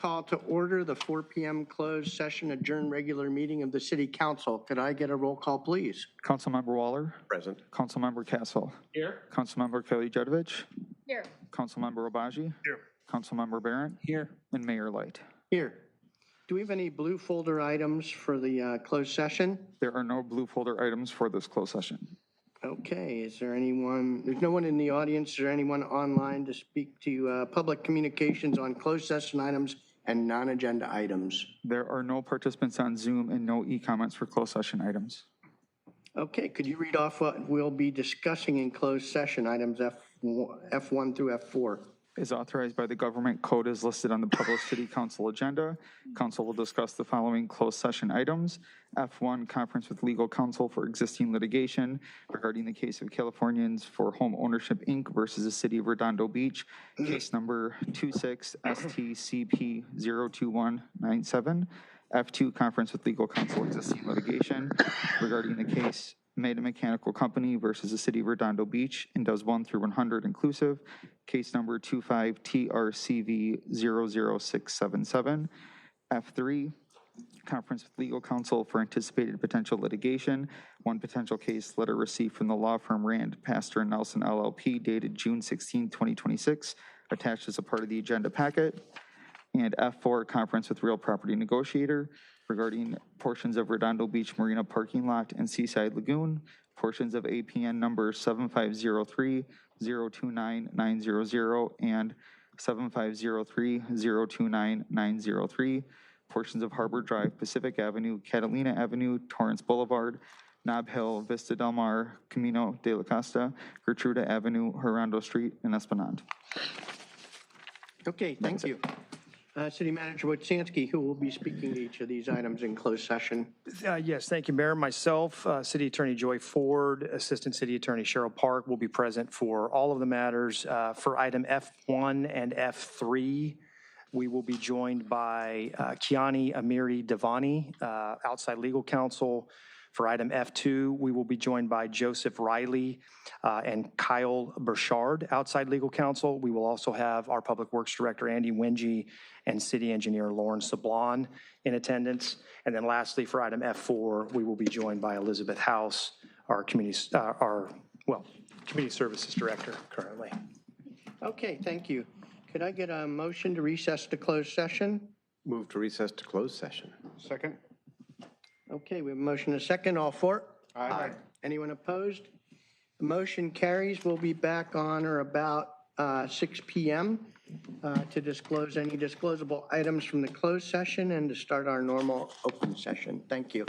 Call to order the 4 p.m. closed session adjourned regular meeting of the City Council. Could I get a roll call, please? Councilmember Waller. Present. Councilmember Castle. Here. Councilmember Kelly Jedovich. Here. Councilmember Obaji. Here. Councilmember Barrett. Here. And Mayor Light. Here. Do we have any blue folder items for the closed session? There are no blue folder items for this closed session. Okay, is there anyone, there's no one in the audience, is there anyone online to speak to public communications on closed session items and non-agenda items? There are no participants on Zoom and no e-comments for closed session items. Okay, could you read off what we'll be discussing in closed session items F1 through F4? Is authorized by the government code as listed on the published City Council agenda. Council will discuss the following closed session items. F1, conference with legal counsel for existing litigation regarding the case of Californians for Home Ownership, Inc. versus the City of Redondo Beach, case number 26-STCP-02197. F2, conference with legal counsel existing litigation regarding the case Made a Mechanical Company versus the City of Redondo Beach, and does 1 through 100 inclusive. Case number 25-TRCV-00677. F3, conference with legal counsel for anticipated potential litigation. 1 potential case letter received from the law firm Rand, Pastor and Nelson LLP dated June 16, 2026, attached as a part of the agenda packet. And F4, conference with real property negotiator regarding portions of Redondo Beach Marina parking lot and Seaside Lagoon, portions of APN number 7503-029-900 and 7503-029-903, portions of Harbor Drive, Pacific Avenue, Catalina Avenue, Torrance Boulevard, Nob Hill, Vista Del Mar, Camino de la Costa, Gertruda Avenue, Redondo Street, and Esplanade. Okay, thank you. City Manager Wojciechowski, who will be speaking to each of these items in closed session. Yes, thank you, Mayor. Myself, City Attorney Joy Ford, Assistant City Attorney Cheryl Park will be present for all of the matters. For item F1 and F3, we will be joined by Kiani Amiri Devani, outside legal counsel. For item F2, we will be joined by Joseph Riley and Kyle Burchard, outside legal counsel. We will also have our Public Works Director, Andy Wingy, and City Engineer Lauren Sablon in attendance. And then lastly, for item F4, we will be joined by Elizabeth House, our Community Services Director currently. Okay, thank you. Could I get a motion to recess to closed session? Move to recess to closed session. Second. Okay, we have a motion and a second. All for? Aye. Anyone opposed? The motion carries. We'll be back on or about 6 p.m. To disclose any disclosable items from the closed session and to start our normal open session. Thank you.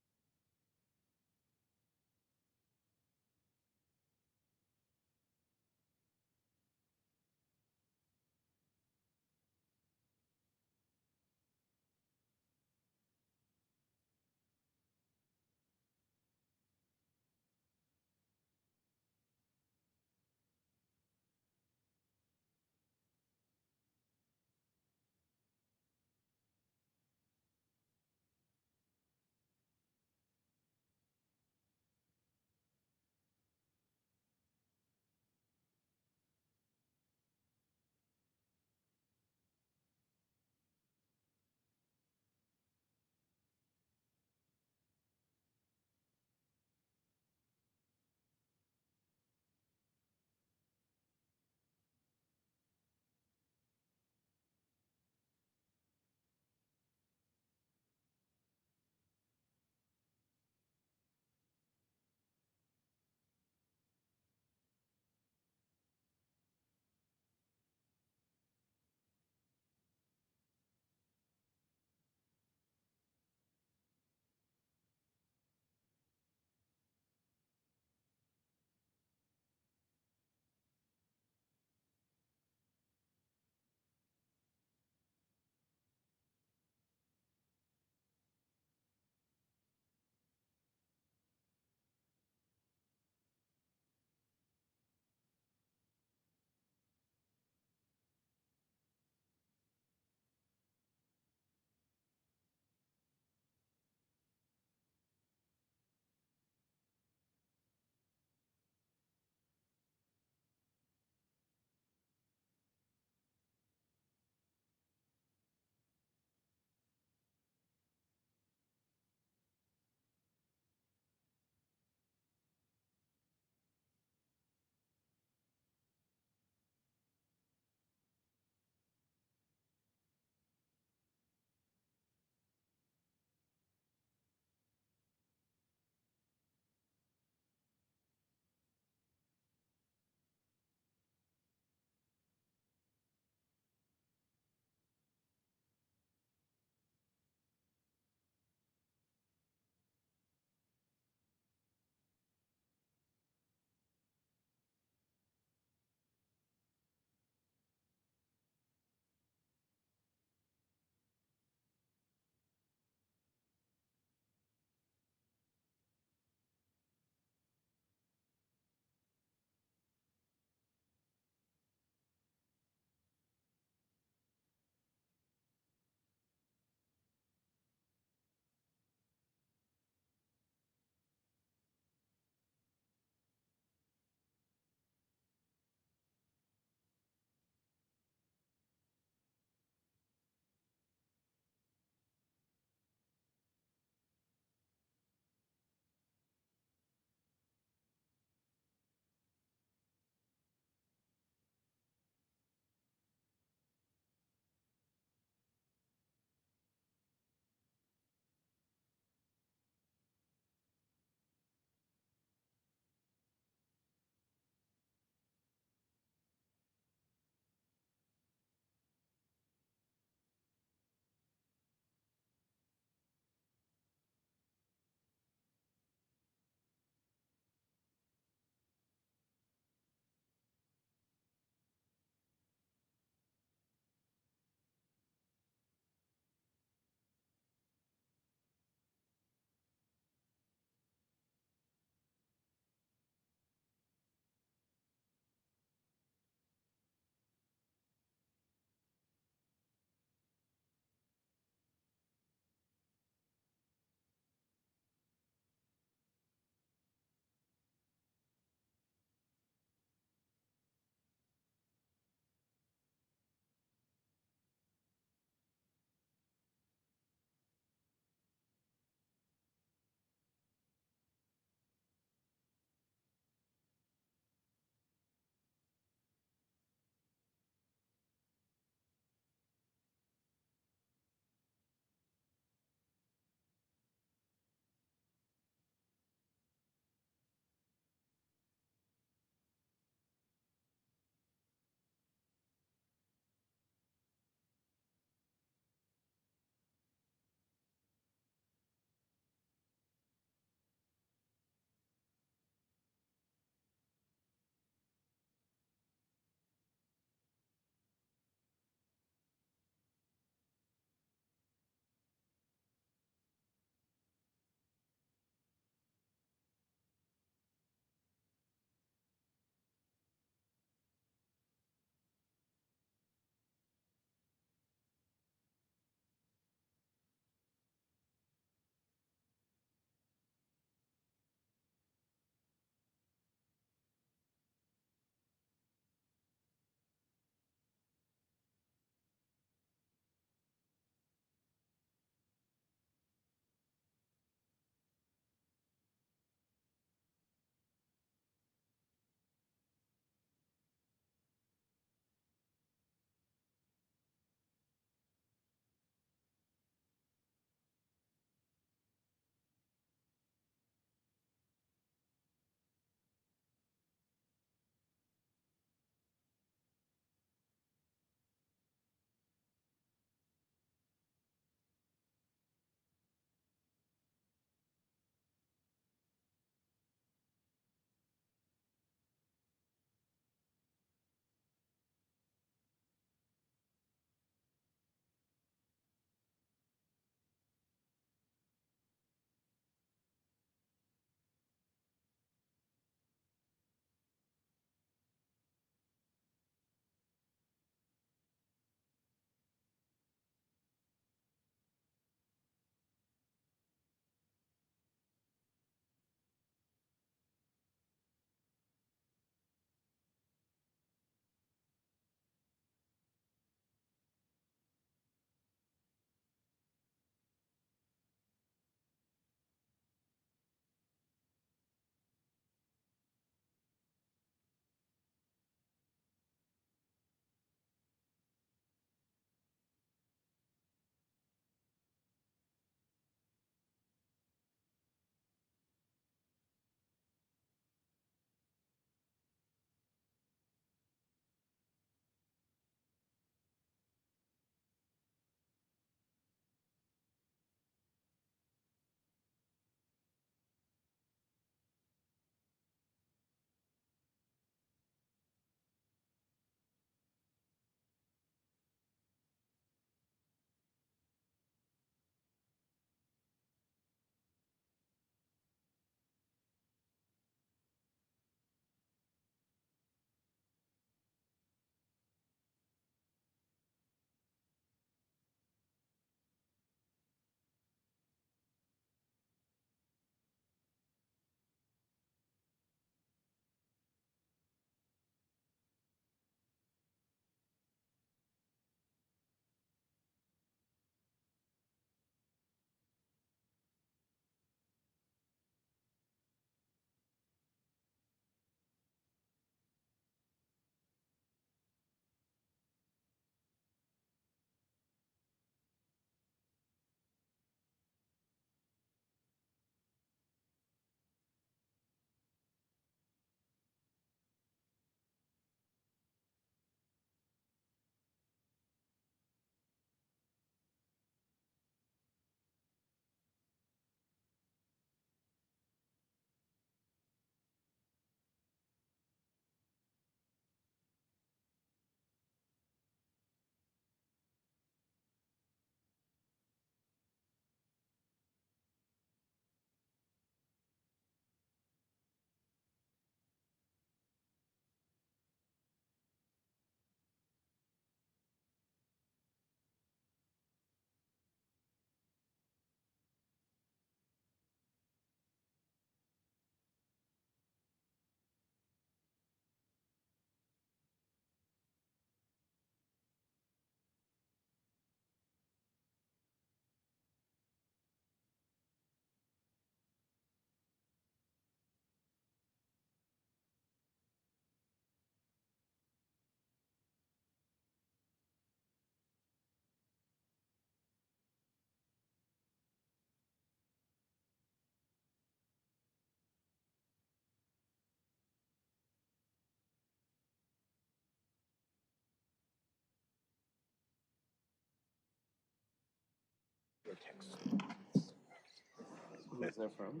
Where's that from?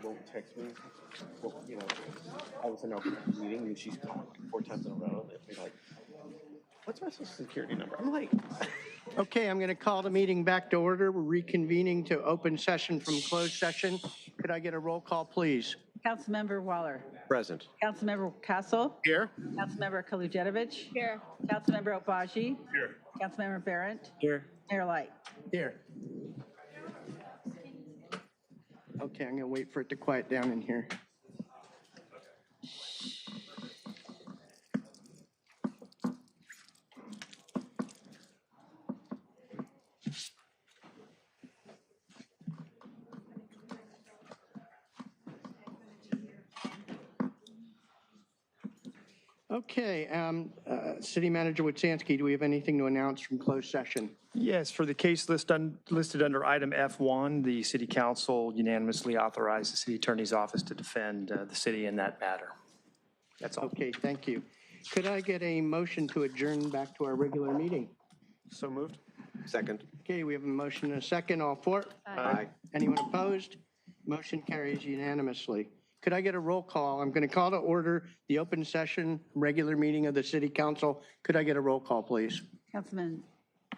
Won't text me. Well, you know, all of a sudden I'll be at a meeting and she's calling 4 times in a row. And be like, what's my social security number? I'm like, Okay, I'm going to call the meeting back to order. We're reconvening to open session from closed session. Could I get a roll call, please? Councilmember Waller. present. Councilmember Castle. Here. Councilmember Kalujetovich. Here. Councilmember Obaji. Here. Councilmember Barrett. Here. Mayor Light. Here. Okay, I'm going to wait for it to quiet down in here. Okay, City Manager Witsansky, do we have anything to announce from closed session? Yes, for the case listed under item F1, the city council unanimously authorized the city attorney's office to defend the city in that matter. That's all. Okay, thank you. Could I get a motion to adjourn back to our regular meeting? So moved. Second. Okay, we have a motion and a second. All for? Aye. Anyone opposed? Motion carries unanimously. Could I get a roll call? I'm going to call to order the open session regular meeting of the city council. Could I get a roll call, please? Councilman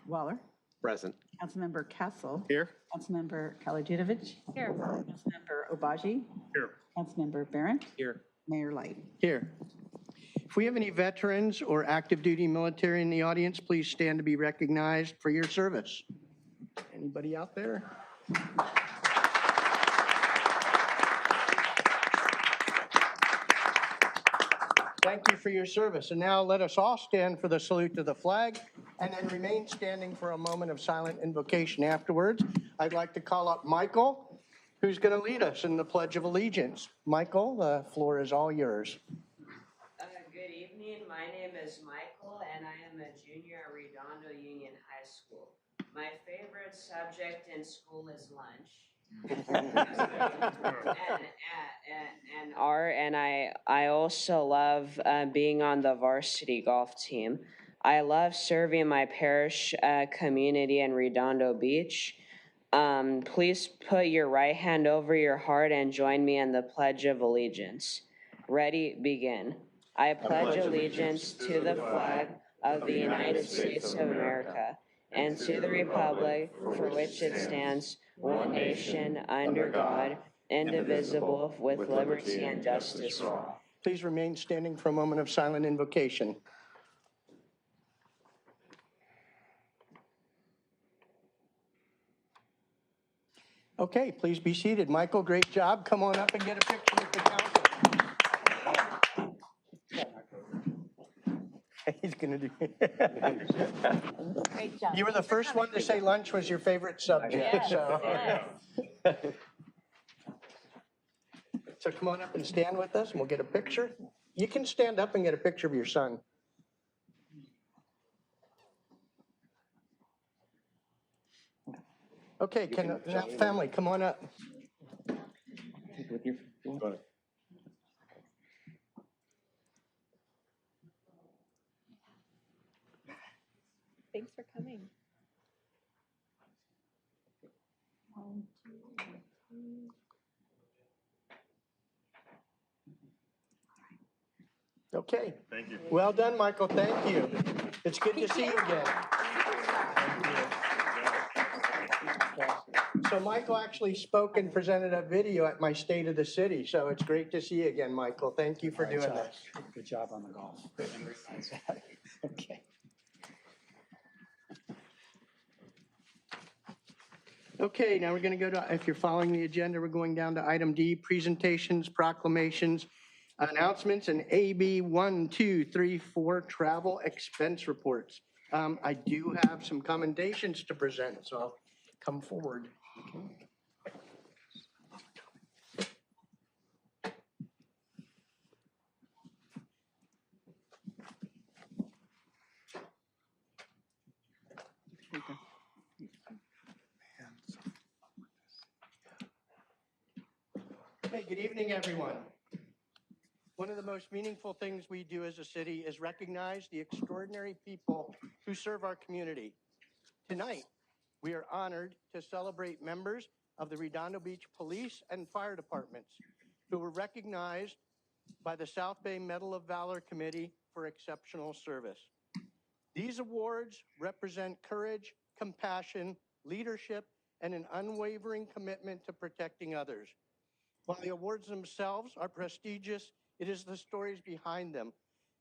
Waller. Present. Councilmember Castle. Here. Councilmember Kalujetovich. Here. Councilmember Obaji. Here. Councilmember Barrett. Here. Mayor Light. Here. If we have any veterans or active duty military in the audience, please stand to be recognized for your service. Anybody out there? Thank you for your service. And now let us all stand for the salute to the flag and then remain standing for a moment of silent invocation afterwards. I'd like to call up Michael, who's going to lead us in the Pledge of Allegiance. Michael, the floor is all yours. Good evening. My name is Michael, and I am a junior at Redondo Union High School. My favorite subject in school is lunch. and I also love being on the varsity golf team. I love serving my parish community in Redondo Beach. Please put your right hand over your heart and join me in the Pledge of Allegiance. Ready, begin. I pledge allegiance to the flag of the United States of America and to the republic for which it stands, one nation, under God, indivisible, with liberty and justice for all. Please remain standing for a moment of silent invocation. Okay, please be seated. Michael, great job. Come on up and get a picture with the council. He's going to do Great job. You were the first one to say lunch was your favorite subject. Yes, So. yes. So come on up and stand with us and we'll get a picture. You can stand up and get a picture of your son. Okay, now family, come on up. Thanks for coming. Okay. Thank you. Well done, Michael. Thank you. It's good to see you again. So Michael actually spoke and presented a video at my State of the City. So it's great to see you again, Michael. Thank you for doing that. Good job on the golf. Okay. Okay, now we're going to go to, if you're following the agenda, we're going down to item D, presentations, proclamations, announcements, and AB 1, 2, 3, 4 travel expense reports. I do have some commendations to present, so I'll come forward. Hey, good evening, everyone. One of the most meaningful things we do as a city is recognize the extraordinary people who serve our community. Tonight, we are honored to celebrate members of the Redondo Beach Police and Fire Departments who were recognized by the South Bay Medal of Valor Committee for exceptional service. These awards represent courage, compassion, leadership, and an unwavering commitment to protecting others. While the awards themselves are prestigious, it is the stories behind them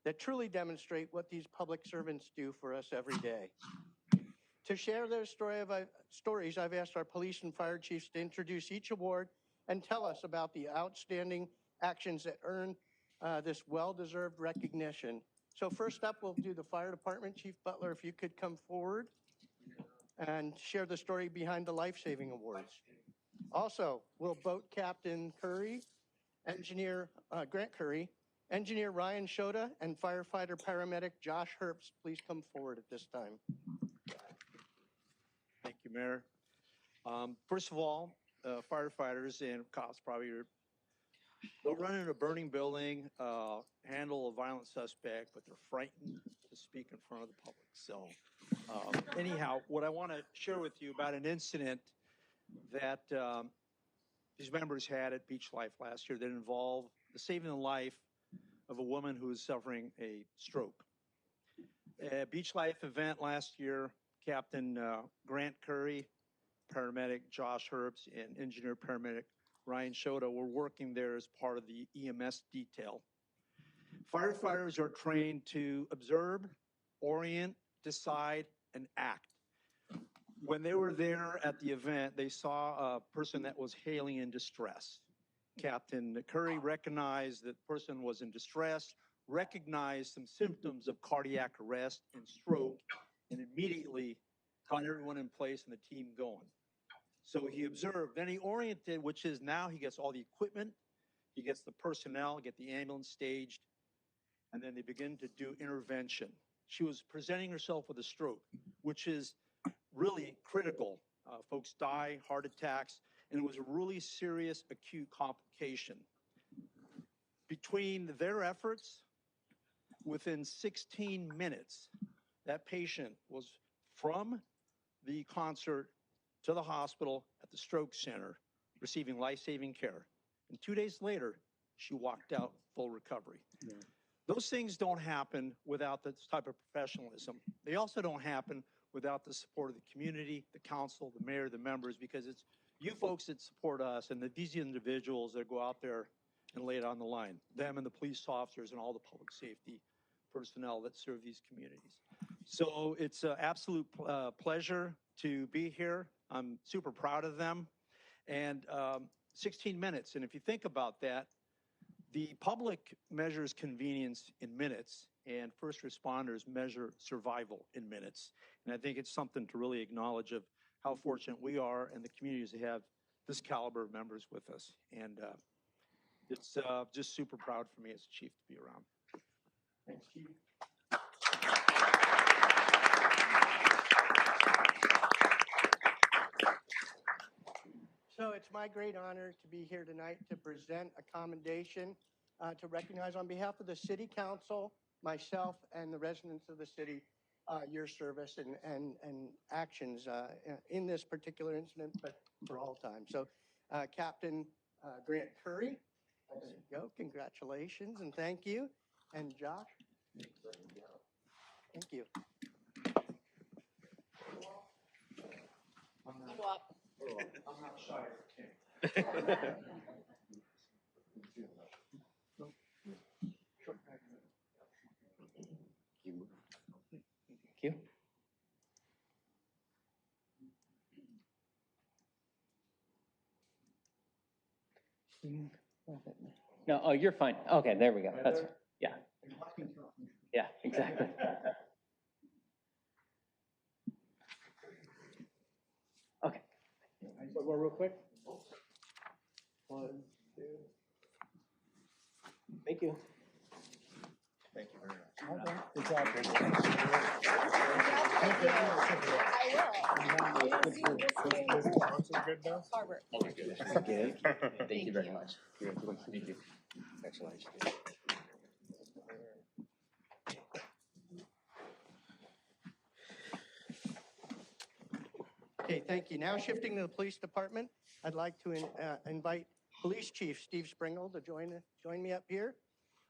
that truly demonstrate what these public servants do for us every day. To share their stories, I've asked our police and fire chiefs to introduce each award and tell us about the outstanding actions that earn this well-deserved recognition. So first up, we'll do the fire department. Chief Butler, if you could come forward and share the story behind the life-saving awards. Also, will boat captain Curry, engineer Grant Curry, engineer Ryan Shota, and firefighter paramedic Josh Herbst please come forward at this time. Thank you, Mayor. First of all, firefighters and cops probably they'll run in a burning building, handle a violent suspect, but they're frightened to speak in front of the public. So anyhow, what I want to share with you about an incident that these members had at Beach Life last year that involved the saving the life of a woman who was suffering a stroke. At Beach Life event last year, Captain Grant Curry, paramedic Josh Herbst, and engineer paramedic Ryan Shota were working there as part of the EMS detail. Firefighters are trained to observe, orient, decide, and act. When they were there at the event, they saw a person that was hailing in distress. Captain Curry recognized that the person was in distress, recognized some symptoms of cardiac arrest and stroke, and immediately got everyone in place and the team going. So he observed, then he oriented, which is now he gets all the equipment, he gets the personnel, get the ambulance staged, and then they begin to do intervention. She was presenting herself with a stroke, which is really critical. Folks die, heart attacks, and it was a really serious acute complication. Between their efforts, within 16 minutes, that patient was from the concert to the hospital at the stroke center, receiving life-saving care. And 2 days later, she walked out full recovery. Yeah. Those things don't happen without this type of professionalism. They also don't happen without the support of the community, the council, the mayor, the members, because it's you folks that support us and these individuals that go out there and lay it on the line, them and the police officers and all the public safety personnel that serve these communities. So it's an absolute pleasure to be here. I'm super proud of them. And 16 minutes, and if you think about that, the public measures convenience in minutes, and first responders measure survival in minutes. And I think it's something to really acknowledge of how fortunate we are and the communities that have this caliber of members with us. And it's just super proud for me as a chief to be around. Thanks, Chief. So it's my great honor to be here tonight to present a commendation to recognize on behalf of the City Council, myself, and the residents of the city, your service and actions in this particular incident, but for all time. So Captain Grant Curry, there you go. Congratulations and thank you. And Josh, thank you. You go up. I'm not shy. Thank you. No, oh, you're fine. Okay, there we go. That's fine. Yeah. Yeah, exactly. Okay. One more real quick. 1, 2. Thank you. Thank you very much. Good job. Harbor. Thank you very much. Thank you. Congratulations. Okay, thank you. Now shifting to the police department, I'd like to invite Police Chief Steve Springle to join me up here.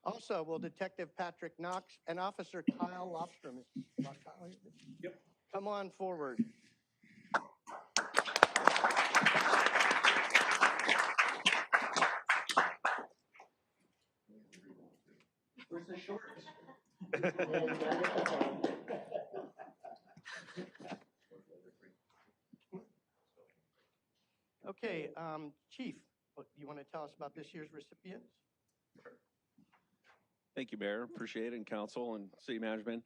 Also, will Detective Patrick Knox and Officer Kyle Lofstrom. Yep. Come on forward. Where's the shorts? Okay, Chief, you want to tell us about this year's recipients? Thank you, Mayor. Appreciate it, and council and city management.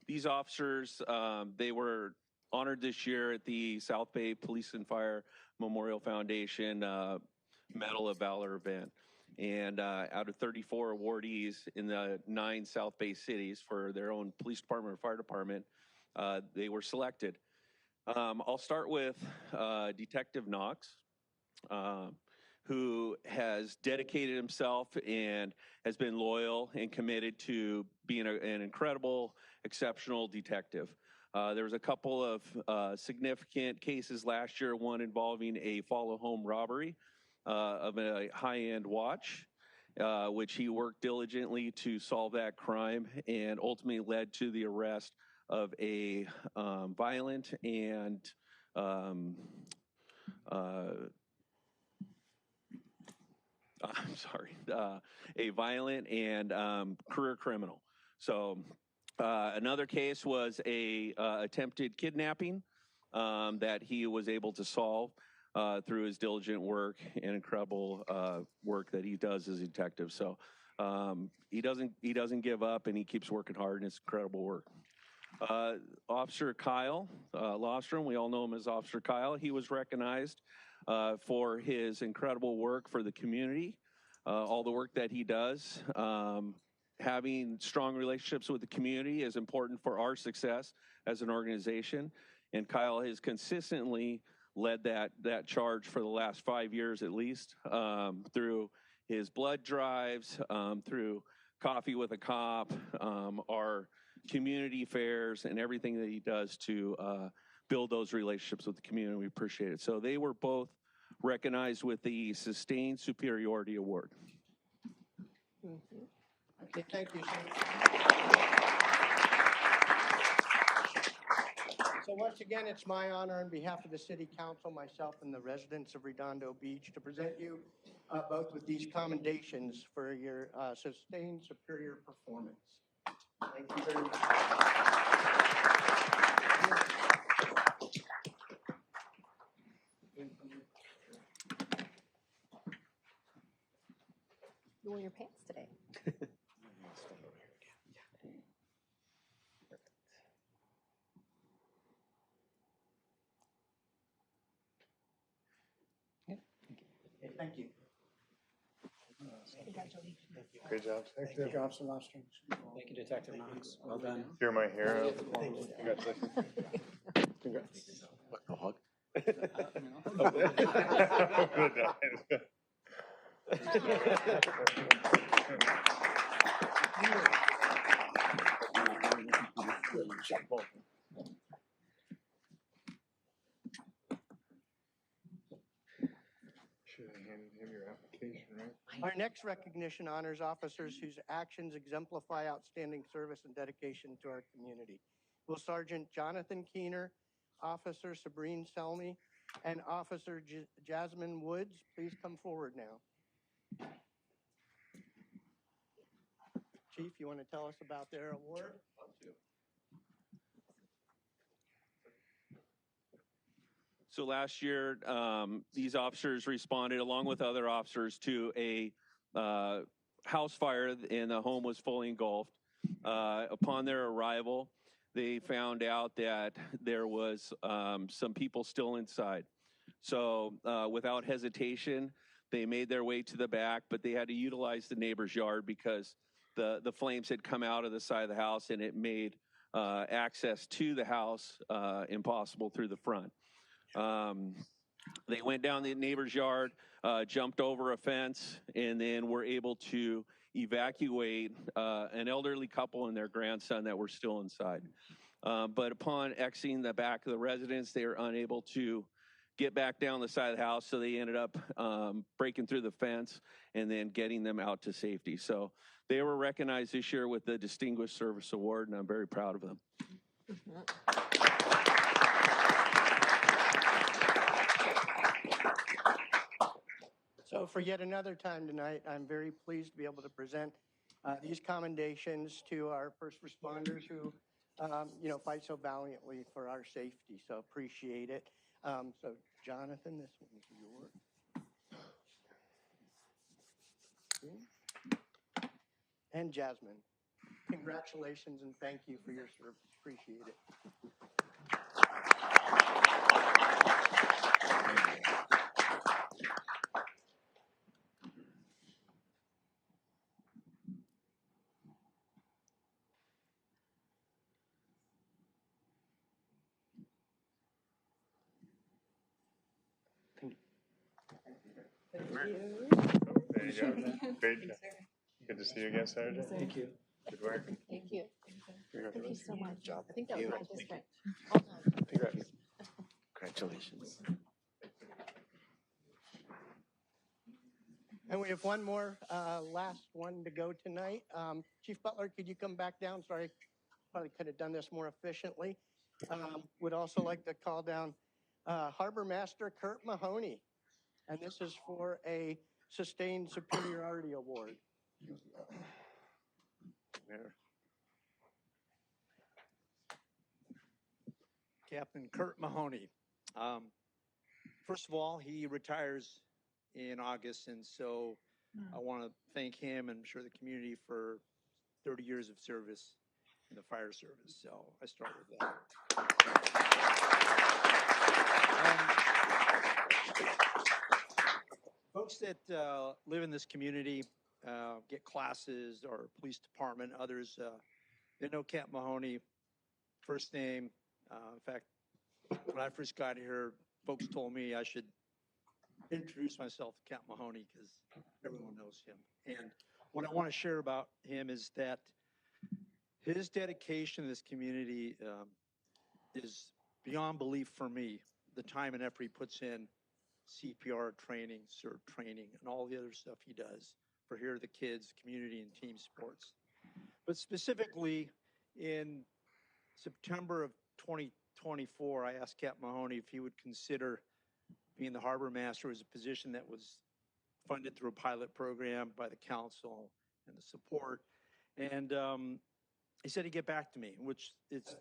These officers, they were honored this year at the South Bay Police and Fire Memorial Foundation Medal of Valor event. And out of 34 awardees in the 9 South Bay cities for their own police department or fire department, they were selected. I'll start with Detective Knox, who has dedicated himself and has been loyal and committed to being an incredible, exceptional detective. There was a couple of significant cases last year, one involving a follow-home robbery of a high-end watch, which he worked diligently to solve that crime and ultimately led to the arrest of a violent and a violent and career criminal. So another case was a attempted kidnapping that he was able to solve through his diligent work and incredible work that he does as a detective. So he doesn't give up, and he keeps working hard, and it's incredible work. Officer Kyle Lofstrom, we all know him as Officer Kyle. He was recognized for his incredible work for the community, all the work that he does. Having strong relationships with the community is important for our success as an organization, and Kyle has consistently led that charge for the last 5 years at least, through his blood drives, through Coffee with a Cop, our community fairs, and everything that he does to build those relationships with the community. We appreciate it. So they were both recognized with the Sustained Superiority Award. Okay, thank you, sir. So once again, it's my honor on behalf of the City Council, myself, and the residents of Redondo Beach to present you both with these commendations for your sustained superior performance. Thank you very much. You wore your pants today. Thank you. Congratulations. Great job. Good job, Sir Lostrom. Thank you, Detective Knox. Well done. You're my hero. Congratulations. Congrats. What, a hug? Should have handed him your application, right? Our next recognition honors officers whose actions exemplify outstanding service and dedication to our community. Will Sergeant Jonathan Keener, Officer Sabrine Selmy, and Officer Jasmine Woods please come forward now? Chief, you want to tell us about their award? So last year, these officers responded along with other officers to a house fire, and the home was fully engulfed. Upon their arrival, they found out that there was some people still inside. So without hesitation, they made their way to the back, but they had to utilize the neighbor's yard because the flames had come out of the side of the house, and it made access to the house impossible through the front. They went down the neighbor's yard, jumped over a fence, and then were able to evacuate an elderly couple and their grandson that were still inside. But upon exiting the back of the residence, they were unable to get back down the side of the house, so they ended up breaking through the fence and then getting them out to safety. So they were recognized this year with the Distinguished Service Award, and I'm very proud of them. So for yet another time tonight, I'm very pleased to be able to present these commendations to our first responders who, fight so valiantly for our safety. So appreciate it. So Jonathan, this one's yours. And Jasmine, congratulations and thank you for your service. Appreciate it. There you go. Great job. Good to see you again, Saturday. Thank you. Good work. Thank you. Thank you so much. I think that was my district. Congrats. Congratulations. And we have one more, last one to go tonight. Chief Butler, could you come back down? Sorry, probably could have done this more efficiently. Would also like to call down Harbor Master Kurt Mahoney. And this is for a Sustained Superiority Award. There. Captain Kurt Mahoney. First of all, he retires in August, and so I want to thank him and I'm sure the community for 30 years of service in the fire service. So I start with that. Folks that live in this community, get classes or police department, others, they know Cap Mahoney, first name. In fact, when I first got here, folks told me I should introduce myself to Cap Mahoney because everyone knows him. And what I want to share about him is that his dedication to this community is beyond belief for me. The time and effort he puts in, CPR training, CERT training, and all the other stuff he does for here the kids, community, and team sports. But specifically in September of 2024, I asked Cap Mahoney if he would consider being the harbor master. As a position that was funded through a pilot program by the council and the support. And he said he'd get back to me, which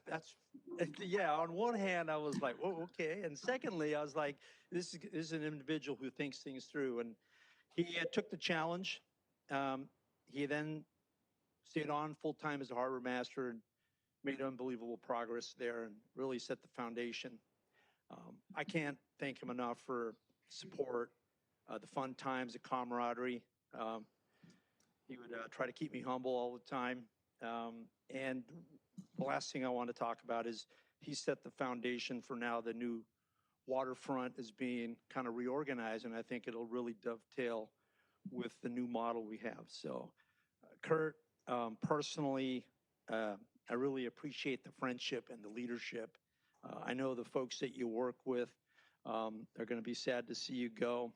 on one hand, I was like, whoa, okay. And secondly, I was like, this is an individual who thinks things through. And he took the challenge. He then stayed on full-time as a harbor master and made unbelievable progress there and really set the foundation. I can't thank him enough for support, the fun times, the camaraderie. He would try to keep me humble all the time. And the last thing I want to talk about is he set the foundation for now the new waterfront is being kind of reorganized, and I think it'll really dovetail with the new model we have. So, Kurt, personally, I really appreciate the friendship and the leadership. I know the folks that you work with are going to be sad to see you go.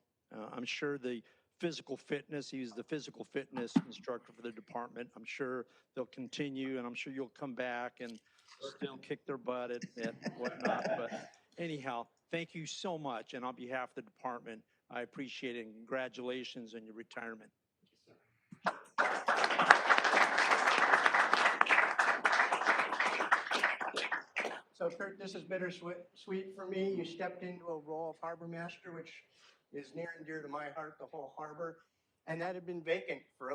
I'm sure the physical fitness, he's the physical fitness instructor for the department. I'm sure they'll continue, and I'm sure you'll come back and still kick their butt at whatnot. But anyhow, thank you so much. And on behalf of the department, I appreciate it. And congratulations on your retirement. So Kurt, this is bittersweet for me. You stepped into a role of harbor master, which is near and dear to my heart, the whole harbor. And that had been vacant for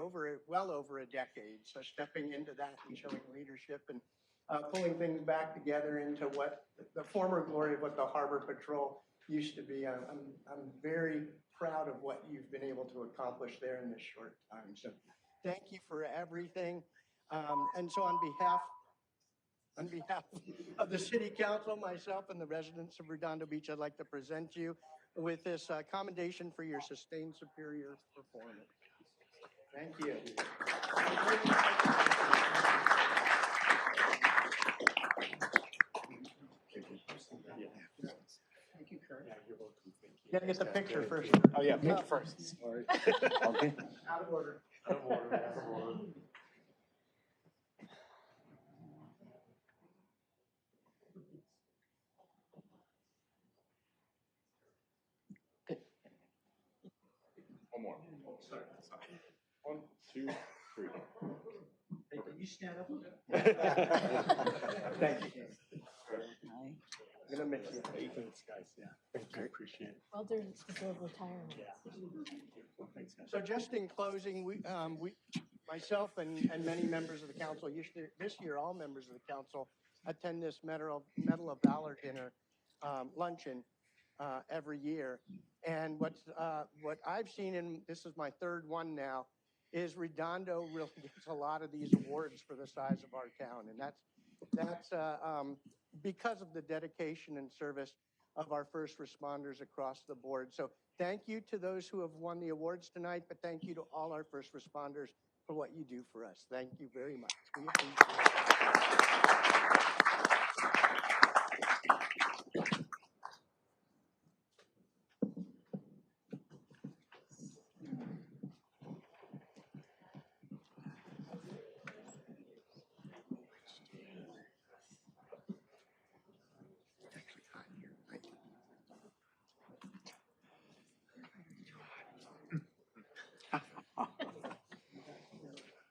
well over a decade. So stepping into that and showing leadership and pulling things back together into what the former glory of what the Harbor Patrol used to be. I'm very proud of what you've been able to accomplish there in this short time. So thank you for everything. And so on behalf of the City Council, myself, and the residents of Redondo Beach, I'd like to present you with this commendation for your sustained superior performance. Thank you. Thank you, Kurt. Gotta get the picture first. Oh, yeah, picture first. Sorry. Okay. Out of order. Out of order, out of order. One more. Oh, sorry. 1, 2, 3. Hey, can you stand up? Thank you. I'm gonna miss you. Thanks, guys. Yeah. Thank you. Appreciate it. Well, there's deserved retirement. Thanks, guys. So just in closing, myself and many members of the council, this year, all members of the council attend this Medal of Valor dinner, luncheon, every year. And what I've seen, and this is my third one now, is Redondo really gets a lot of these awards for the size of our town. And that's because of the dedication and service of our first responders across the board. So thank you to those who have won the awards tonight, but thank you to all our first responders for what you do for us. Thank you very much. We appreciate it.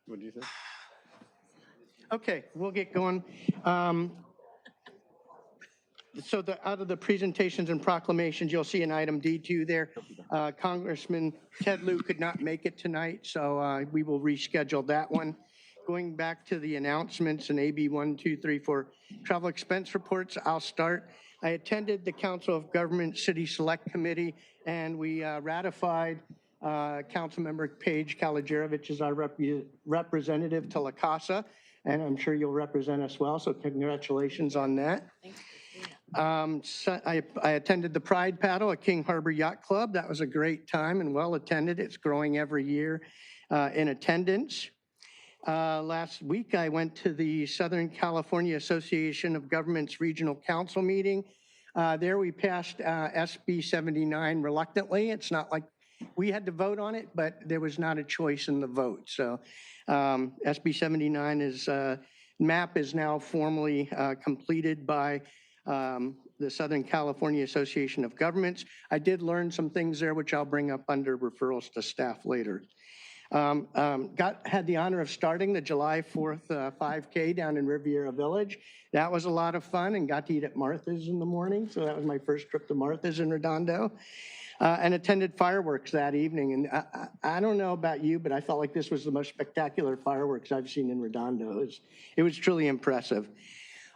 What do you think? Okay, we'll get going. So out of the presentations and proclamations, you'll see an item D2 there. Congressman Ted Lieu could not make it tonight, so we will reschedule that one. Going back to the announcements and AB 1, 2, 3, 4 travel expense reports, I'll start. I attended the Council of Government City Select Committee, and we ratified Councilmember Paige Kalajerovich as our representative to La Casa, and I'm sure you'll represent us well, so congratulations on that. So I attended the Pride Paddle at King Harbor Yacht Club. That was a great time and well attended. It's growing every year in attendance. Last week, I went to the Southern California Association of Governments Regional Council meeting. There we passed SB 79 reluctantly. It's not like we had to vote on it, but there was not a choice in the vote. So SB 79 is, map is now formally completed by the Southern California Association of Governments. I did learn some things there, which I'll bring up under referrals to staff later. Had the honor of starting the July 4th 5K down in Riviera Village. That was a lot of fun, and got to eat at Martha's in the morning. So that was my first trip to Martha's in Redondo. And attended fireworks that evening. And I don't know about you, but I felt like this was the most spectacular fireworks I've seen in Redondo. It was truly impressive.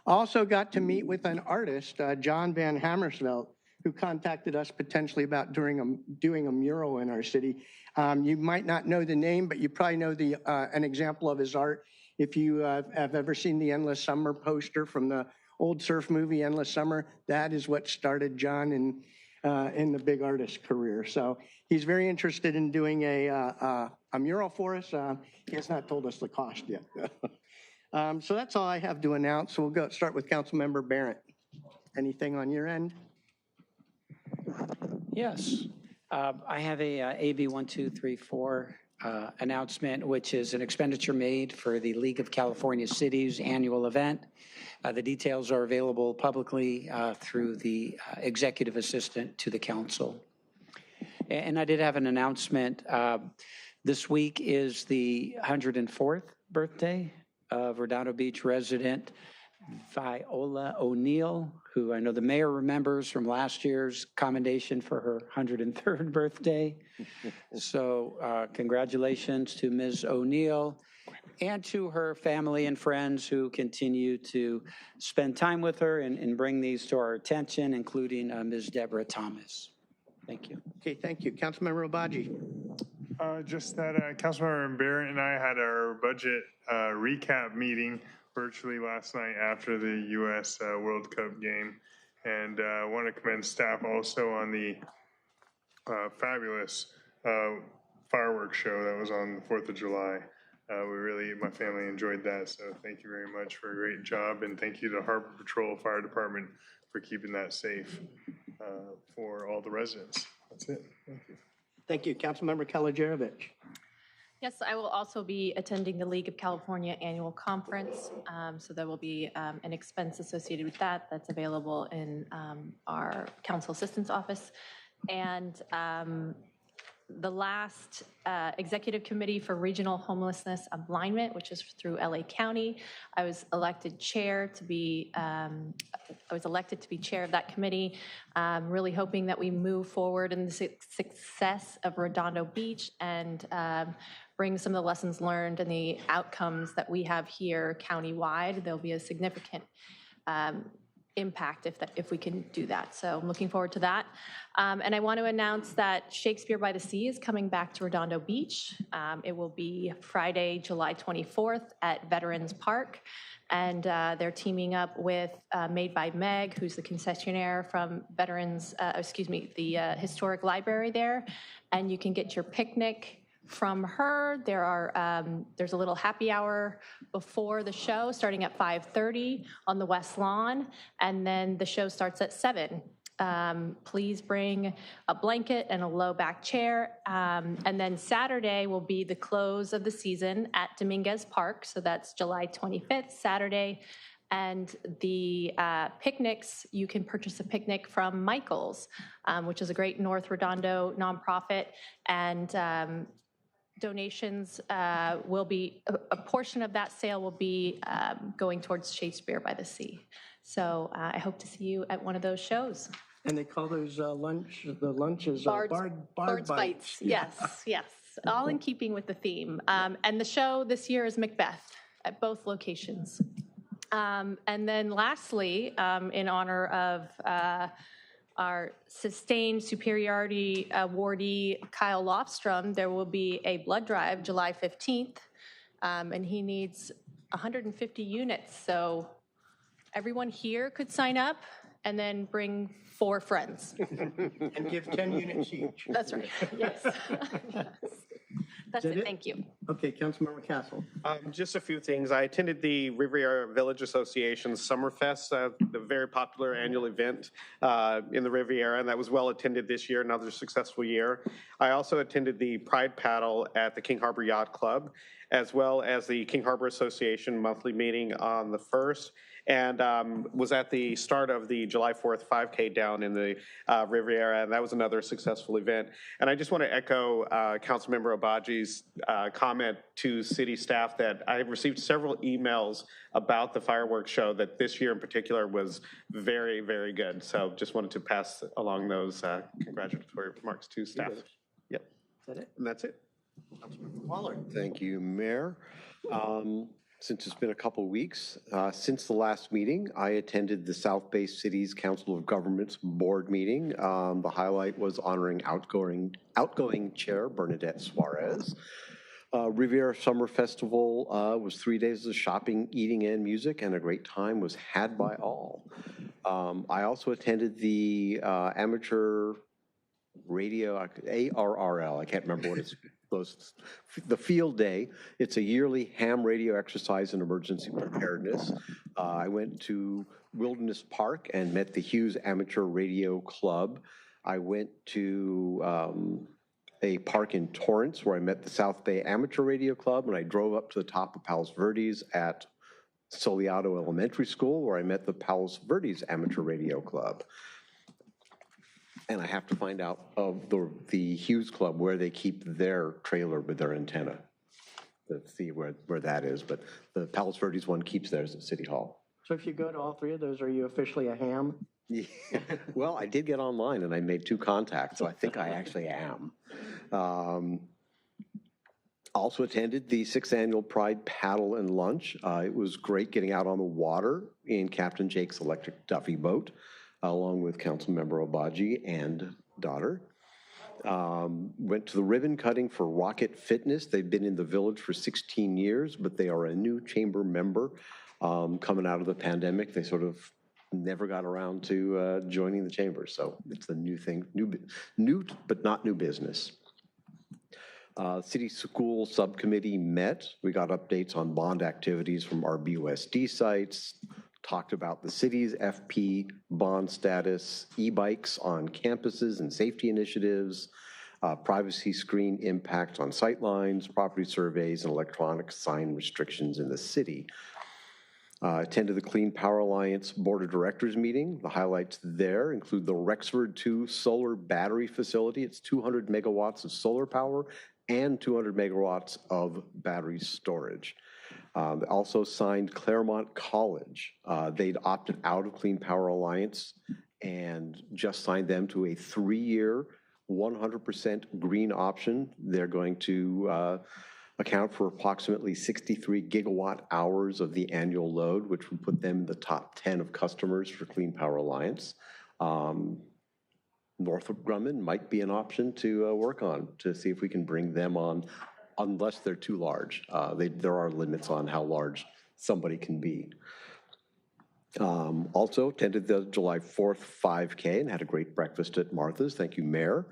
Also got to meet with an artist, John Van Hammersveld, who contacted us potentially about doing a mural in our city. You might not know the name, but you probably know an example of his art. If you have ever seen the Endless Summer poster from the old surf movie, Endless Summer, that is what started John in the big artist career. So he's very interested in doing a mural for us. He has not told us the cost yet. So that's all I have to announce. So we'll start with Councilmember Barrett. Anything on your end? Yes. I have a AB 1234 announcement, which is an expenditure made for the League of California Cities annual event. The details are available publicly through the executive assistant to the council. And I did have an announcement. This week is the 104th birthday of Redondo Beach resident Viola O'Neill, who I know the mayor remembers from last year's commendation for her 103rd birthday. So congratulations to Ms. O'Neill and to her family and friends who continue to spend time with her and bring these to our attention, including Ms. Deborah Thomas. Thank you. Okay, thank you. Councilmember Obaji. Just that Councilmember Barrett and I had our budget recap meeting virtually last night after the U.S. World Cup game. And I want to commend staff also on the fabulous fireworks show that was on the 4th of July. My family enjoyed that. So thank you very much for a great job. And thank you to Harbor Patrol Fire Department for for keeping that safe for all the residents. That's it. Thank you. Thank you. Councilmember Kalajerovich. Yes, I will also be attending the League of California Annual Conference. So there will be an expense associated with that that's available in our council assistance office. And the last executive committee for regional homelessness alignment, which is through LA County, I was elected chair to be, chair of that committee. Really hoping that we move forward in the success of Redondo Beach and bring some of the lessons learned and the outcomes that we have here countywide. There'll be a significant impact if we can do that. So I'm looking forward to that. And I want to announce that Shakespeare by the Sea is coming back to Redondo Beach. It will be Friday, July 24th at Veterans Park. And they're teaming up with Made by Meg, who's the concessionaire from the Historic Library there. And you can get your picnic from her. There's a little happy hour before the show, starting at 5:30 on the West Lawn, and then the show starts at 7. Please bring a blanket and a low back chair. And then Saturday will be the close of the season at Dominguez Park. So that's July 25th, Saturday. And the picnics, you can purchase a picnic from Michael's, which is a great North Redondo nonprofit. And donations will be, a portion of that sale will be going towards Shakespeare by the Sea. So I hope to see you at one of those shows. And they call those lunches Bard's Bites. Yes, yes. All in keeping with the theme. And the show this year is Macbeth at both locations. And then lastly, in honor of our sustained superiority awardee, Kyle Lofstrom, there will be a blood drive July 15th, and he needs 150 units. So everyone here could sign up and then bring 4 friends. And give 10 units each. That's right, yes. That's it, thank you. Okay, Councilmember Castle. Just a few things. I attended the Riviera Village Association's Summerfest, the very popular annual event in the Riviera, and that was well attended this year, another successful year. I also attended the Pride Paddle at the King Harbor Yacht Club, as well as the King Harbor Association monthly meeting on the 1st, and was at the start of the July 4th 5K down in the Riviera, and that was another successful event. And I just want to echo Councilmember Obaji's comment to city staff that I received several emails about the fireworks show that this year in particular was very, very good. So just wanted to pass along those congratulatory remarks to staff. Yep. Is that it? And that's it. Councilmember Waller. Thank you, Mayor. Since it's been a couple weeks, since the last meeting, I attended the South Bay Cities Council of Governments board meeting. The highlight was honoring outgoing chair Bernadette Suarez. Riviera Summer Festival was 3 days of shopping, eating, and music, and a great time was had by all. I also attended the amateur radio, ARRL, I can't remember what it's the field day. It's a yearly ham radio exercise in emergency preparedness. I went to Wilderness Park and met the Hughes Amateur Radio Club. I went to a park in Torrance where I met the South Bay Amateur Radio Club, and I drove up to the top of Palos Verdes at Soleado Elementary School where I met the Palos Verdes Amateur Radio Club. And I have to find out of the Hughes Club where they keep their trailer with their antenna. Let's see where that is, but the Palos Verdes one keeps theirs at City Hall. So if you go to all 3 of those, are you officially a ham? Yeah. Well, I did get online and I made 2 contacts, so I think I actually am. Also attended the 6th Annual Pride Paddle and Lunch. It was great getting out on the water in Captain Jake's electric Duffy boat, along with Councilmember Obaji and daughter. Went to the ribbon cutting for Rocket Fitness. They've been in the village for 16 years, but they are a new chamber member coming out of the pandemic. They sort of never got around to joining the chamber, so it's a new thing, new but not new business. City School Subcommittee met. We got updates on bond activities from our BUSD sites, talked about the city's FP bond status, e-bikes on campuses and safety initiatives, privacy screen impact on sightlines, property surveys, and electronic sign restrictions in the city. Attended the Clean Power Alliance Board of Directors meeting. The highlights there include the Rexford 2 solar battery facility. It's 200 megawatts of solar power and 200 megawatts of battery storage. They also signed Claremont College. They'd opted out of Clean Power Alliance and just signed them to a 3-year, 100% green option. They're going to account for approximately 63 gigawatt hours of the annual load, which would put them in the top 10 of customers for Clean Power Alliance. Northrop Grumman might be an option to work on to see if we can bring them on, unless they're too large. There are limits on how large somebody can be. Also attended the July 4th 5K and had a great breakfast at Martha's. Thank you, Mayor.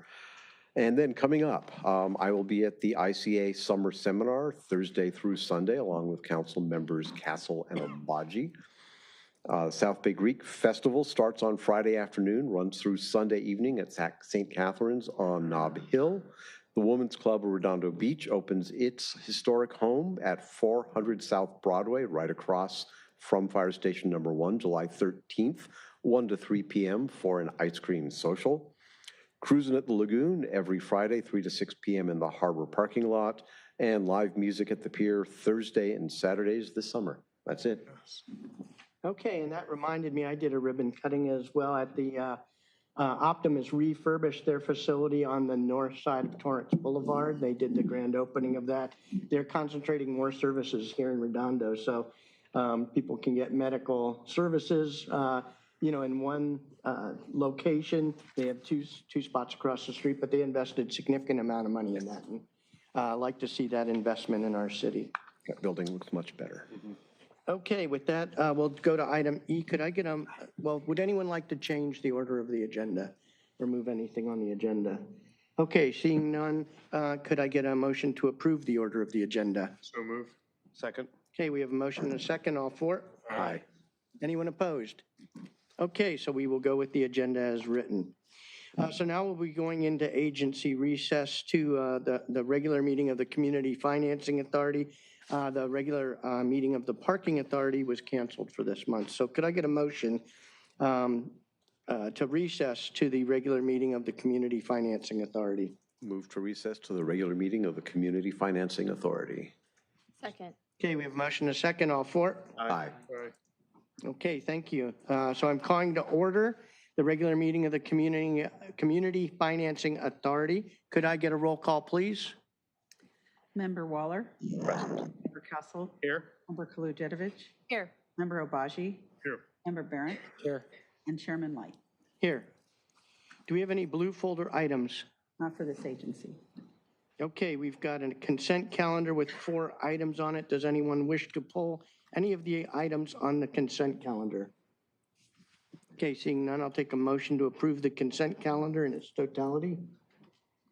And then coming up, I will be at the ICA Summer Seminar Thursday through Sunday, along with council members Castle and Obagi. South Bay Greek Festival starts on Friday afternoon, runs through Sunday evening at St. Catherine's on Nob Hill. The Women's Club of Redondo Beach opens its historic home at 400 South Broadway, right across from Fire Station Number 1, July 13th, 1 to 3 p.m. for an ice cream social. Cruising at the Lagoon every Friday, 3 to 6 p.m. in the harbor parking lot, and live music at the pier Thursday and Saturdays this summer. That's it. Okay, and that reminded me, I did a ribbon cutting as well at the Optimus refurbished their facility on the north side of Torrance Boulevard. They did the grand opening of that. They're concentrating more services here in Redondo, so people can get medical services, in one location. They have two spots across the street, but they invested significant amount of money in that. And I like to see that investment in our city. That building looks much better. Mm-hmm. Okay, with that, we'll go to item E. Could I get would anyone like to change the order of the agenda or move anything on the agenda? Okay, seeing none, could I get a motion to approve the order of the agenda? So moved. Second. Okay, we have a motion and a second. All for? Aye. Anyone opposed? Okay, so we will go with the agenda as written. So now we'll be going into agency recess to the regular meeting of the Community Financing Authority. The regular meeting of the Parking Authority was canceled for this month. So could I get a motion to recess to the regular meeting of the Community Financing Authority? Move to recess to the regular meeting of the Community Financing Authority. Second. Okay, we have a motion and a second. All for? Aye. Aye. Okay, thank you. So I'm calling to order the regular meeting of the Community Financing Authority. Could I get a roll call, please? Member Waller. Present. Member Castle. Here. Member Kolujevic. Here. Member Obagi. Here. Member Barrett. Here. And Chairman Light. Here. Do we have any blue folder items? Not for this agency. Okay, we've got a consent calendar with 4 items on it. Does anyone wish to pull any of the items on the consent calendar? Okay, seeing none, I'll take a motion to approve the consent calendar in its totality.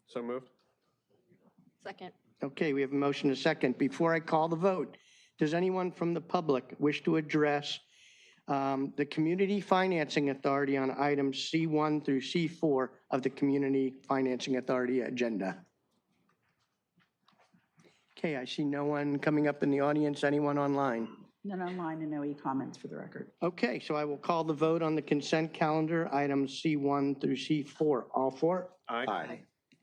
So moved. Second. Okay, we have a motion and a second. Before I call the vote, does anyone from the public wish to address the Community Financing Authority on items C1 through C4 of the Community Financing Authority agenda? Okay, I see no one coming up in the audience. Anyone online? None online and no e-comments for the record. Okay, so I will call the vote on the consent calendar, items C1 through C4. All for? Aye. Aye.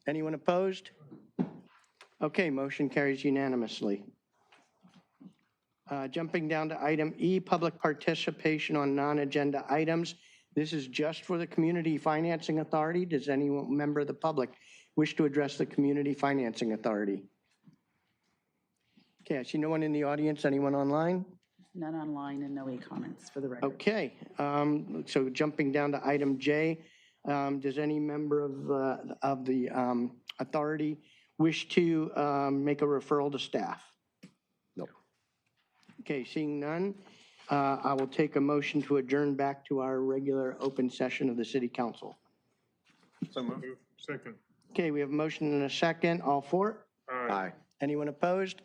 Anyone opposed? Okay, motion carries unanimously. Jumping down to item E, public participation on non-agenda items. This is just for the Community Financing Authority. Does any member of the public wish to address the Community Financing Authority? Okay, I see no one in the audience. Anyone online? None online and no e-comments for the record. Okay, so jumping down to item J, does any member of the authority wish to make a referral to staff? No. Okay, seeing none, I will take a motion to adjourn back to our regular open session of the City Council. So moved. Second. Okay, we have a motion and a second. All for? Aye. Anyone opposed?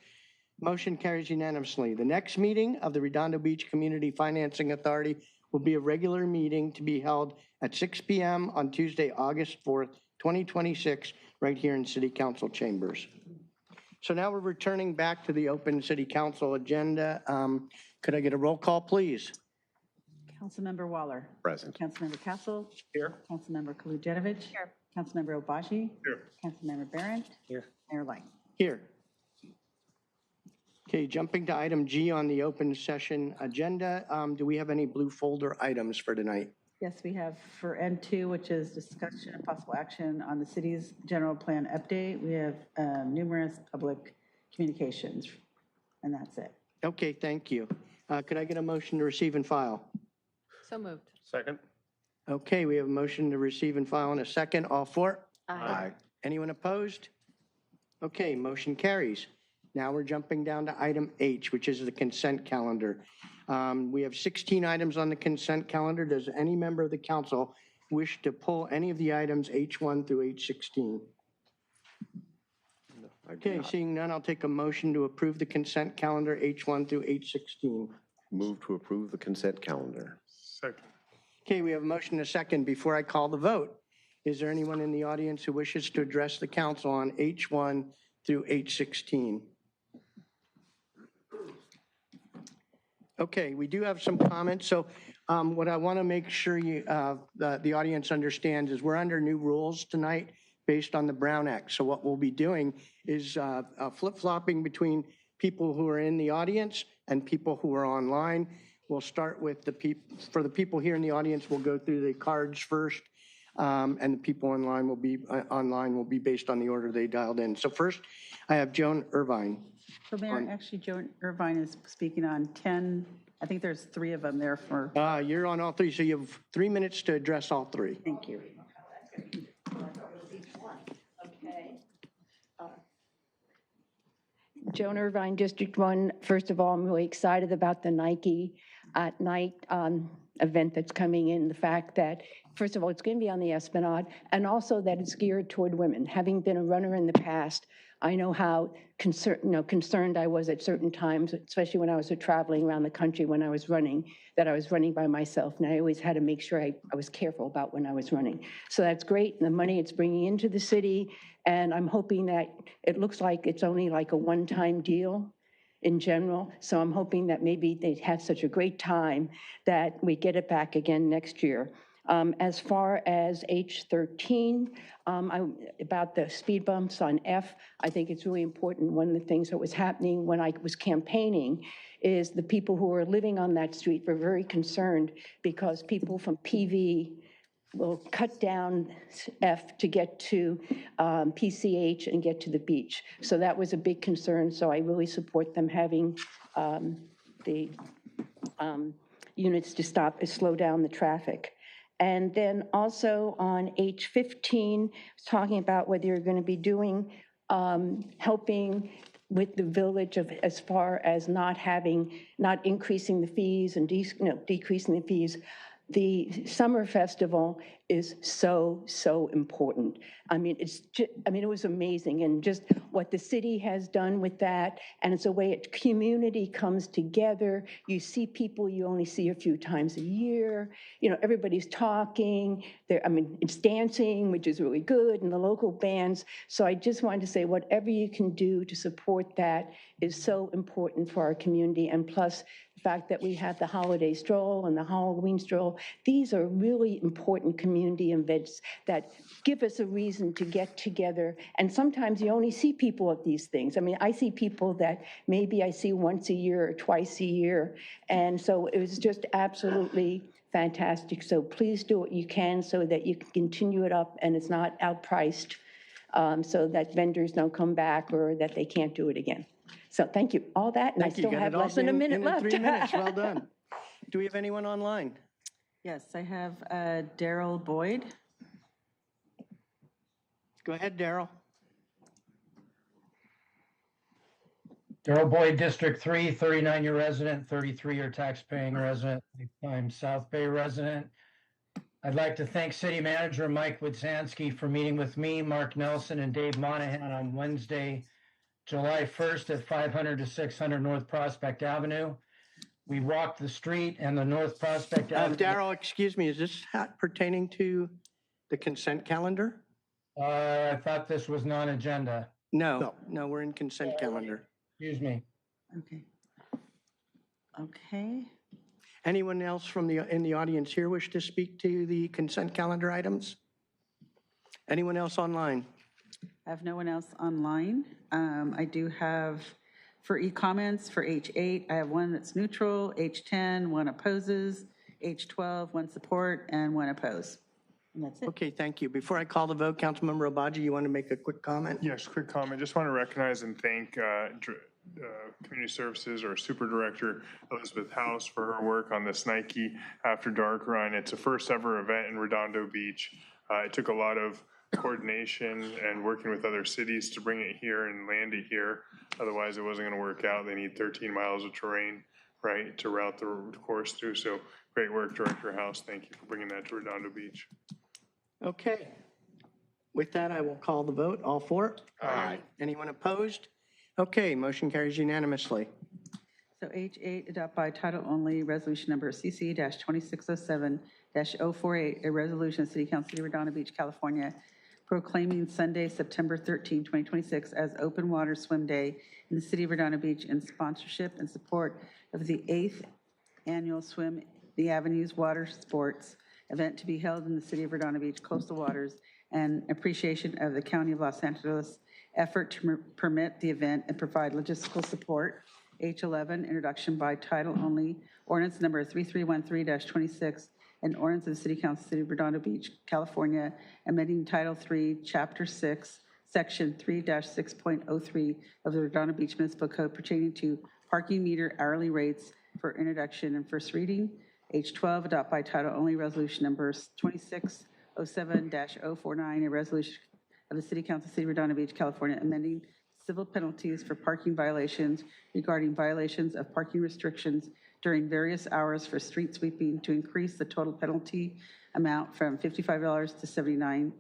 Motion carries unanimously. The next meeting of the Redondo Beach Community Financing Authority will be a regular meeting to be held at 6 p.m. on Tuesday, August 4th, 2026, right here in City Council chambers. So now we're returning back to the open City Council agenda. Could I get a roll call, please? Councilmember Waller. Present. Councilmember Castle. Here. Councilmember Kolujevic. Here. Councilmember Obaji. Here. Councilmember Barron. Here. Mayor Light. Here. Okay, jumping to item G on the open session agenda. Do we have any blue folder items for tonight? Yes, we have for N2, which is discussion and possible action on the city's general plan update. We have numerous public communications, and that's it. Okay, thank you. Could I get a motion to receive and file? So moved. Second. Okay, we have a motion to receive and file in a second. All for? Aye. Anyone opposed? Okay, motion carries. Now we're jumping down to item H, which is the consent calendar. We have 16 items on the consent calendar. Does any member of the council wish to pull any of the items H1 through H16? Okay, seeing none, I'll take a motion to approve the consent calendar H1 through H16. Move to approve the consent calendar. Second. Okay, we have a motion and a second. Before I call the vote, is there anyone in the audience who wishes to address the council on H1 through H16? Okay, we do have some comments. So what I want to make sure the audience understands is we're under new rules tonight based on the Brown Act. So what we'll be doing is flip-flopping between people who are in the audience and people who are online. We'll start with for the people here in the audience, we'll go through the cards first, and the people online will be based on the order they dialed in. So first, I have Joan Irvine. So Mayor, actually, Joan Irvine is speaking on 10, I think there's 3 of them there for. You're on all 3, so you have 3 minutes to address all 3. Thank you. Joan Irvine, District 1. First of all, I'm really excited about the Nike at Night event that's coming in. The fact that, first of all, it's going to be on the Esplanade, and also that it's geared toward women. Having been a runner in the past, I know how concerned I was at certain times, especially when I was traveling around the country when I was running, that I was running by myself. And I always had to make sure I was careful about when I was running. So that's great, and the money it's bringing into the city. And I'm hoping that it looks like it's only like a one-time deal in general. So I'm hoping that maybe they have such a great time that we get it back again next year. As far as H13, about the speed bumps on F, I think it's really important. One of the things that was happening when I was campaigning is the people who were living on that street were very concerned because people from PV will cut down F to get to PCH and get to the beach. So that was a big concern. So I really support them having the units to slow down the traffic. And then also on H15, talking about whether you're going to be doing, helping with the village of as far as not increasing the fees and decreasing the fees. The summer festival is so important. I mean, it was amazing, and just what the city has done with that, and it's a way community comes together. You see people you only see a few times a year. Everybody's talking. It's dancing, which is really good, and the local bands. So I just wanted to say, whatever you can do to support that is so important for our community, and plus the fact that we have the holiday stroll and the Halloween stroll. These are really important community events that give us a reason to get together. And sometimes you only see people at these things. I see people that maybe I see once a year or twice a year. And so it was just absolutely fantastic. So please do what you can so that you can continue it up and it's not outpriced, so that vendors don't come back or that they can't do it again. So thank you. All that, and I still have less than a minute left. 3 minutes, well done. Do we have anyone online? Yes, I have Daryl Boyd. Go ahead, Daryl. Daryl Boyd, District 3, 39-year resident, 33-year tax-paying resident, lifetime South Bay resident. I'd like to thank City Manager Mike Wodzansky for meeting with me, Mark Nelson, and Dave Monahan on Wednesday July 1st at 500 to 600 North Prospect Avenue. We walked the street and the North Prospect Avenue. Darrell, excuse me, is this pertaining to the consent calendar? I thought this was non-agenda. No, we're in consent calendar. Excuse me. Okay. Okay. Anyone else in the audience here wish to speak to the consent calendar items? Anyone else online? I have no one else online. I do have, for e-comments, for H8, I have one that's neutral, H10, one opposes, H12, one support, and one oppose. And that's it. Okay, thank you. Before I call the vote, Councilmember Obaji, you want to make a quick comment? Yes, quick comment. Just want to recognize and thank Community Services or Super Director Elizabeth House for her work on this Nike After Dark run. It's a first ever event in Redondo Beach. It took a lot of coordination and working with other cities to bring it here and land it here. Otherwise, it wasn't going to work out. They need 13 miles of terrain, right, to route the course through. So great work, Director House. Thank you for bringing that to Redondo Beach. Okay. With that, I will call the vote. All for? Aye. Anyone opposed? Okay, motion carries unanimously. So H8, adopt by title only, resolution number CC-2607-048, a resolution of City Council, City of Redondo Beach, California, proclaiming Sunday, September 13, 2026 as Open Water Swim Day in the City of Redondo Beach in sponsorship and support of the 8th Annual Swim the Avenues Water Sports event to be held in the City of Redondo Beach coastal waters, and appreciation of the County of Los Angeles effort to permit the event and provide logistical support. H11, introduction by title only, ordinance number 3313-26, an ordinance of the City Council, City of Redondo Beach, California, amending Title 3, Chapter 6, Section 3-6.03 of the Redondo Beach Municipal Code pertaining to parking meter hourly rates for introduction and first reading. H12, adopt by title only, resolution number 2607-049, a resolution of the City Council, City of Redondo Beach, California, amending civil penalties for parking violations regarding violations of parking restrictions during various hours for street sweeping to increase the total penalty amount from $55 to $79.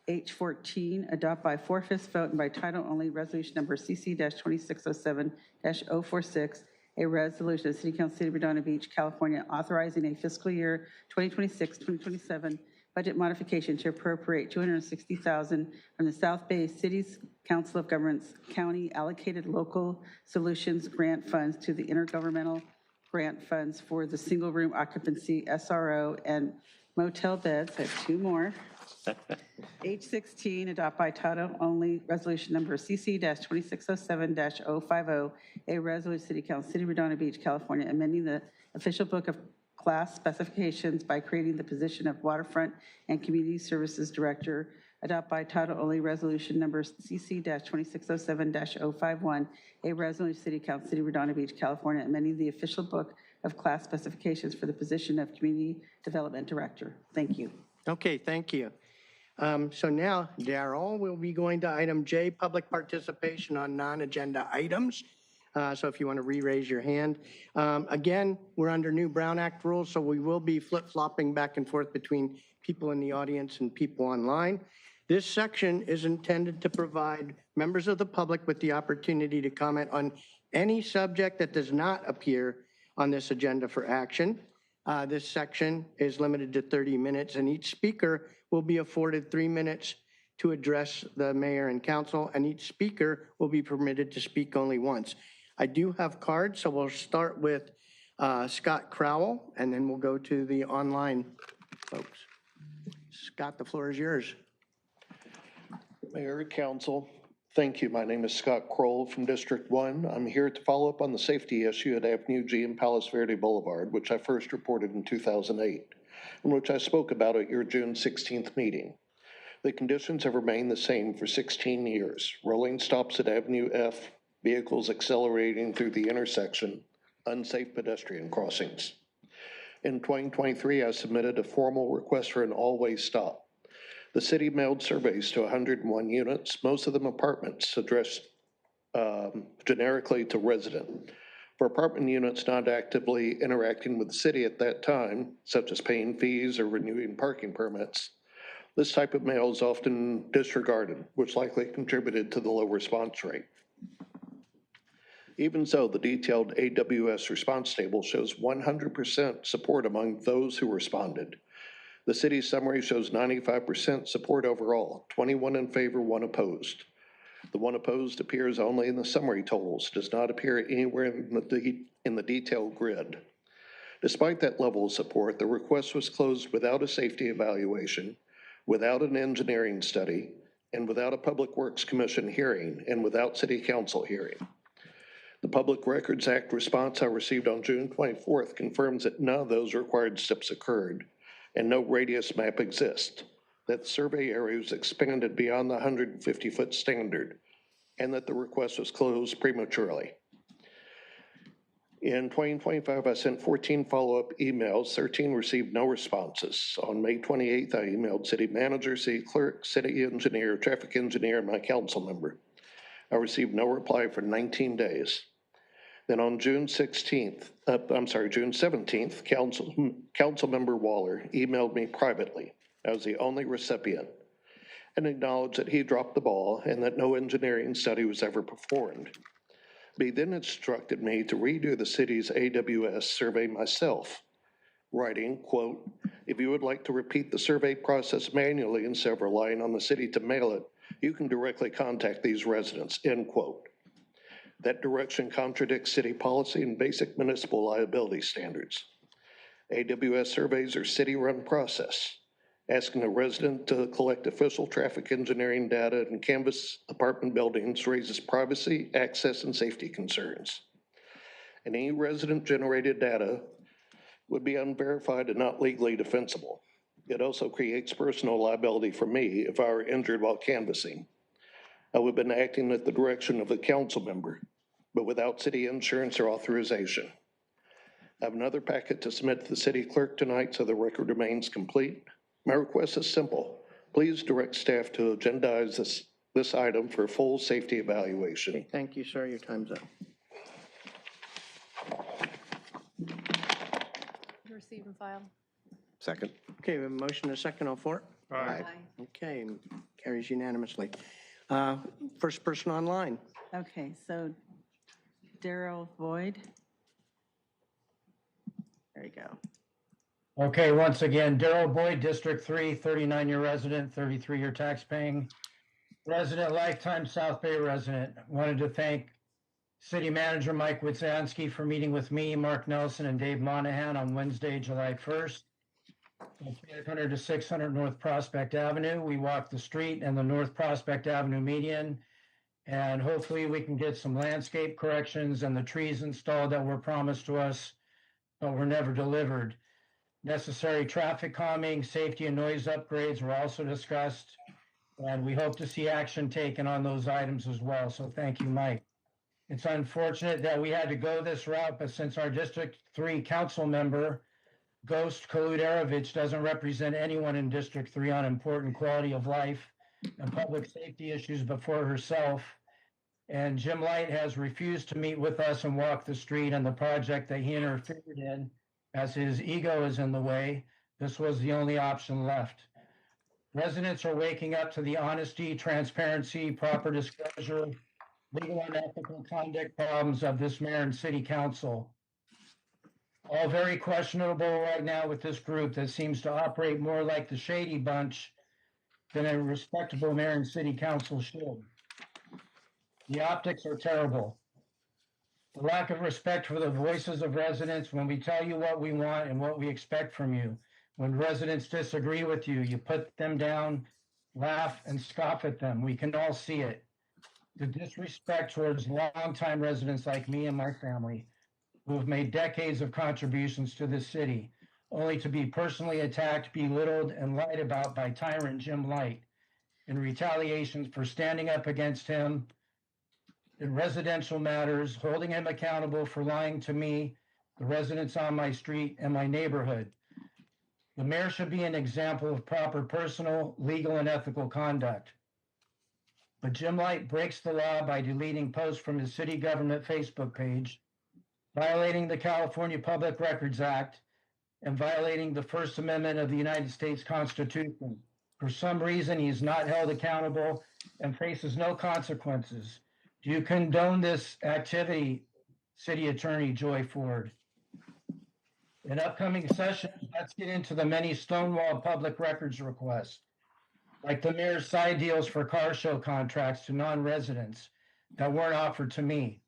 H14, adopt by 4/5 vote and by title only, resolution number CC-2607-046, a resolution of the City Council, City of Redondo Beach, California, authorizing a fiscal year 2026-2027 budget modification to appropriate $260,000 from the South Bay Cities Council of Governments County allocated local solutions grant funds to the intergovernmental grant funds for the single room occupancy SRO and motel beds. I have two more. H16, adopt by title only, resolution number CC-2607-050, a resolution, City Council, City of Redondo Beach, California, amending the official book of class specifications by creating the position of Waterfront and Community Services Director. Adopt by title only, resolution number CC-2607-051, a resolution, City Council, City of Redondo Beach, California, amending the official book of class specifications for the position of Community Development Director. Thank you. Okay, thank you. So now, Darrell, we'll be going to item J, public participation on non-agenda items. So if you want to re-raise your hand. Again, we're under new Brown Act rules, so we will be flip-flopping back and forth between people in the audience and people online. This section is intended to provide members of the public with the opportunity to comment on any subject that does not appear on this agenda for action. This section is limited to 30 minutes, and each speaker will be afforded 3 minutes to address the mayor and council, and each speaker will be permitted to speak only once. I do have cards, so we'll start with Scott Crowell, and then we'll go to the online folks. Scott, the floor is yours. Mayor, Council, thank you. My name is Scott Kroll from District 1. I'm here to follow up on the safety issue at Avenue G and Palos Verde Boulevard, which I first reported in 2008, and which I spoke about at your June 16th meeting. The conditions have remained the same for 16 years. Rolling stops at Avenue F, vehicles accelerating through the intersection, unsafe pedestrian crossings. In 2023, I submitted a formal request for an all-way stop. The city mailed surveys to 101 units, most of them apartments, addressed generically to resident. For apartment units not actively interacting with the city at that time, such as paying fees or renewing parking permits, This type of mail is often disregarded, which likely contributed to the low response rate. Even so, the detailed AWS response table shows 100% support among those who responded. The city's summary shows 95% support overall, 21 in favor, 1 opposed. The 1 opposed appears only in the summary totals, does not appear anywhere in the detailed grid. Despite that level of support, the request was closed without a safety evaluation, without an engineering study, and without a Public Works Commission hearing, and without City Council hearing. The Public Records Act response I received on June 24th confirms that none of those required steps occurred, and no radius map exists, that the survey area was expanded beyond the 150-foot standard, and that the request was closed prematurely. In 2025, I sent 14 follow-up emails. 13 received no responses. On May 28th, I emailed city manager, city clerk, city engineer, traffic engineer, and my council member. I received no reply for 19 days. Then on June 17th, council member Waller emailed me privately. I was the only recipient, and acknowledged that he dropped the ball and that no engineering study was ever performed. But he then instructed me to redo the city's AWS survey myself, writing, quote, "If you would like to repeat the survey process manually instead of relying on the city to mail it, you can directly contact these residents," end quote. That direction contradicts city policy and basic municipal liability standards. AWS surveys are city-run process. Asking a resident to collect official traffic engineering data and canvass apartment buildings raises privacy, access, and safety concerns. And any resident-generated data would be unverified and not legally defensible. It also creates personal liability for me if I were injured while canvassing. I would have been acting at the direction of the council member, but without city insurance or authorization. I have another packet to submit to the city clerk tonight so the record remains complete. My request is simple. Please direct staff to agendize this item for full safety evaluation. Okay, thank you, sir. Your time's up. Receive and file. Second. Okay, we have a motion and a second on floor. Aye. Okay, carries unanimously. First person online. Okay, so Daryl Boyd. There you go. Okay, once again, Daryl Boyd, District 3, 39-year resident, 33-year tax-paying resident, lifetime South Bay resident. Wanted to thank City Manager Mike Witzansky for meeting with me, Mark Nelson, and Dave Monahan on Wednesday, July 1st. From 500 to 600 North Prospect Avenue. We walked the street and the North Prospect Avenue median, and hopefully we can get some landscape corrections and the trees installed that were promised to us, but were never delivered. Necessary traffic calming, safety and noise upgrades were also discussed, and we hope to see action taken on those items as well. So thank you, Mike. It's unfortunate that we had to go this route, but since our District 3 council member, Ghost Koluderovich, doesn't represent anyone in District 3 on important quality of life and public safety issues before herself, and Jim Light has refused to meet with us and walk the street on the project that he interfered in, as his ego is in the way, this was the only option left. Residents are waking up to the honesty, transparency, proper disclosure, legal and ethical conduct problems of this mayor and city council. All very questionable right now with this group that seems to operate more like the Shady Bunch than a respectable mayor and city council should. The optics are terrible. The lack of respect for the voices of residents when we tell you what we want and what we expect from you. When residents disagree with you, you put them down, laugh, and scoff at them. We can all see it. The disrespect towards longtime residents like me and my family, who have made decades of contributions to this city, only to be personally attacked, belittled, and lied about by tyrant Jim Light in retaliation for standing up against him in residential matters, holding him accountable for lying to me, the residents on my street, and my neighborhood. The mayor should be an example of proper personal, legal, and ethical conduct. But Jim Light breaks the law by deleting posts from his city government Facebook page, violating the California Public Records Act, and violating the First Amendment of the United States Constitution, For some reason, he's not held accountable and faces no consequences. Do you condone this activity, City Attorney Joy Ford? In upcoming sessions, let's get into the many stonewall public records requests, like the mayor's side deals for car show contracts to non-residents that weren't offered to me.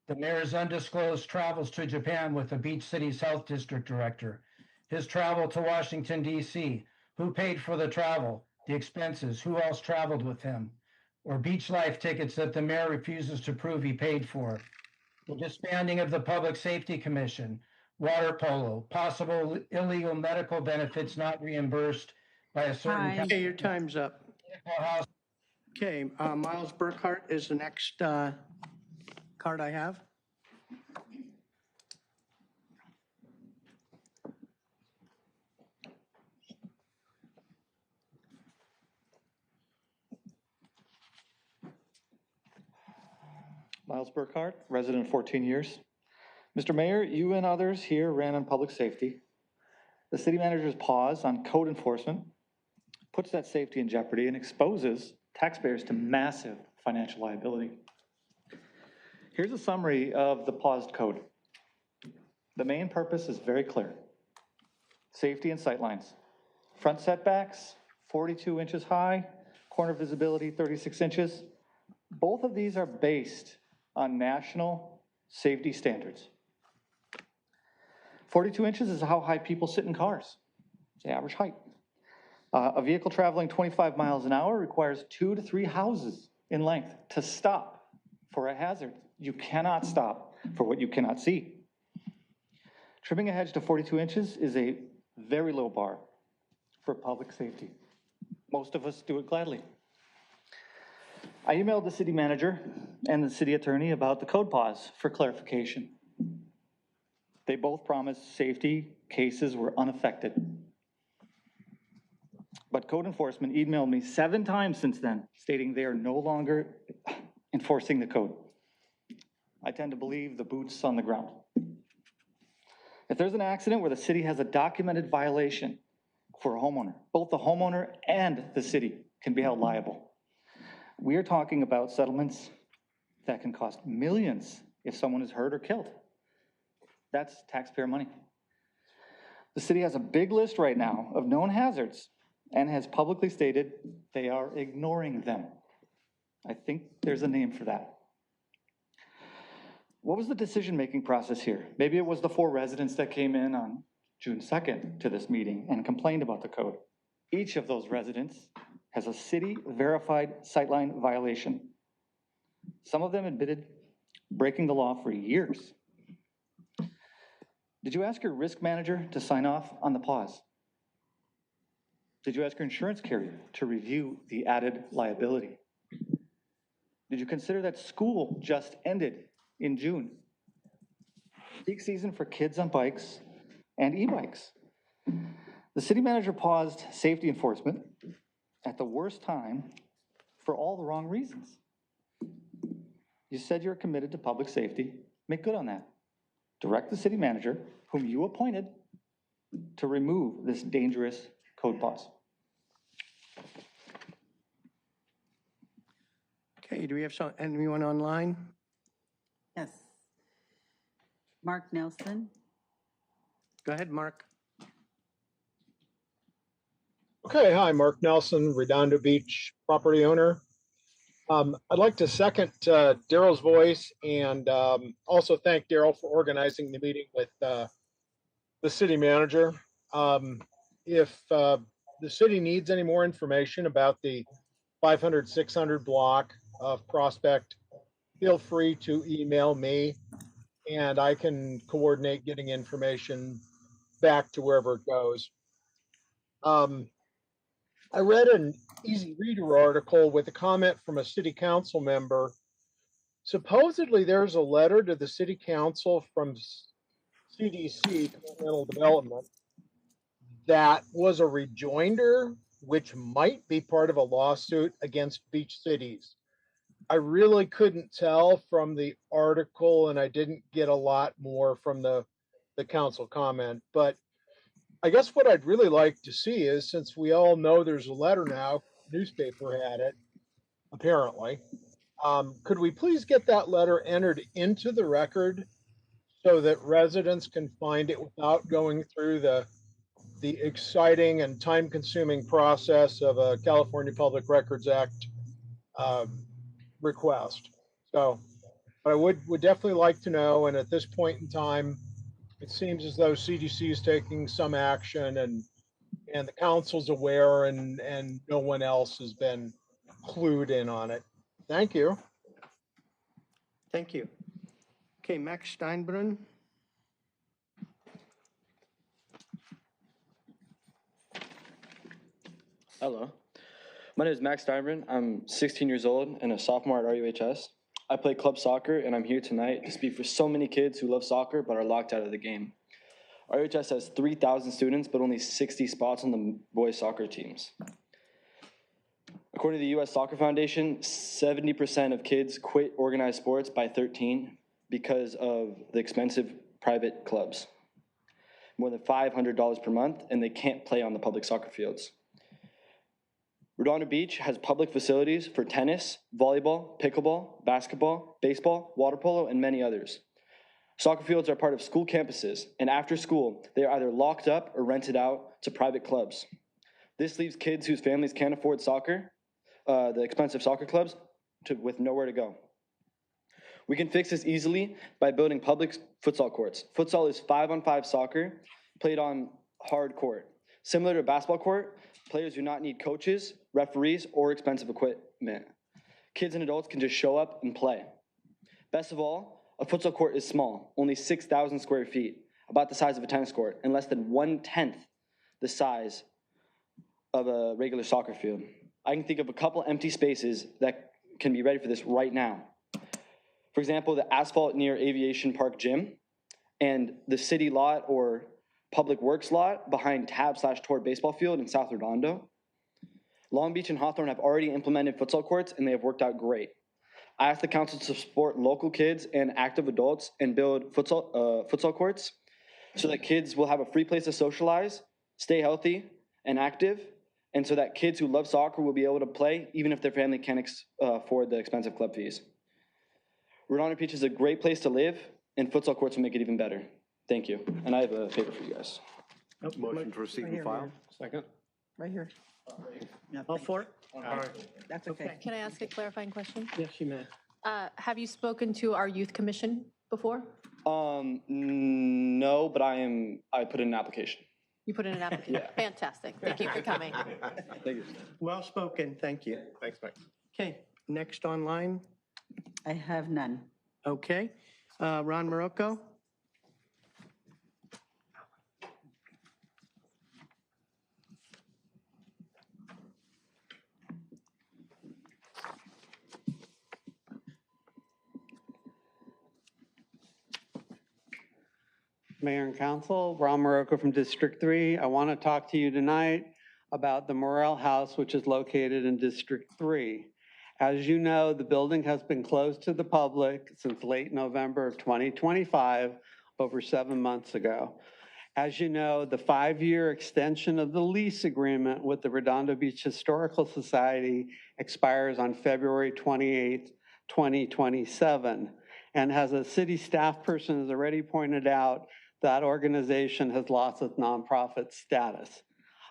The mayor's undisclosed travels to Japan with the Beach City's health district director. His travel to Washington, D.C. Who paid for the travel, the expenses? Who else traveled with him? Or beach life tickets that the mayor refuses to prove he paid for. The disbanding of the Public Safety Commission, water polo, possible illegal medical benefits not reimbursed by a certain. Time. Okay, your time's up. Okay, Miles Burkhart is the next card I have. Miles Burkhart, resident 14 years. Mr. Mayor, you and others here ran on public safety. The city manager's pause on code enforcement puts that safety in jeopardy and exposes taxpayers to massive financial liability. Here's a summary of the paused code. The main purpose is very clear. Safety and sightlines. Front setbacks, 42 inches high, corner visibility, 36 inches. Both of these are based on national safety standards. 42 inches is how high people sit in cars. It's the average height. A vehicle traveling 25 miles an hour requires 2 to 3 houses in length to stop for a hazard. You cannot stop for what you cannot see. Trimming a hedge to 42 inches is a very low bar for public safety. Most of us do it gladly. I emailed the city manager and the city attorney about the code pause for clarification. They both promised safety cases were unaffected. But code enforcement emailed me 7 times since then, stating they are no longer enforcing the code. I tend to believe the boots on the ground. If there's an accident where the city has a documented violation for a homeowner, both the homeowner and the city can be held liable. We are talking about settlements that can cost millions if someone is hurt or killed. That's taxpayer money. The city has a big list right now of known hazards and has publicly stated they are ignoring them. I think there's a name for that. What was the decision-making process here? Maybe it was the 4 residents that came in on June 2nd to this meeting and complained about the code. Each of those residents has a city-verified sightline violation. Some of them admitted breaking the law for years. Did you ask your risk manager to sign off on the pause? Did you ask your insurance carrier to review the added liability? Did you consider that school just ended in June? Peak season for kids on bikes and e-bikes. The city manager paused safety enforcement at the worst time for all the wrong reasons. You said you're committed to public safety. Make good on that. Direct the city manager, whom you appointed, to remove this dangerous code pause. Okay, do we have anyone online? Yes. Mark Nelson. Go ahead, Mark. Okay, hi, Mark Nelson, Redondo Beach property owner. I'd like to second Daryl's voice and also thank Daryl for organizing the meeting with the city manager. If the city needs any more information about the 500, 600 block of Prospect, feel free to email me and I can coordinate getting information back to wherever it goes. I read an Easy Reader article with a comment from a city council member. Supposedly there's a letter to the city council from CDC, Continental Development, that was a rejoinder, which might be part of a lawsuit against beach cities. I really couldn't tell from the article, and I didn't get a lot more from the council comment, but I guess what I'd really like to see is, since we all know there's a letter now, newspaper had it, apparently. Could we please get that letter entered into the record so that residents can find it without going through the exciting and time-consuming process of a California Public Records Act request? So I would definitely like to know, and at this point in time, it seems as though CDC is taking some action and the council's aware and no one else has been clued in on it. Thank you. Thank you. Okay, Max Steinbrunn. Hello, my name is Max Steinbrunn. I'm 16 years old and a sophomore at RUHS. I play club soccer and I'm here tonight to speak for so many kids who love soccer but are locked out of the game. RUHS has 3,000 students but only 60 spots on the boys soccer teams. According to the US Soccer Foundation, 70% of kids quit organized sports by 13 because of the expensive private clubs. More than $500 per month, and they can't play on the public soccer fields. Redondo Beach has public facilities for tennis, volleyball, pickleball, basketball, baseball, water polo, and many others. Soccer fields are part of school campuses, and after school, they are either locked up or rented out to private clubs. This leaves kids whose families can't afford soccer, the expensive soccer clubs, with nowhere to go. We can fix this easily by building public futsal courts. Futsal is 5-on-5 soccer played on hard court. Similar to a basketball court, players do not need coaches, referees, or expensive equipment. Kids and adults can just show up and play. Best of all, a futsal court is small, only 6,000 square feet, about the size of a tennis court, and less than 1/10 the size of a regular soccer field. I can think of a couple empty spaces that can be ready for this right now. For example, the asphalt near Aviation Park Gym and the city lot or Public Works lot behind Tab/Tord baseball field in South Redondo. Long Beach and Hawthorne have already implemented futsal courts and they have worked out great. I asked the council to support local kids and active adults and build futsal courts so that kids will have a free place to socialize, stay healthy and active, and so that kids who love soccer will be able to play even if their family can't afford the expensive club fees. Redondo Beach is a great place to live, and futsal courts will make it even better. Thank you. And I have a paper for you guys. Motion to receive and file. Second. Right here. All for it? That's okay. Can I ask a clarifying question? Yes, you may. Have you spoken to our youth commission before? No, but I put in an application. You put in an application? Yeah. Fantastic. Thank you for coming. Thank you. Well spoken, thank you. Thanks, Max. Okay, next online. I have none. Okay, Ron Morocco. Mayor and Council, Ron Morocco from District 3. I want to talk to you tonight about the Morel House, which is located in District 3. As you know, the building has been closed to the public since late November of 2025, over 7 months ago. As you know, the 5-year extension of the lease agreement with the Redondo Beach Historical Society expires on February 28th, 2027. And as a city staff person has already pointed out, that organization has lost its nonprofit status.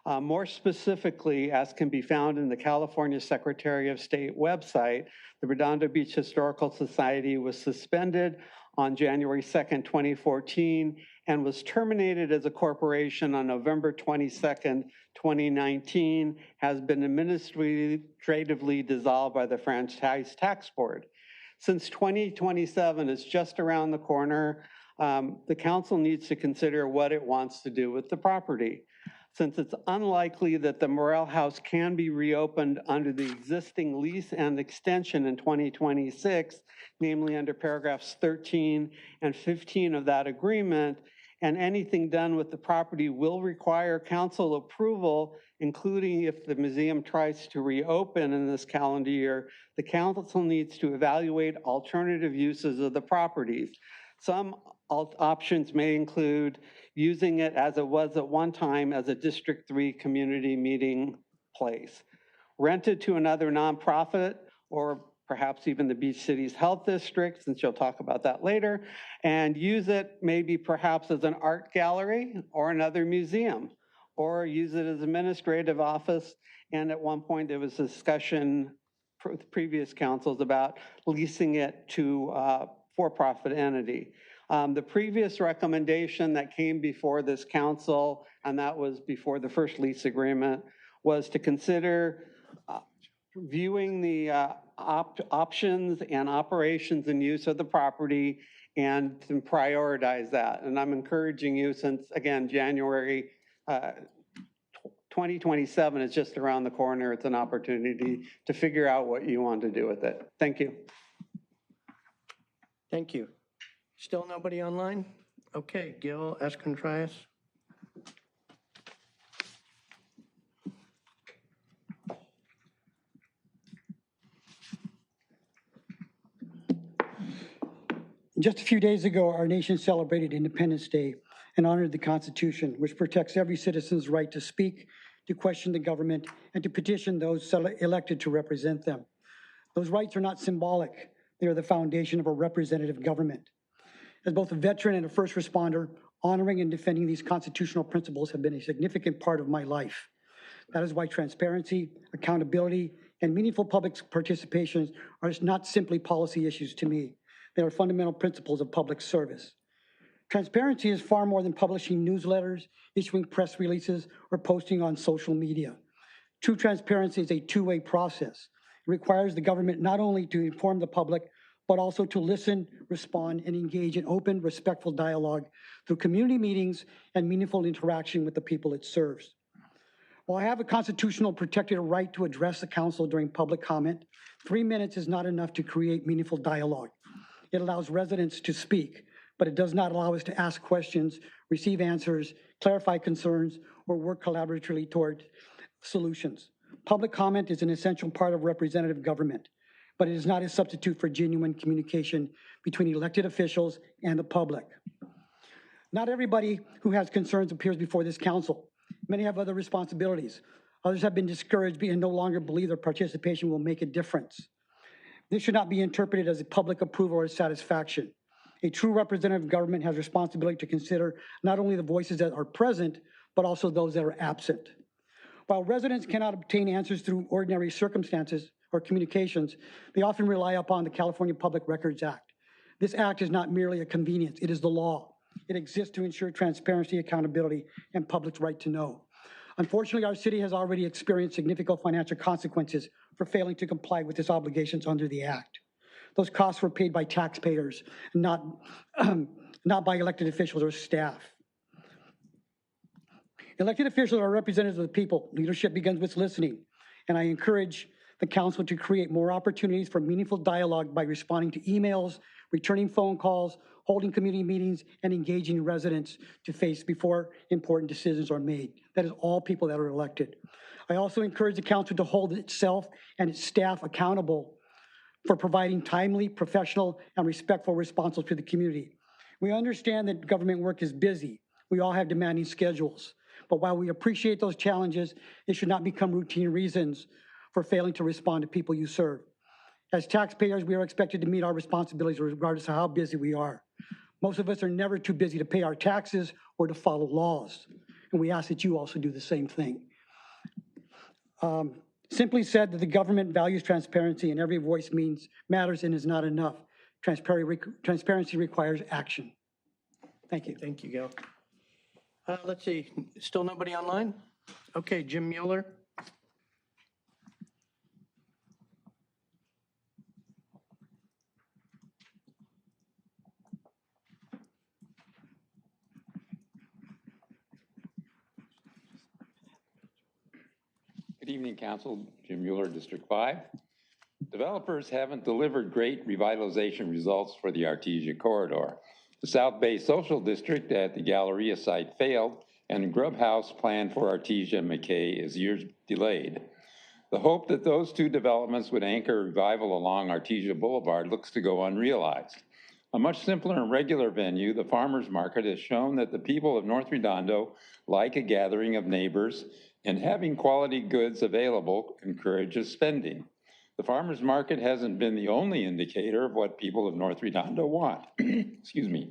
More specifically, as can be found in the California Secretary of State website, the Redondo Beach Historical Society was suspended on January 2nd, 2014, and was terminated as a corporation on November 22nd, 2019, has been administratively dissolved by the Franchise Tax Board. Since 2027 is just around the corner, the council needs to consider what it wants to do with the property. Since it's unlikely that the Morel House can be reopened under the existing lease and extension in 2026, namely under paragraphs 13 and 15 of that agreement, and anything done with the property will require council approval, including if the museum tries to reopen in this calendar year, the council needs to evaluate alternative uses of the properties. Some options may include using it as it was at one time as a District 3 community meeting place. Rented to another nonprofit or perhaps even the Beach Cities Health District, since you'll talk about that later, and use it maybe perhaps as an art gallery or another museum, or use it as administrative office. And at one point there was discussion with previous councils about leasing it to a for-profit entity. The previous recommendation that came before this council, and that was before the first lease agreement, was to consider viewing the options and operations and use of the property and to prioritize that. And I'm encouraging you, since again, January 2027 is just around the corner. It's an opportunity to figure out what you want to do with it. Thank you. Thank you. Still nobody online? Okay, Gil Escontrias. Just a few days ago, our nation celebrated Independence Day and honored the Constitution, which protects every citizen's right to speak, to question the government, and to petition those elected to represent them. Those rights are not symbolic. They are the foundation of a representative government. As both a veteran and a first responder, honoring and defending these constitutional principles have been a significant part of my life. That is why transparency, accountability, and meaningful public participation are not simply policy issues to me. They are fundamental principles of public service. Transparency is far more than publishing newsletters, issuing press releases, or posting on social media. True transparency is a two-way process. It requires the government not only to inform the public, but also to listen, respond, and engage in open, respectful dialogue through community meetings and meaningful interaction with the people it serves. While I have a constitutional protected right to address the council during public comment, 3 minutes is not enough to create meaningful dialogue. It allows residents to speak, but it does not allow us to ask questions, receive answers, clarify concerns, or work collaboratively toward solutions. Public comment is an essential part of representative government, but it is not a substitute for genuine communication between elected officials and the public. Not everybody who has concerns appears before this council. Many have other responsibilities. Others have been discouraged and no longer believe their participation will make a difference. This should not be interpreted as a public approval or satisfaction. A true representative government has responsibility to consider not only the voices that are present, but also those that are absent. While residents cannot obtain answers through ordinary circumstances or communications, they often rely upon the California Public Records Act. This act is not merely a convenience, it is the law. It exists to ensure transparency, accountability, and public's right to know. Unfortunately, our city has already experienced significant financial consequences for failing to comply with its obligations under the Act. Those costs were paid by taxpayers, not by elected officials or staff. Elected officials are representatives of the people. Leadership begins with listening, and I encourage the council to create more opportunities for meaningful dialogue by responding to emails, returning phone calls, holding community meetings, and engaging residents to face before important decisions are made. That is all people that are elected. I also encourage the council to hold itself and its staff accountable for providing timely, professional, and respectful responses to the community. We understand that government work is busy. We all have demanding schedules. But while we appreciate those challenges, it should not become routine reasons for failing to respond to people you serve. As taxpayers, we are expected to meet our responsibilities regardless of how busy we are. Most of us are never too busy to pay our taxes or to follow laws. And we ask that you also do the same thing. Simply said, that the government values transparency and every voice matters and is not enough. Transparency requires action. Thank you. Thank you, Gil. Let's see, still nobody online? Okay, Jim Mueller. Good evening, Council. Jim Mueller, District 5. Developers haven't delivered great revitalization results for the Artesia corridor. The South Bay Social District at the Galleria site failed, and Grub House planned for Artesia and McKay is years delayed. The hope that those two developments would anchor revival along Artesia Boulevard looks to go unrealized. A much simpler and regular venue, the farmers market, has shown that the people of North Redondo like a gathering of neighbors, and having quality goods available encourages spending. The farmers market hasn't been the only indicator of what people of North Redondo want. Excuse me.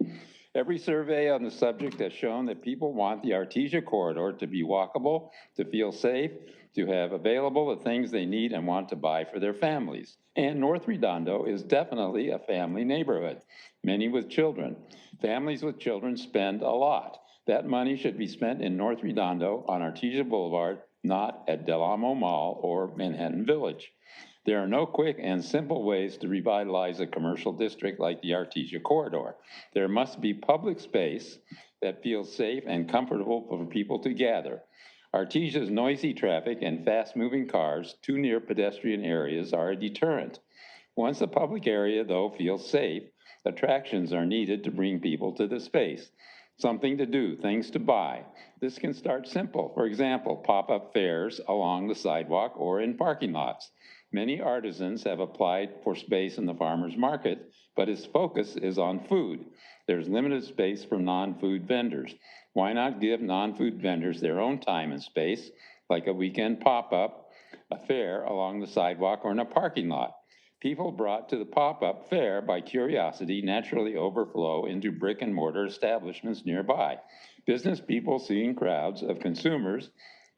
Every survey on the subject has shown that people want the Artesia corridor to be walkable, to feel safe, to have available the things they need and want to buy for their families. And North Redondo is definitely a family neighborhood, many with children. Families with children spend a lot. That money should be spent in North Redondo on Artesia Boulevard, not at Del Amo Mall or Manhattan Village. There are no quick and simple ways to revitalize a commercial district like the Artesia corridor. There must be public space that feels safe and comfortable for people to gather. Artesia's noisy traffic and fast-moving cars too near pedestrian areas are a deterrent. Once the public area, though, feels safe, attractions are needed to bring people to the space. Something to do, things to buy. This can start simple. For example, pop-up fairs along the sidewalk or in parking lots. Many artisans have applied for space in the farmers market, but its focus is on food. There's limited space for non-food vendors. Why not give non-food vendors their own time and space, like a weekend pop-up, a fair along the sidewalk or in a parking lot? People brought to the pop-up fair by curiosity naturally overflow into brick and mortar establishments nearby. Business people seeing crowds of consumers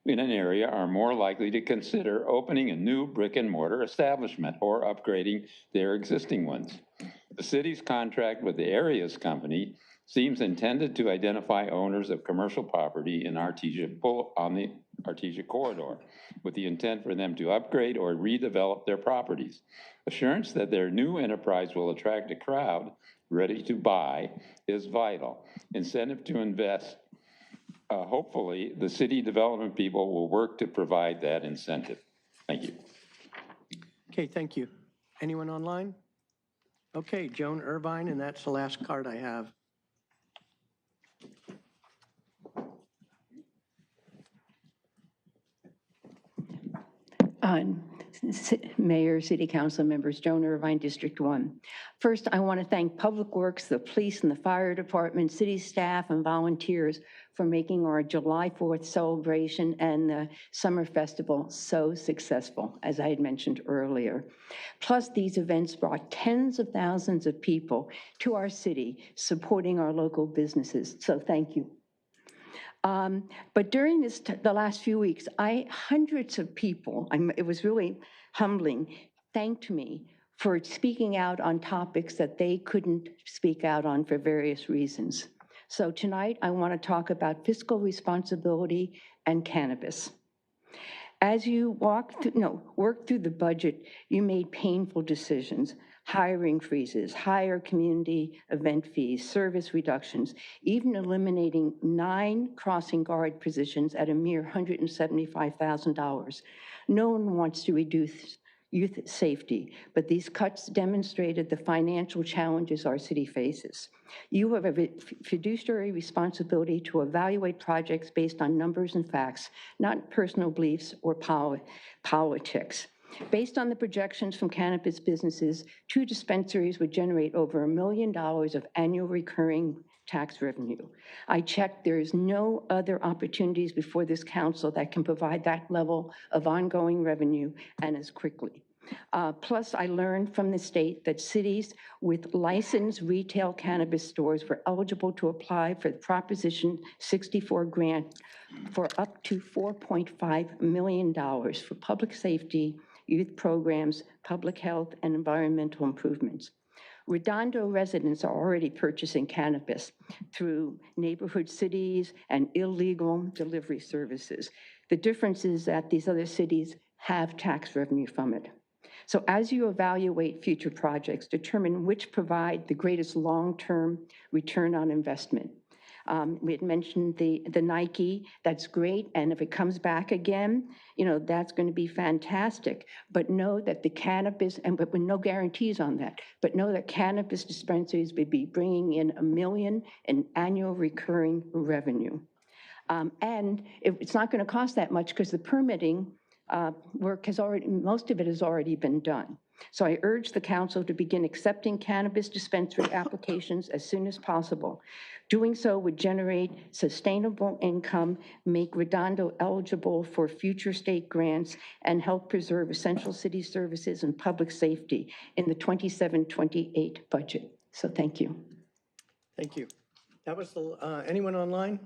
in an area are more likely to consider opening a new brick and mortar establishment or upgrading their existing ones. The city's contract with the area's company seems intended to identify owners of commercial property in on the Artesia corridor, with the intent for them to upgrade or redevelop their properties. Assurance that their new enterprise will attract a crowd ready to buy is vital. Incentive to invest. Hopefully, the city development people will work to provide that incentive. Thank you. Okay, thank you. Anyone online? Okay, Joan Irvine, and that's the last card I have. Mayor, City Council members, Joan Irvine, District 1. First, I want to thank Public Works, the police and the fire department, city staff and volunteers for making our July 4th celebration and the summer festival so successful, as I had mentioned earlier. Plus, these events brought tens of thousands of people to our city, supporting our local businesses, so thank you. But during the last few weeks, hundreds of people, it was really humbling, thanked me for speaking out on topics that they couldn't speak out on for various reasons. So tonight, I want to talk about fiscal responsibility and cannabis. As you worked through the budget, you made painful decisions. Hiring freezes, higher community event fees, service reductions, even eliminating 9 crossing guard positions at a mere $175,000. No one wants to reduce youth safety, but these cuts demonstrated the financial challenges our city faces. You have a fiduciary responsibility to evaluate projects based on numbers and facts, not personal beliefs or politics. Based on the projections from cannabis businesses, 2 dispensaries would generate over $1 million of annual recurring tax revenue. I checked, there is no other opportunities before this council that can provide that level of ongoing revenue and as quickly. Plus, I learned from the state that cities with licensed retail cannabis stores were eligible to apply for the Proposition 64 grant for up to $4.5 million for public safety, youth programs, public health, and environmental improvements. Redondo residents are already purchasing cannabis through neighborhood cities and illegal delivery services. The difference is that these other cities have tax revenue from it. So as you evaluate future projects, determine which provide the greatest long-term return on investment. We had mentioned the Nike, that's great, and if it comes back again, that's going to be fantastic. But know that the cannabis, but with no guarantees on that, but know that cannabis dispensaries would be bringing in $1 million in annual recurring revenue. And it's not going to cost that much because the permitting work most of it has already been done. So I urge the council to begin accepting cannabis dispensary applications as soon as possible. Doing so would generate sustainable income, make Redondo eligible for future state grants, and help preserve essential city services and public safety in the 27-28 budget. So thank you. Thank you. That was the, anyone online?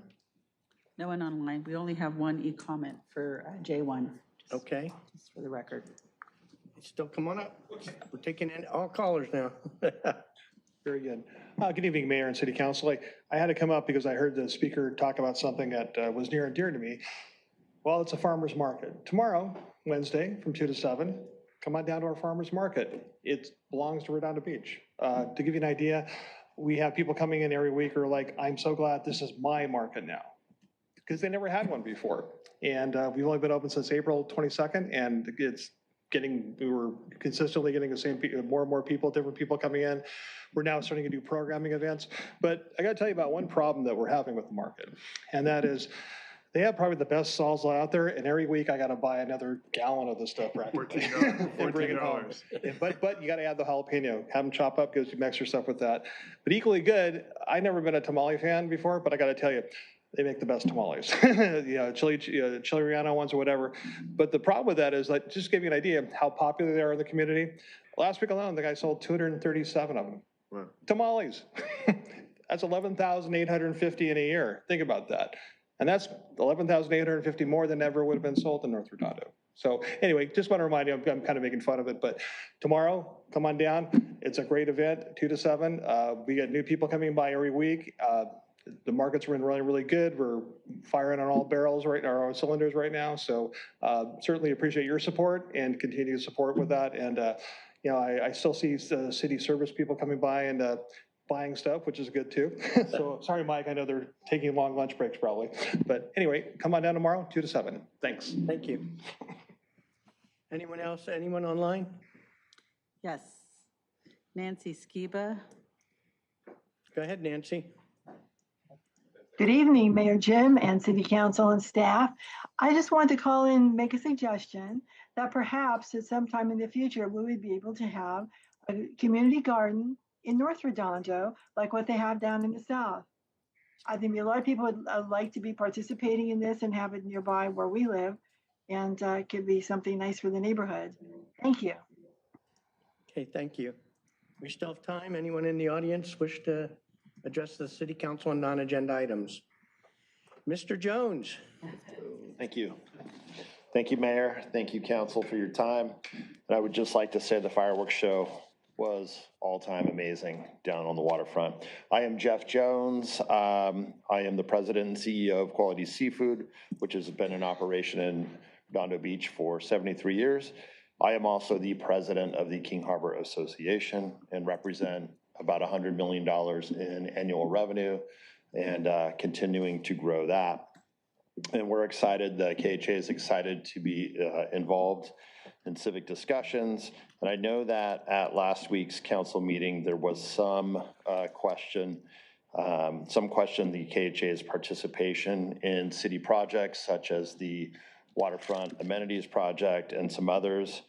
No one online. We only have one e-comment for J1. Okay. Just for the record. Still, come on up. We're taking in all callers now. Very good. Good evening, Mayor and City Council. I had to come up because I heard the speaker talk about something that was near and dear to me. Well, it's a farmer's market. Tomorrow, Wednesday, from 2 to 7, come on down to our farmer's market. It belongs to Redondo Beach. To give you an idea, we have people coming in every week who are like, I'm so glad this is my market now, because they never had one before. And we've only been open since April 22nd, and we were consistently getting the same people, more and more people, different people coming in. We're now starting to do programming events. But I got to tell you about one problem that we're having with the market, and that is they have probably the best salsa out there, and every week I got to buy another gallon of this stuff practically. and bring it home. But you got to add the jalapeno, have them chop up, gives you some extra stuff with that. But equally good, I've never been a tamale fan before, but I got to tell you, they make the best tamales, chili relleno ones or whatever. But the problem with that is, like, just to give you an idea of how popular they are in the community. Last week alone, the guy sold 237 of them. Wow. Tamales. That's 11,850 in a year. Think about that. And that's 11,850 more than ever would have been sold in North Redondo. So anyway, just want to remind you, I'm kind of making fun of it, but tomorrow, come on down. It's a great event, 2 to 7. We get new people coming by every week. The market's been really, really good. We're firing on all barrels right now, all cylinders right now. So certainly appreciate your support and continue to support with that. And I still see city service people coming by and buying stuff, which is good too. So sorry, Mike, I know they're taking long lunch breaks probably. But anyway, come on down tomorrow, 2 to 7. Thanks. Thank you. Anyone else? Anyone online? Yes. Nancy Skiba. Go ahead, Nancy. Good evening, Mayor Jim and City Council and staff. I just want to call in and make a suggestion that perhaps at some time in the future, we would be able to have a community garden in North Redondo, like what they have down in the south. I think a lot of people would like to be participating in this and have it nearby where we live, and it could be something nice for the neighborhood. Thank you. Okay, thank you. We still have time. Anyone in the audience wish to address the City Council on non-agenda items? Mr. Jones. Thank you. Thank you, Mayor. Thank you, Council, for your time. And I would just like to say the fireworks show was all-time amazing down on the waterfront. I am Jeff Jones. I am the president and CEO of Quality Seafood, which has been in operation in Redondo Beach for 73 years. I am also the president of the King Harbor Association and represent about $100 million in annual revenue and continuing to grow that. And we're excited, the KHA is excited to be involved in civic discussions. And I know that at last week's council meeting, there was some question the KHA's participation in city projects such as the waterfront amenities project and some others.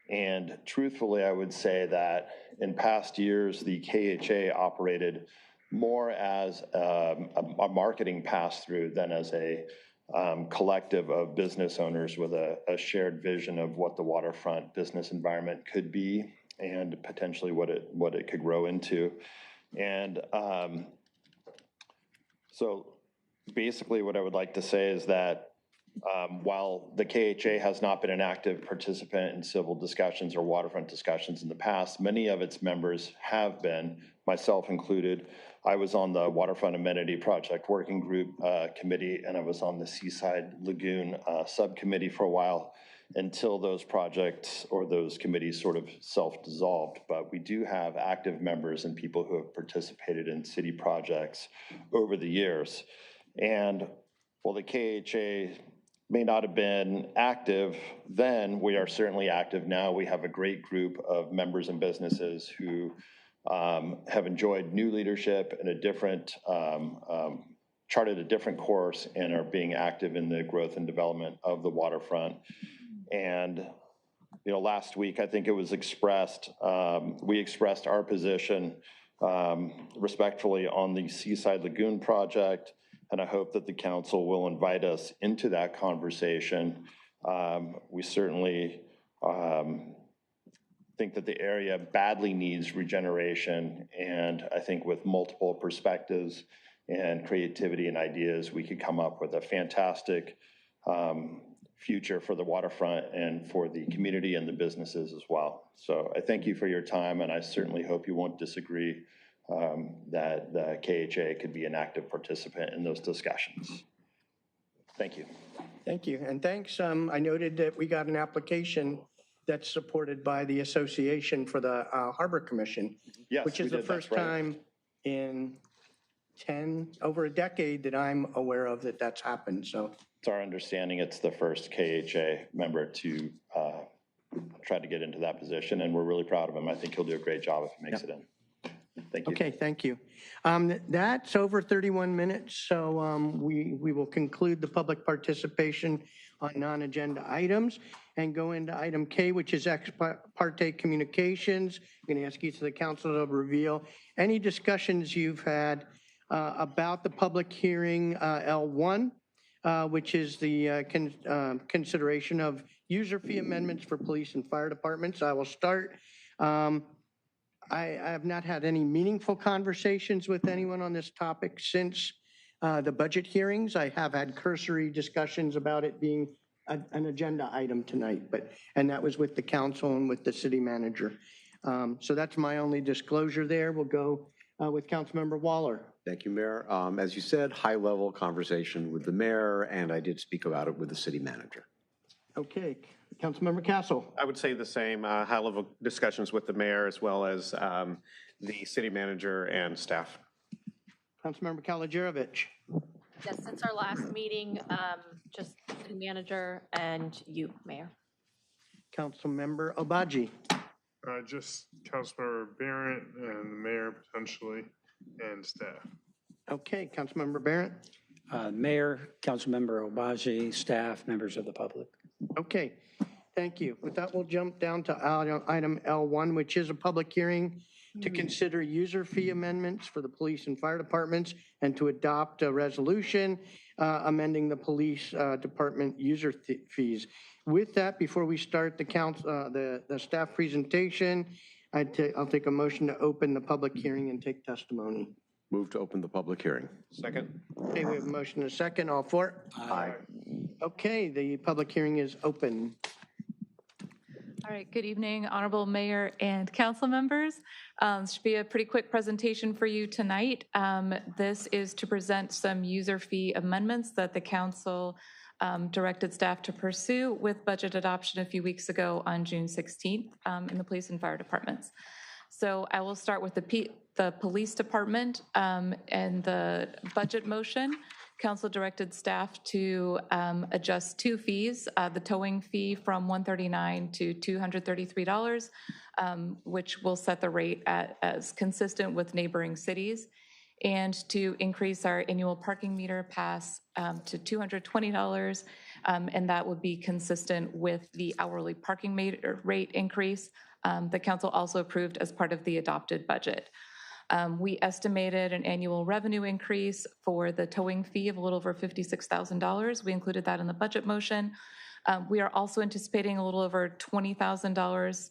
And truthfully, I would say that in past years, the KHA operated more as a marketing pass-through than as a collective of business owners with a shared vision of what the waterfront business environment could be and potentially what it could grow into. And so basically what I would like to say is that while the KHA has not been an active participant in civil discussions or waterfront discussions in the past, many of its members have been, myself included. I was on the Waterfront Amenity Project Working Group Committee, and I was on the Seaside Lagoon Subcommittee for a while until those projects or those committees sort of self-dissolved. But we do have active members and people who have participated in city projects over the years. And while the KHA may not have been active then, we are certainly active now. We have a great group of members and businesses who have enjoyed new leadership and a different, charted a different course and are being active in the growth and development of the waterfront. And last week, I think it was expressed, we expressed our position respectfully on the Seaside Lagoon project, and I hope that the council will invite us into that conversation. We certainly think that the area badly needs regeneration, and I think with multiple perspectives and creativity and ideas, we could come up with a fantastic future for the waterfront and for the community and the businesses as well. So I thank you for your time, and I certainly hope you won't disagree that the KHA could be an active participant in those discussions. Thank you. Thank you, and thanks. I noted that we got an application that's supported by the Association for the Harbor Commission, Yes, which is the first time in over a decade that I'm aware of that that's happened. So it's our understanding it's the first KHA member to try to get into that position, and we're really proud of him. I think he'll do a great job if he makes it in. Thank you. Okay, thank you. That's over 31 minutes, so we will conclude the public participation on non-agenda items and go into item K, which is ex parte communications. I'm going to ask each of the council to reveal any discussions you've had about the public hearing L1, which is the consideration of user fee amendments for police and fire departments. I will start. I have not had any meaningful conversations with anyone on this topic since the budget hearings. I have had cursory discussions about it being an agenda item tonight, and that was with the council and with the city manager. So that's my only disclosure there. We'll go with Councilmember Waller. Thank you, Mayor. As you said, high-level conversation with the mayor, and I did speak about it with the city manager. Okay, Councilmember Castle. I would say the same, high-level discussions with the mayor as well as the city manager and staff. Councilmember Kalajerovich. Yes, since our last meeting, just city manager and you, Mayor. Councilmember Obaji. Just Councilmember Barrett and the mayor potentially and staff. Okay, Councilmember Barrett. Mayor, Councilmember Obaji, staff, members of the public. Okay, thank you. With that, we'll jump down to item L1, which is a public hearing to consider user fee amendments for the police and fire departments and to adopt a resolution amending the police department user fees. With that, before we start the staff presentation, I'll take a motion to open the public hearing and take testimony. Move to open the public hearing. Second. Okay, we have a motion and a second. All for? Aye. Okay, the public hearing is open. All right, good evening, Honorable Mayor and council members. This should be a pretty quick presentation for you tonight. This is to present some user fee amendments that the council directed staff to pursue with budget adoption a few weeks ago on June 16th in the police and fire departments. So I will start with the police department and the budget motion. Council directed staff to adjust two fees, the towing fee from $139 to $233, which will set the rate as consistent with neighboring cities, and to increase our annual parking meter pass to $220, and that would be consistent with the hourly parking meter rate increase the council also approved as part of the adopted budget. We estimated an annual revenue increase for the towing fee of a little over $56,000. We included that in the budget motion. We are also anticipating a little over $20,000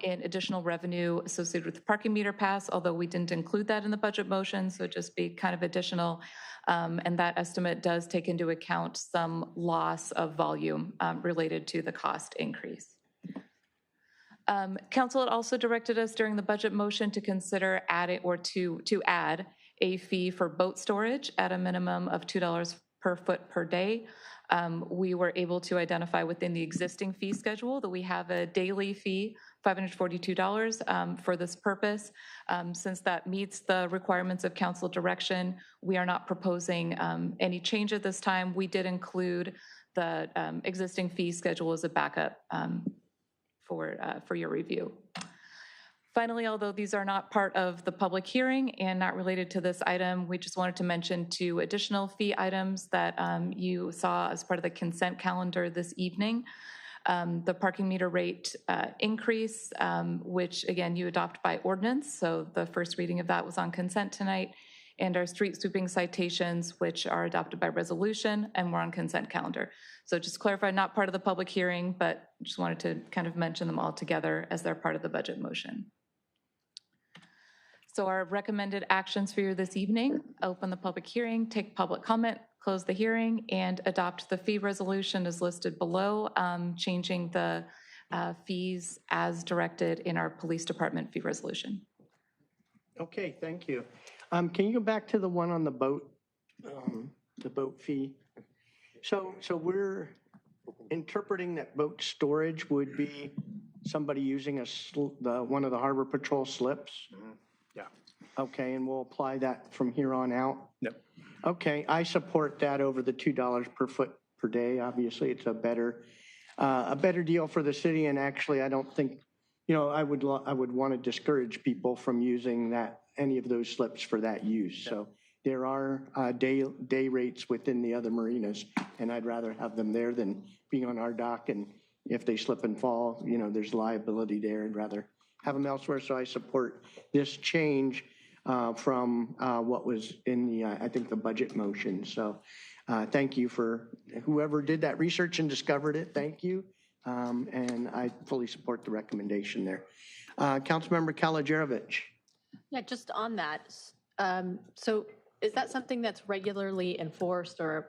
in additional revenue associated with the parking meter pass, although we didn't include that in the budget motion, so just be kind of additional. And that estimate does take into account some loss of volume related to the cost increase. Council had also directed us during the budget motion to consider adding or to add a fee for boat storage at a minimum of $2 per foot per day. We were able to identify within the existing fee schedule that we have a daily fee, $542 for this purpose. Since that meets the requirements of council direction, we are not proposing any change at this time. We did include the existing fee schedule as a backup for your review. Finally, although these are not part of the public hearing and not related to this item, we just wanted to mention two additional fee items that you saw as part of the consent calendar this evening. the parking meter rate increase, which again, you adopt by ordinance. So the first reading of that was on consent tonight. And our street sweeping citations, which are adopted by resolution and we're on consent calendar. So just clarify, not part of the public hearing, but just wanted to kind of mention them all together as they're part of the budget motion. So our recommended actions for you this evening: open the public hearing, take public comment, close the hearing, and adopt the fee resolution as listed below, changing the fees as directed in our police department fee resolution. Okay, thank you. Can you go back to the one on the boat fee? So we're interpreting that boat storage would be somebody using one of the Harbor Patrol slips? Yeah. Okay, and we'll apply that from here on out? No. Okay, I support that over the $2 per foot per day. Obviously, it's a better deal for the city, and actually, I don't think, I would want to discourage people from using any of those slips for that use. So there are day rates within the other marinas, and I'd rather have them there than being on our dock. And if they slip and fall, there's liability there. I'd rather have them elsewhere. So I support this change from what was in I think the budget motion. So thank you for whoever did that research and discovered it. Thank you. And I fully support the recommendation there. Councilmember Kalajerovich. Yeah, just on that, so is that something that's regularly enforced, or,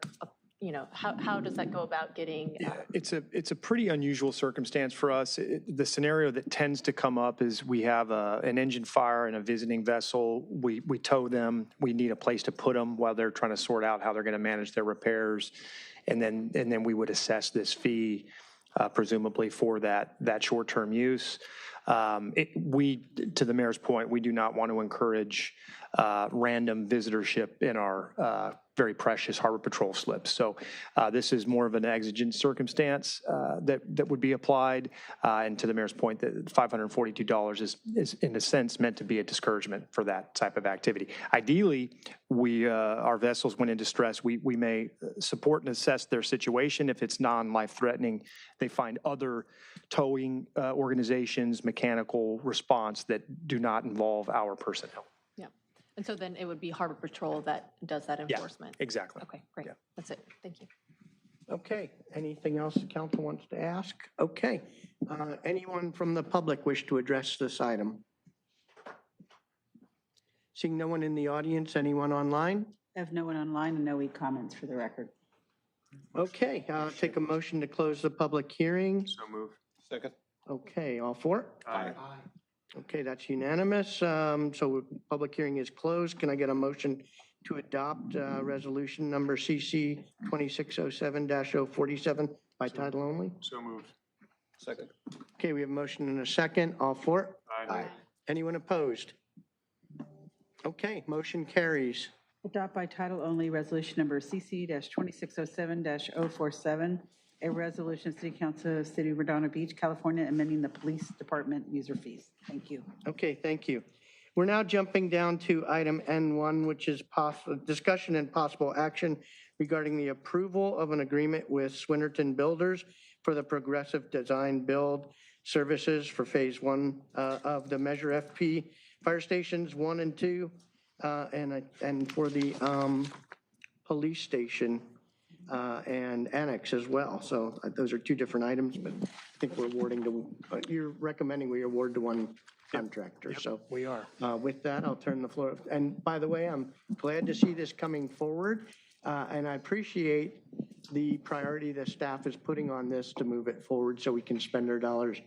how does that go about getting? It's a pretty unusual circumstance for us. The scenario that tends to come up is we have an engine fire in a visiting vessel. We tow them. We need a place to put them while they're trying to sort out how they're going to manage their repairs, and then we would assess this fee, presumably for that short-term use. To the mayor's point, we do not want to encourage random visitorship in our very precious Harbor Patrol slips. So this is more of an exigent circumstance that would be applied. And to the mayor's point, that $542 is in a sense meant to be a discouragement for that type of activity. Ideally, our vessels, when in distress, we may support and assess their situation. If it's non-life threatening, they find other towing organizations, mechanical response that do not involve our personnel. Yeah. And so then it would be Harbor Patrol that does that enforcement? Yeah, exactly. Okay, great. Yeah. That's it. Thank you. Okay, anything else the council wants to ask? Okay, anyone from the public wish to address this item? Seeing no one in the audience, anyone online? I have no one online and no e-comments for the record. Okay, I'll take a motion to close the public hearing. So moved. Second. Okay, all for it? Aye. Okay, that's unanimous. So public hearing is closed. Can I get a motion to adopt resolution number CC 2607-047 by title only? So moved. Second. Okay, we have a motion and a second. All for it? Aye. Anyone opposed? Okay, motion carries. Adopt by title only resolution number CC-2607-047, a resolution, City Council of City of Redondo Beach, California, amending the police department user fees. Thank you. Okay, thank you. We're now jumping down to item N1, which is discussion and possible action regarding the approval of an agreement with Swinnerton Builders for the progressive design build services for phase 1 of the Measure FP fire stations 1 and 2, and for the police station and annex as well. So those are two different items, but I think we're you're recommending we award to one contractor. Yep, so we are. With that, I'll turn the floor. And by the way, I'm glad to see this coming forward, and I appreciate the priority the staff is putting on this to move it forward so we can spend our dollars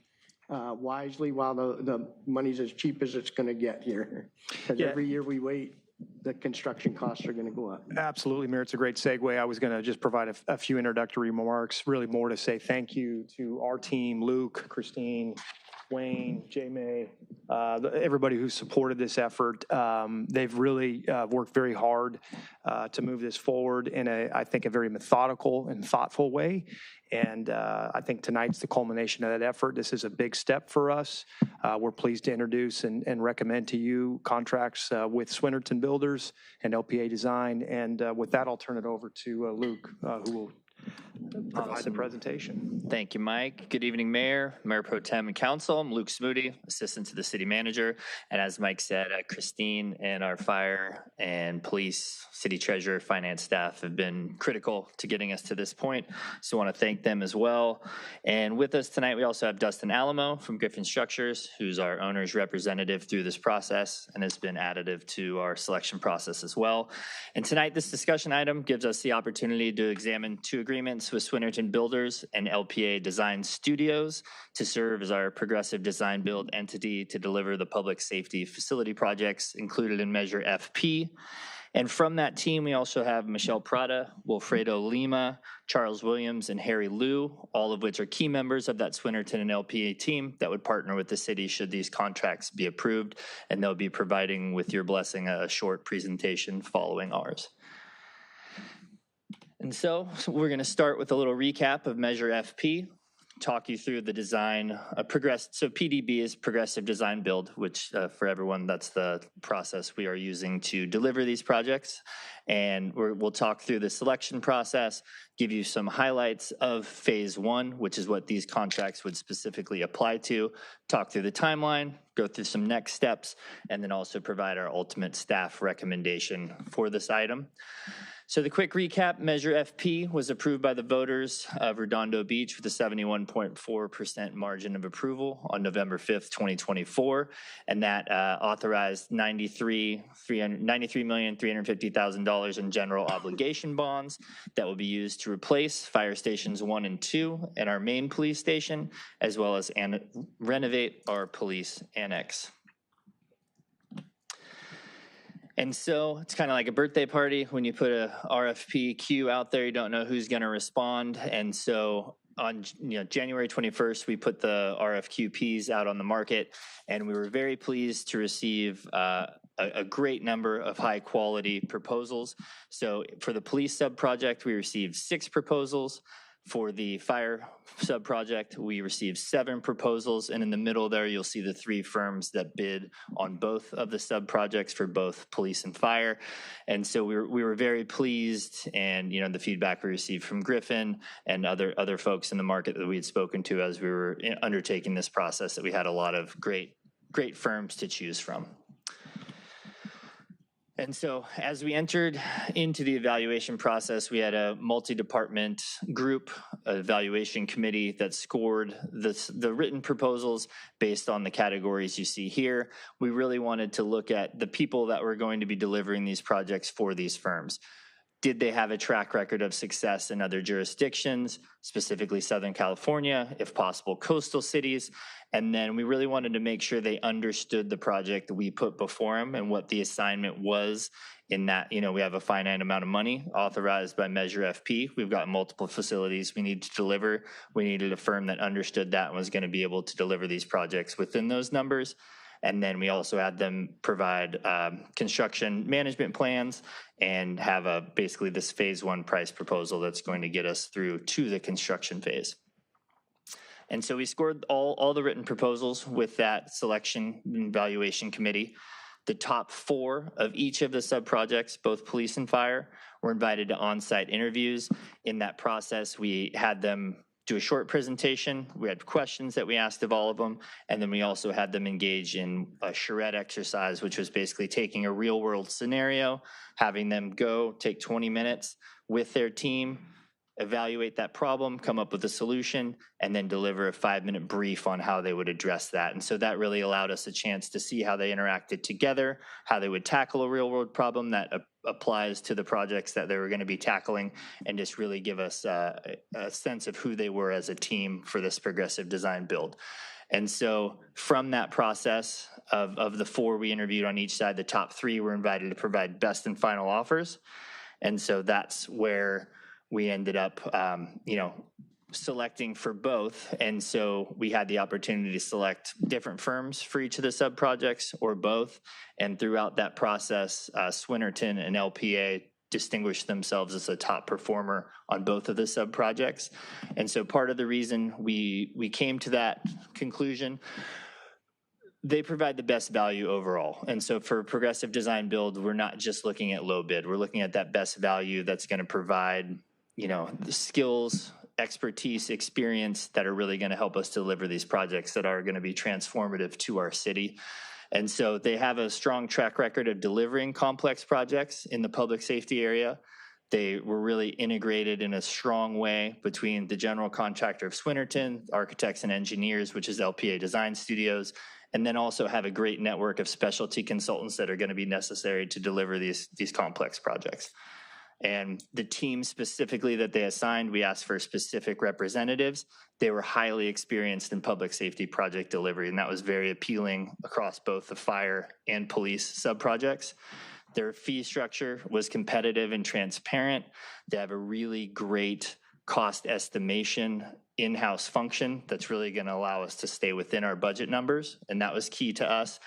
wisely while the money's as cheap as it's going to get here. Because every year we wait, the construction costs are going to go up. Absolutely, Mayor. It's a great segue. I was going to just provide a few introductory remarks, really more to say thank you to our team, Luke, Christine, Wayne, J-May, everybody who supported this effort. They've really worked very hard to move this forward in I think, a very methodical and thoughtful way. And I think tonight's the culmination of that effort. This is a big step for us. We're pleased to introduce and recommend to you contracts with Swinnerton Builders and LPA Design. And with that, I'll turn it over to Luke, who will provide the presentation. Thank you, Mike. Good evening, Mayor, Mayor Pro Tem, and Council. I'm Luke Smoody, Assistant to the City Manager. And as Mike said, Christine and our fire and police, city treasurer, finance staff have been critical to getting us to this point. So I want to thank them as well. And with us tonight, we also have Dustin Alamo from Griffin Structures, who's our owner's representative through this process and has been additive to our selection process as well. And tonight, this discussion item gives us the opportunity to examine 2 agreements with Swinnerton Builders and LPA Design Studios to serve as our progressive design build entity to deliver the public safety facility projects included in Measure FP. And from that team, we also have Michelle Prada, Wilfredo Lima, Charles Williams, and Harry Liu, all of which are key members of that Swinnerton and LPA team that would partner with the city should these contracts be approved. And they'll be providing, with your blessing, a short presentation following ours. And so we're going to start with a little recap of Measure FP, talk you through the design. So PDB is Progressive Design Build, which for everyone, that's the process we are using to deliver these projects. And we'll talk through the selection process, give you some highlights of Phase 1, which is what these contracts would specifically apply to, talk through the timeline, go through some next steps, and then also provide our ultimate staff recommendation for this item. So the quick recap, Measure FP was approved by the voters of Redondo Beach with a 71.4% margin of approval on November 5th, 2024. And that authorized $93,350,000 in general obligation bonds that will be used to replace Fire Stations 1 and 2 and our main police station, as well as renovate our police annex. And so it's kind of like a birthday party when you put a RFP queue out there, you don't know who's going to respond. And so on January 21st, we put the RFQPs out on the market, and we were very pleased to receive a great number of high quality proposals. So for the police sub project, we received 6 proposals. For the fire sub-project, we received 7 proposals, and in the middle there, you'll see the 3 firms that bid on both of the sub-projects for both police and fire. And so we were very pleased, and the feedback we received from Griffin and other folks in the market that we had spoken to as we were undertaking this process, that we had a lot of great firms to choose from. And so as we entered into the evaluation process, we had a multi-department group evaluation committee that scored the written proposals based on the categories you see here. We really wanted to look at the people that were going to be delivering these projects for these firms. Did they have a track record of success in other jurisdictions, specifically Southern California, if possible, coastal cities? And then we really wanted to make sure they understood the project that we put before them and what the assignment was in that, we have a finite amount of money authorized by Measure FP. We've got multiple facilities we need to deliver. We needed a firm that understood that and was going to be able to deliver these projects within those numbers. And then we also had them provide construction management plans and have basically this Phase 1 price proposal that's going to get us through to the construction phase. And so we scored all the written proposals with that selection and evaluation committee. The top 4 of each of the sub-projects, both police and fire, were invited to on-site interviews. In that process, we had them do a short presentation. We had questions that we asked of all of them, and then we also had them engage in a charrette exercise, which was basically taking a real-world scenario, having them go take 20 minutes with their team, evaluate that problem, come up with a solution, and then deliver a 5-minute brief on how they would address that. And so that really allowed us a chance to see how they interacted together, how they would tackle a real-world problem that applies to the projects that they were going to be tackling, and just really give us a sense of who they were as a team for this progressive design build. And so from that process of the 4 we interviewed on each side, the top 3 were invited to provide best and final offers. And so that's where we ended up, selecting for both. And so we had the opportunity to select different firms for each of the sub-projects or both. And throughout that process, Swinnerton and LPA distinguished themselves as a top performer on both of the sub-projects. And so part of the reason we came to that conclusion, they provide the best value overall. And so for progressive design build, we're not just looking at low bid. We're looking at that best value that's going to provide the skills, expertise, experience that are really going to help us deliver these projects that are going to be transformative to our city. And so they have a strong track record of delivering complex projects in the public safety area. They were really integrated in a strong way between the general contractor of Swinnerton, architects and engineers, which is LPA Design Studios, and then also have a great network of specialty consultants that are going to be necessary to deliver these complex projects. And the team specifically that they assigned, we asked for specific representatives. They were highly experienced in public safety project delivery, and that was very appealing across both the fire and police sub-projects. Their fee structure was competitive and transparent. They have a really great cost estimation in-house function that's really going to allow us to stay within our budget numbers, and that was key to us.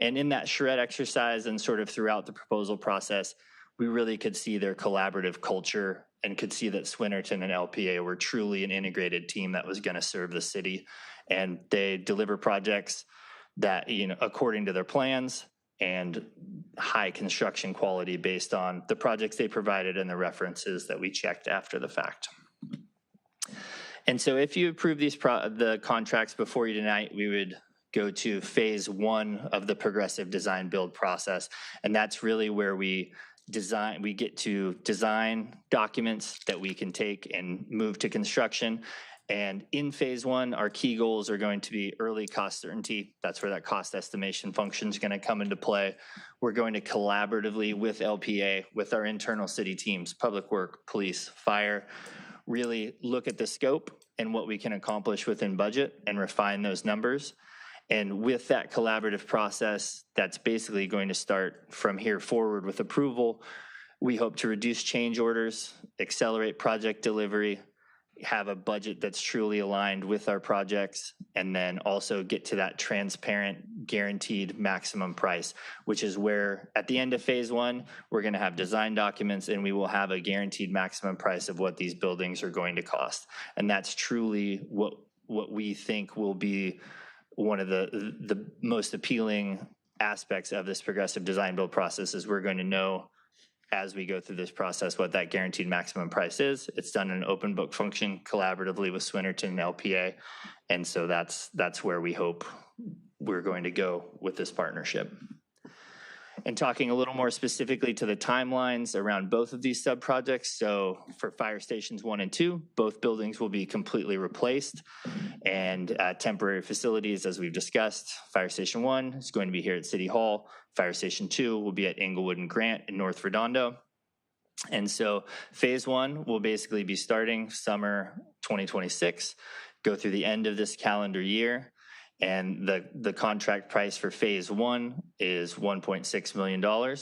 And in that charrette exercise and sort of throughout the proposal process, we really could see their collaborative culture and could see that Swinnerton and LPA were truly an integrated team that was going to serve the city. And they deliver projects that, according to their plans and high construction quality based on the projects they provided and the references that we checked after the fact. And so if you approve the contracts before you tonight, we would go to phase 1 of the progressive design build process. And that's really where we get to design documents that we can take and move to construction. And in phase 1, our key goals are going to be early cost certainty. That's where that cost estimation function is going to come into play. We're going to collaboratively with LPA, with our internal city teams, public work, police, fire, really look at the scope and what we can accomplish within budget and refine those numbers. And with that collaborative process, that's basically going to start from here forward with approval. We hope to reduce change orders, accelerate project delivery, have a budget that's truly aligned with our projects, and then also get to that transparent, guaranteed maximum price, which is where at the end of phase 1, we're going to have design documents and we will have a guaranteed maximum price of what these buildings are going to cost. And that's truly what we think will be one of the most appealing aspects of this progressive design build process is we're going to know as we go through this process what that guaranteed maximum price is. It's done in an open book function collaboratively with Swinnerton and LPA. And so that's where we hope we're going to go with this partnership. And talking a little more specifically to the timelines around both of these sub-projects. So for fire stations 1 and 2, both buildings will be completely replaced. And temporary facilities, as we've discussed, Fire Station 1 is going to be here at City Hall. Fire Station 2 will be at Englewood and Grant in North Redondo. And so phase 1 will basically be starting summer 2026, go through the end of this calendar year. And the contract price for phase 1 is $1.6 million.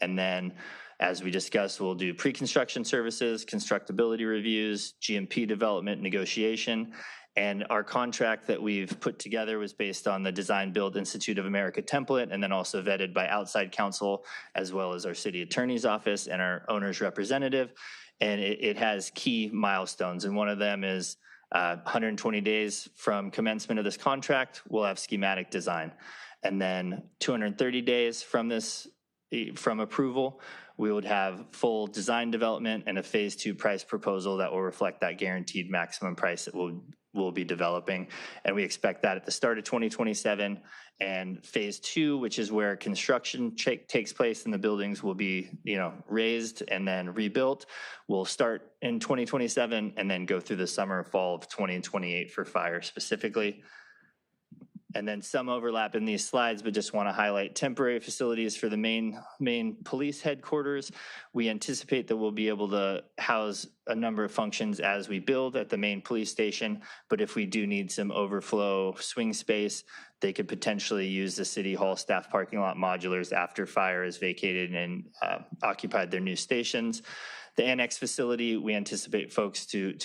And then, as we discussed, we'll do pre-construction services, constructability reviews, GMP development, negotiation. And our contract that we've put together was based on the Design Build Institute of America template, and then also vetted by outside counsel, as well as our city attorney's office and our owner's representative. And it has key milestones. And one of them is 120 days from commencement of this contract, we'll have schematic design. And then 230 days from approval, we would have full design development and a phase 2 price proposal that will reflect that guaranteed maximum price that we'll be developing. And we expect that at the start of 2027. And phase 2, which is where construction takes place and the buildings will be, raised and then rebuilt, will start in 2027 and then go through the summer, fall of 2028 for fire specifically. And then some overlap in these slides, but just want to highlight temporary facilities for the main police headquarters. We anticipate that we'll be able to house a number of functions as we build at the main police station. But if we do need some overflow swing space, they could potentially use the City Hall staff parking lot modulars after fire is vacated and occupied their new stations. The annex facility, we anticipate folks to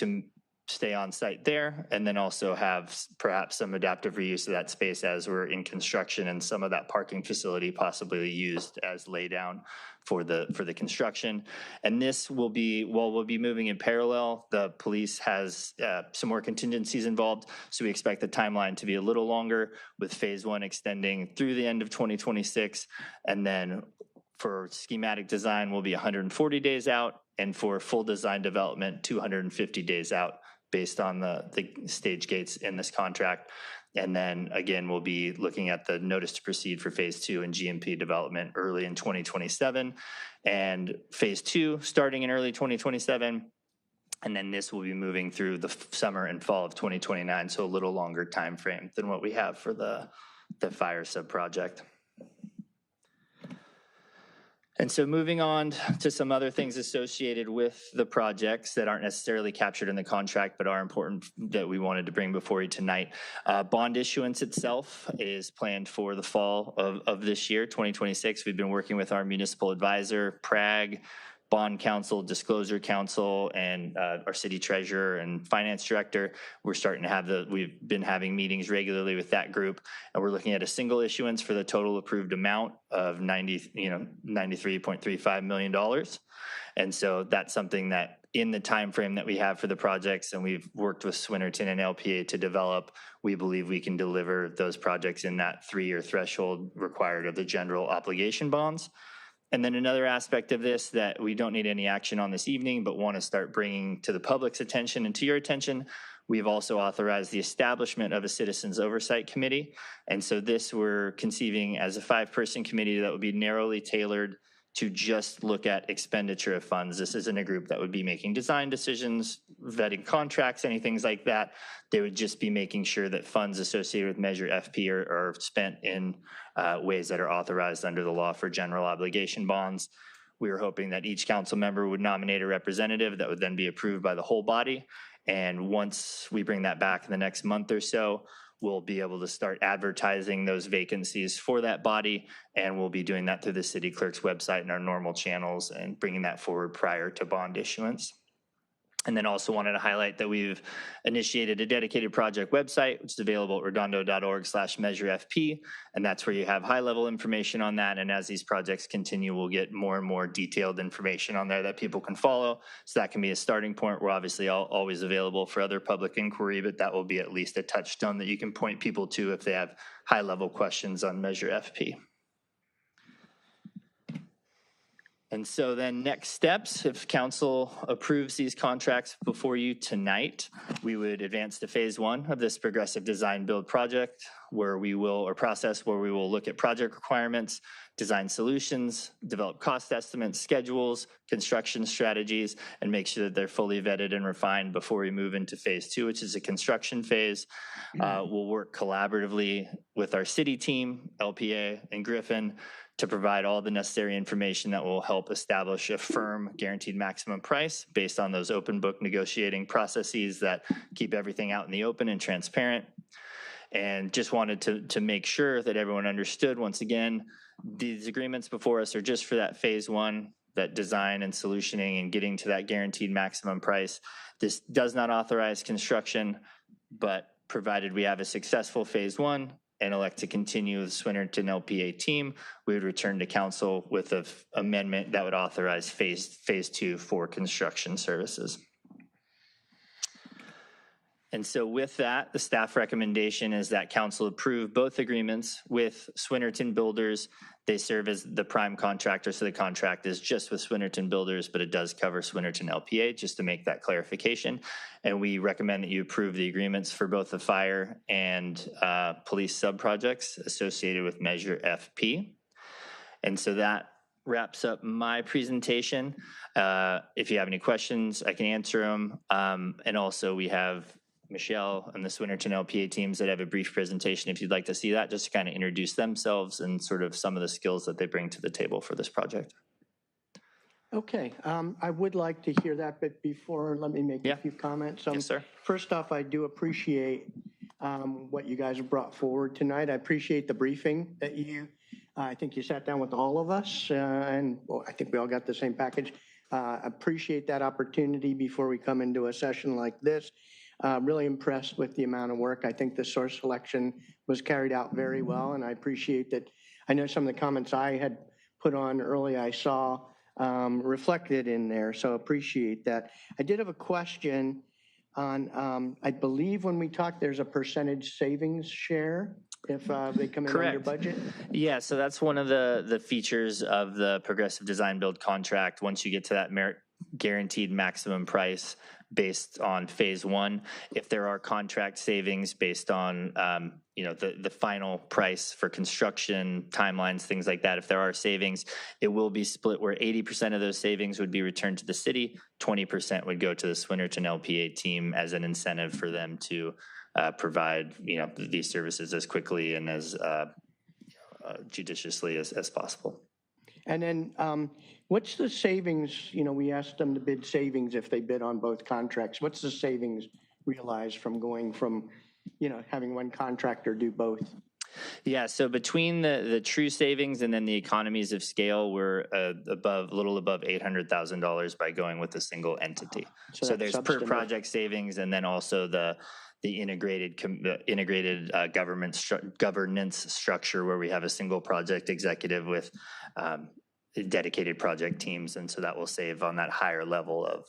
stay on site there, and then also have perhaps some adaptive reuse of that space as we're in construction, and some of that parking facility possibly used as laydown for the construction. And this will be, while we'll be moving in parallel, the police has some more contingencies involved, so we expect the timeline to be a little longer, with phase 1 extending through the end of 2026, and then for schematic design will be 140 days out, and for full design development, 250 days out based on the stage gates in this contract. And then again, we'll be looking at the notice to proceed for phase 2 and GMP development early in 2027, and phase 2 starting in early 2027. And then this will be moving through the summer and fall of 2029, so a little longer time frame than what we have for the fire sub-project. And so moving on to some other things associated with the projects that aren't necessarily captured in the contract, but are important that we wanted to bring before you tonight. Bond issuance itself is planned for the fall of this year, 2026. We've been working with our municipal advisor, PRAG, Bond Council, Disclosure Council, and our city treasurer and finance director. We're starting to have we've been having meetings regularly with that group, and we're looking at a single issuance for the total approved amount of $93.35 million. And so that's something that in the time frame that we have for the projects, and we've worked with Swinnerton and LPA to develop, we believe we can deliver those projects in that 3-year threshold required of the general obligation bonds. And then another aspect of this that we don't need any action on this evening, but want to start bringing to the public's attention and to your attention, we've also authorized the establishment of a Citizens Oversight Committee. And so this we're conceiving as a 5-person committee that would be narrowly tailored to just look at expenditure of funds. This isn't a group that would be making design decisions, vetting contracts, any things like that. They would just be making sure that funds associated with Measure FP are spent in ways that are authorized under the law for general obligation bonds. We were hoping that each council member would nominate a representative that would then be approved by the whole body. And once we bring that back in the next month or so, we'll be able to start advertising those vacancies for that body, and we'll be doing that through the city clerk's website and our normal channels and bringing that forward prior to bond issuance. And then also wanted to highlight that we've initiated a dedicated project website, which is available at redondo.org/measurefp, and that's where you have high-level information on that. And as these projects continue, we'll get more and more detailed information on there that people can follow. So that can be a starting point. We're obviously always available for other public inquiry, but that will be at least a touchstone that you can point people to if they have high-level questions on Measure FP. And so then next steps, if council approves these contracts before you tonight, we would advance to phase 1 of this progressive design build project where we will look at project requirements, design solutions, develop cost estimates, schedules, construction strategies, and make sure that they're fully vetted and refined before we move into phase 2, which is a construction phase. We'll work collaboratively with our city team, LPA and Griffin, to provide all the necessary information that will help establish a firm guaranteed maximum price based on those open book negotiating processes that keep everything out in the open and transparent. And just wanted to make sure that everyone understood, once again, these agreements before us are just for that phase 1, that design and solutioning and getting to that guaranteed maximum price. This does not authorize construction, but provided we have a successful phase 1, and elect to continue the Swinnerton LPA team, we would return to council with an amendment that would authorize phase 2 for construction services. And so with that, the staff recommendation is that council approve both agreements with Swinnerton Builders. They serve as the prime contractor, so the contract is just with Swinnerton Builders, but it does cover Swinnerton LPA, just to make that clarification. And we recommend that you approve the agreements for both the fire and police sub-projects associated with Measure FP. And so that wraps up my presentation. If you have any questions, I can answer them. And also we have Michelle and the Swinnerton LPA teams that have a brief presentation if you'd like to see that, just to kind of introduce themselves and sort of some of the skills that they bring to the table for this project. Okay, I would like to hear that, but before, let me make a few comments. Yes, sir. First off, I do appreciate what you guys have brought forward tonight. I appreciate the briefing that I think you sat down with all of us, and I think we all got the same package. Appreciate that opportunity before we come into a session like this. Really impressed with the amount of work. I think the source selection was carried out very well, and I appreciate that. I know some of the comments I had put on early I saw reflected in there, so appreciate that. I did have a question on, I believe when we talked, there's a percentage savings share if they come in under budget? Yeah, so that's one of the features of the progressive design build contract. Once you get to that merit guaranteed maximum price based on phase one. If there are contract savings based on, the final price for construction, timelines, things like that, if there are savings, it will be split where 80% of those savings would be returned to the city, 20% would go to the Swinnerton LPA team as an incentive for them to provide, these services as quickly and as judiciously as possible. And then what's the savings, we asked them to bid savings if they bid on both contracts. What's the savings realized from going from, having one contractor do both? Yeah, so between the true savings and then the economies of scale, we're a little above $800,000 by going with a single entity. So there's per project savings, and then also the integrated governance structure where we have a single project executive with dedicated project teams, and so that will save on that higher level of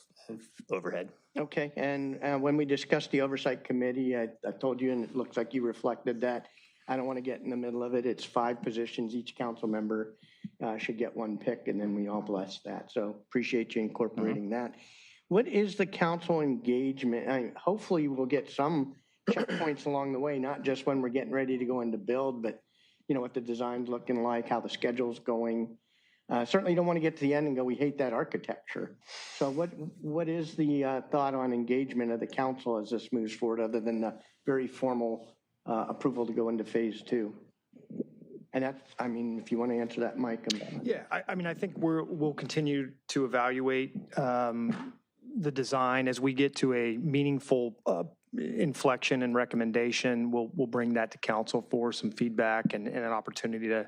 overhead. Okay, and when we discussed the oversight committee, I told you, and it looks like you reflected that. I don't want to get in the middle of it. It's 5 positions. Each council member should get 1 pick, and then we all bless that. So appreciate you incorporating that. What is the council engagement? Hopefully we'll get some checkpoints along the way, not just when we're getting ready to go into build, but what the design's looking like, how the schedule's going. Certainly don't want to get to the end and go, we hate that architecture. So what is the thought on engagement of the council as this moves forward, other than the very formal approval to go into phase 2? And that's, if you want to answer that, Mike. Yeah, I think we'll continue to evaluate the design as we get to a meaningful inflection and recommendation. We'll bring that to council for some feedback and an opportunity to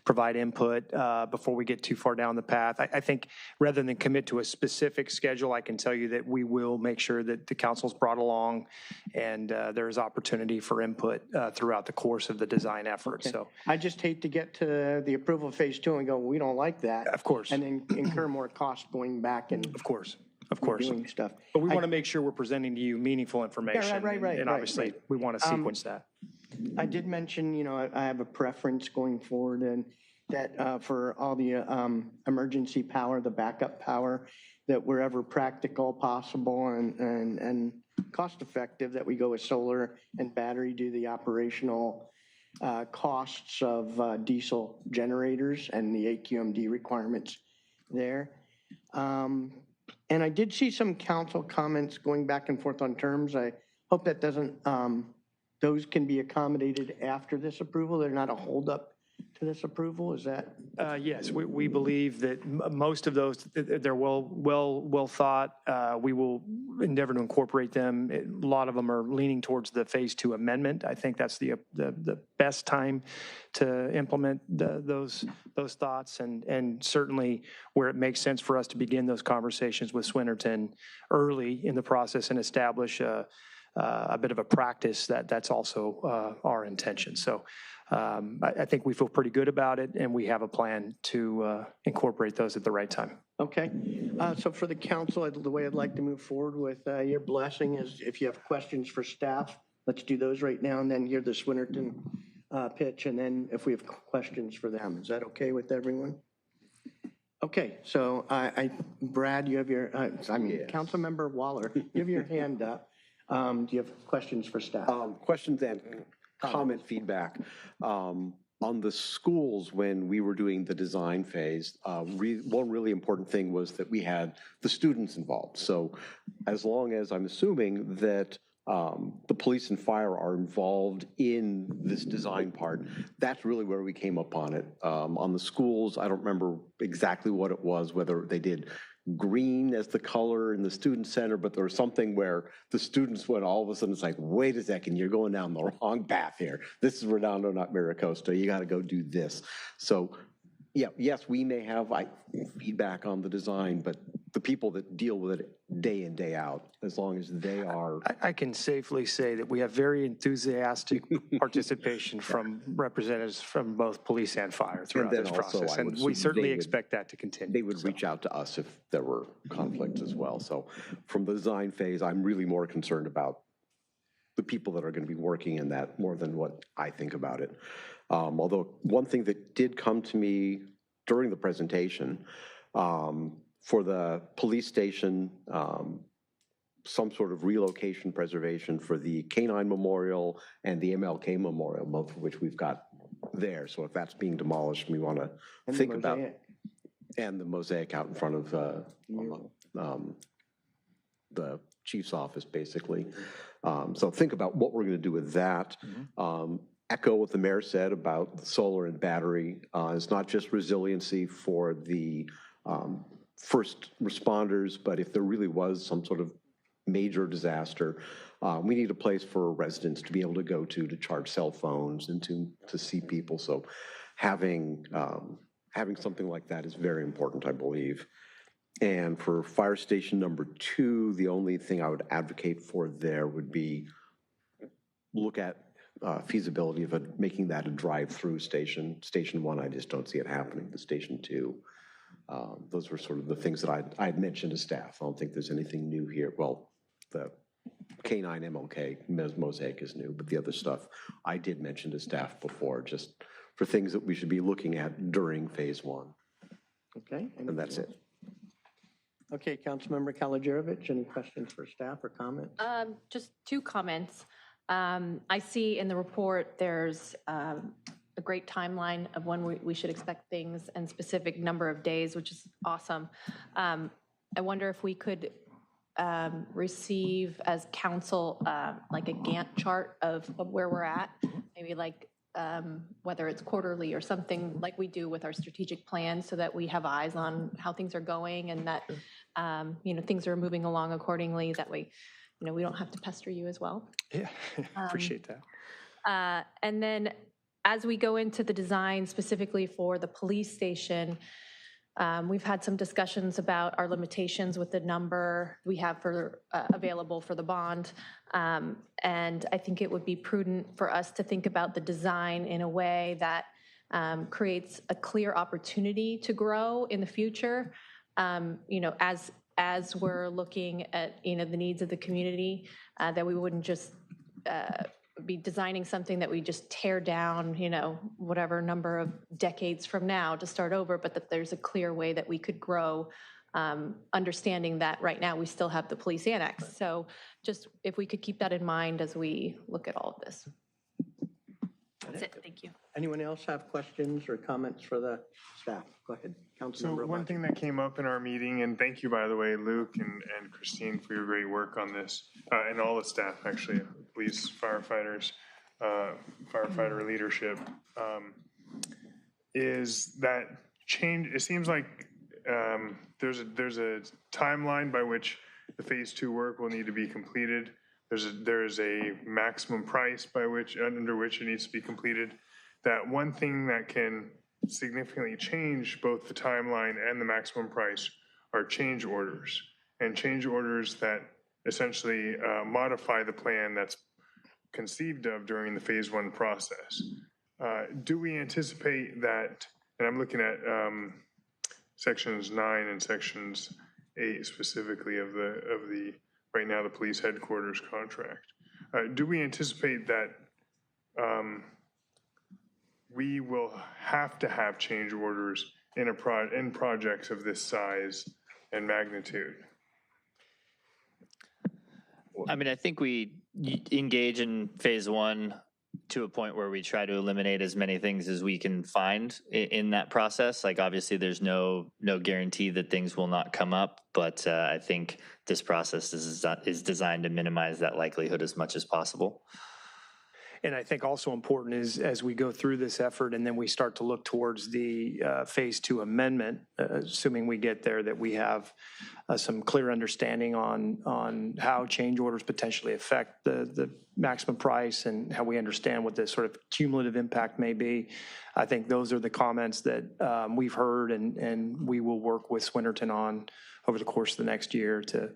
provide input before we get too far down the path. I think rather than commit to a specific schedule, I can tell you that we will make sure that the council's brought along and there is opportunity for input throughout the course of the design effort. Okay. So I just hate to get to the approval of phase 2 and go, we don't like that. Of course. And then incur more cost going back and. Of course. Doing stuff. But we want to make sure we're presenting to you meaningful information. Yeah, right. And obviously, we want to sequence that. I did mention, I have a preference going forward, and that for all the emergency power, the backup power, that wherever practical, possible, and cost effective, that we go with solar and battery, do the operational costs of diesel generators and the AQMD requirements there. And I did see some council comments going back and forth on terms. I hope that those can be accommodated after this approval. They're not a holdup to this approval, is that? Yes, we believe that most of those, they're well thought. We will endeavor to incorporate them. A lot of them are leaning towards the phase 2 amendment. I think that's the best time to implement those thoughts, and certainly where it makes sense for us to begin those conversations with Swinnerton early in the process and establish a bit of a practice, that's also our intention. So I think we feel pretty good about it, and we have a plan to incorporate those at the right time. Okay. So for the council, the way I'd like to move forward with your blessing is if you have questions for staff, let's do those right now, and then hear the Swinnerton pitch, and then if we have questions for them. Is that okay with everyone? Okay, so Brad, you have your, Councilmember Waller, you have your hand up. Do you have questions for staff? Questions and comment feedback. On the schools, when we were doing the design phase, one really important thing was that we had the students involved. So as long as I'm assuming that the police and fire are involved in this design part, that's really where we came up on it. On the schools, I don't remember exactly what it was, whether they did green as the color in the student center, but there was something where the students went, all of a sudden it's like, wait a second, you're going down the wrong path here. This is Redondo, not Miracosta. You got to go do this. So yeah, yes, we may have feedback on the design, but the people that deal with it day in, day out, as long as they are. I can safely say that we have very enthusiastic participation from representatives from both police and fire throughout this process. And we certainly expect that to continue. They would reach out to us if there were conflicts as well. So from the design phase, I'm really more concerned about the people that are going to be working in that more than what I think about it. Although one thing that did come to me during the presentation, For the police station, some sort of relocation preservation for the Canine Memorial and the MLK Memorial, both of which we've got there. So if that's being demolished, we want to think about. And the mosaic out in front of the chief's office, basically. So think about what we're going to do with that. Echo what the mayor said about solar and battery. It's not just resiliency for the first responders, but if there really was some sort of major disaster, we need a place for residents to be able to go to charge cell phones and to see people. So having something like that is very important, I believe. And for fire station number 2, the only thing I would advocate for there would be look at feasibility of making that a drive-through station. Station 1, I just don't see it happening. The station 2, those were sort of the things that I'd mentioned to staff. I don't think there's anything new here. Well, the K9 MLK mosaic is new, but the other stuff I did mention to staff before, just for things that we should be looking at during phase 1. Okay. And that's it. Okay, Councilmember Kalajerovich, any questions for staff or comments? Just 2 comments. I see in the report there's a great timeline of when we should expect things and specific number of days, which is awesome. I wonder if we could receive as council like a Gantt chart of where we're at, maybe like whether it's quarterly or something like we do with our strategic plan, so that we have eyes on how things are going and that things are moving along accordingly. That way, we don't have to pester you as well. Yeah, appreciate that. And then as we go into the design specifically for the police station, we've had some discussions about our limitations with the number we have available for the bond. And I think it would be prudent for us to think about the design in a way that creates a clear opportunity to grow in the future. As we're looking at the needs of the community, that we wouldn't just be designing something that we just tear down, whatever number of decades from now to start over, but that there's a clear way that we could grow, understanding that right now we still have the police annex. So just if we could keep that in mind as we look at all of this. That's it. Thank you. Anyone else have questions or comments for the staff? Go ahead, Councilmember. So one thing that came up in our meeting, and thank you, by the way, Luke and Christine, for your great work on this, and all the staff, actually, police, firefighters, firefighter leadership, is that change. It seems like there's a timeline by which the phase 2 work will need to be completed. There's a maximum price under which it needs to be completed. That one thing that can significantly change both the timeline and the maximum price are change orders, and change orders that essentially modify the plan that's conceived of during the phase 1 process. Do we anticipate that, and I'm looking at sections 9 and sections 8 specifically of the right now the police headquarters contract. Do we anticipate that we will have to have change orders in projects of this size and magnitude? I mean, I think we engage in phase 1 to a point where we try to eliminate as many things as we can find in that process. Like, obviously, there's no guarantee that things will not come up, but I think this process is designed to minimize that likelihood as much as possible. And I think also important is as we go through this effort and then we start to look towards the phase 2 amendment, assuming we get there, that we have some clear understanding on how change orders potentially affect the maximum price and how we understand what the sort of cumulative impact may be. I think those are the comments that we've heard and we will work with Swinnerton on over the course of the next year to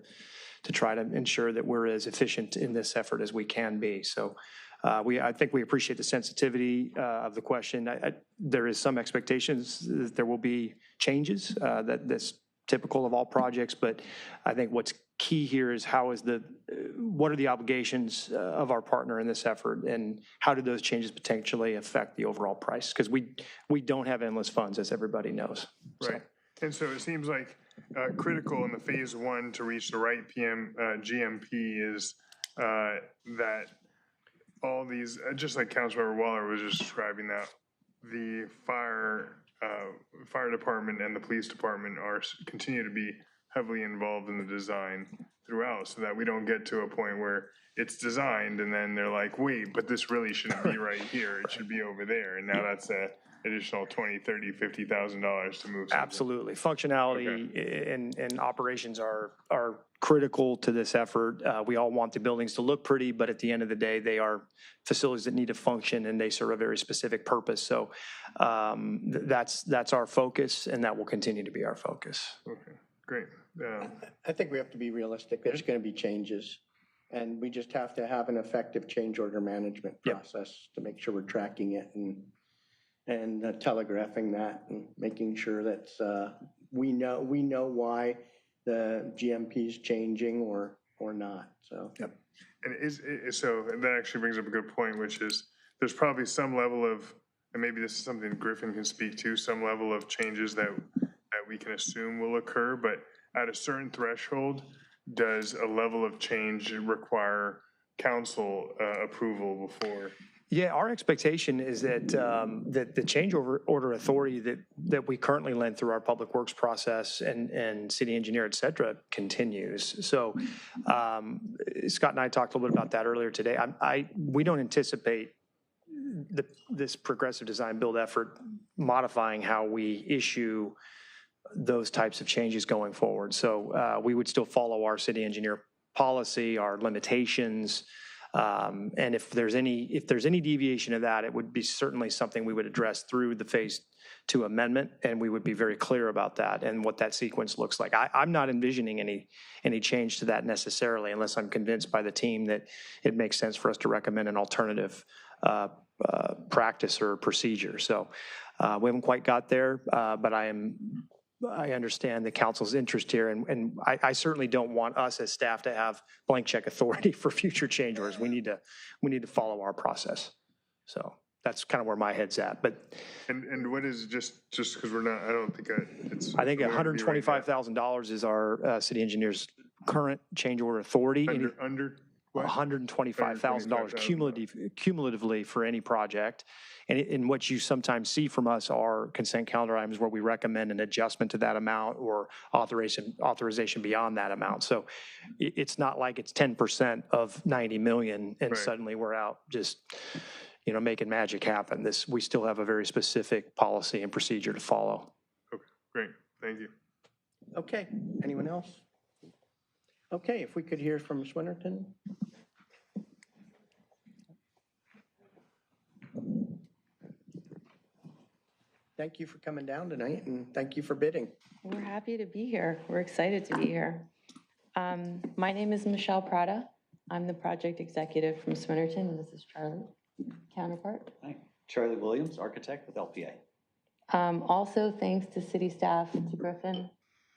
try to ensure that we're as efficient in this effort as we can be. So I think we appreciate the sensitivity of the question. There is some expectations that there will be changes that's typical of all projects, but I think what's key here is what are the obligations of our partner in this effort, and how do those changes potentially affect the overall price? Because we don't have endless funds, as everybody knows. Right. And so it seems like critical in the phase one to reach the right GMP is that all these, just like Councilmember Waller was just describing, that the fire department and the police department continue to be heavily involved in the design throughout, so that we don't get to a point where it's designed and then they're like, wait, but this really shouldn't be right here. It should be over there. And now that's a additional $20,000, $30,000, $50,000 to move something. Absolutely. Functionality and operations are critical to this effort. We all want the buildings to look pretty, but at the end of the day, they are facilities that need to function and they serve a very specific purpose. So that's our focus, and that will continue to be our focus. Okay, great. I think we have to be realistic. There's going to be changes, and we just have to have an effective change order management process to make sure we're tracking it and telegraphing that and making sure that we know why the GMP is changing or not. So. Yep. And so that actually brings up a good point, which is there's probably some level of, and maybe this is something Griffin can speak to, some level of changes that we can assume will occur, but at a certain threshold, does a level of change require council approval before? Yeah, our expectation is that that the change order authority that we currently lend through our public works process and city engineer, et cetera, continues. So Scott and I talked a little bit about that earlier today. We don't anticipate this progressive design build effort modifying how we issue those types of changes going forward. So we would still follow our city engineer policy, our limitations. And if there's any deviation of that, it would be certainly something we would address through the phase 2 amendment, and we would be very clear about that and what that sequence looks like. I'm not envisioning any change to that necessarily, unless I'm convinced by the team that it makes sense for us to recommend an alternative practice or procedure. So we haven't quite got there, but I understand the council's interest here, and I certainly don't want us as staff to have blank check authority for future change orders. We need to follow our process. So that's kind of where my head's at. But and what is just because we're not, I don't think it's. I think $125,000 is our city engineer's current change order authority. Under $125,000 cumulatively for any project. And in what you sometimes see from us are consent calendar items where we recommend an adjustment to that amount or authorization beyond that amount. So it's not like it's 10% of 90 million and suddenly we're out just, making magic happen. We still have a very specific policy and procedure to follow. Okay, great. Thank you. Okay, anyone else? Okay, if we could hear from Swinnerton. Thank you for coming down tonight, and thank you for bidding. We're happy to be here. We're excited to be here. My name is Michelle Prada. I'm the project executive from Swinnerton, and this is Charlie, counterpart. Hi, Charlie Williams, architect with LPA. Also, thanks to city staff, to Griffin,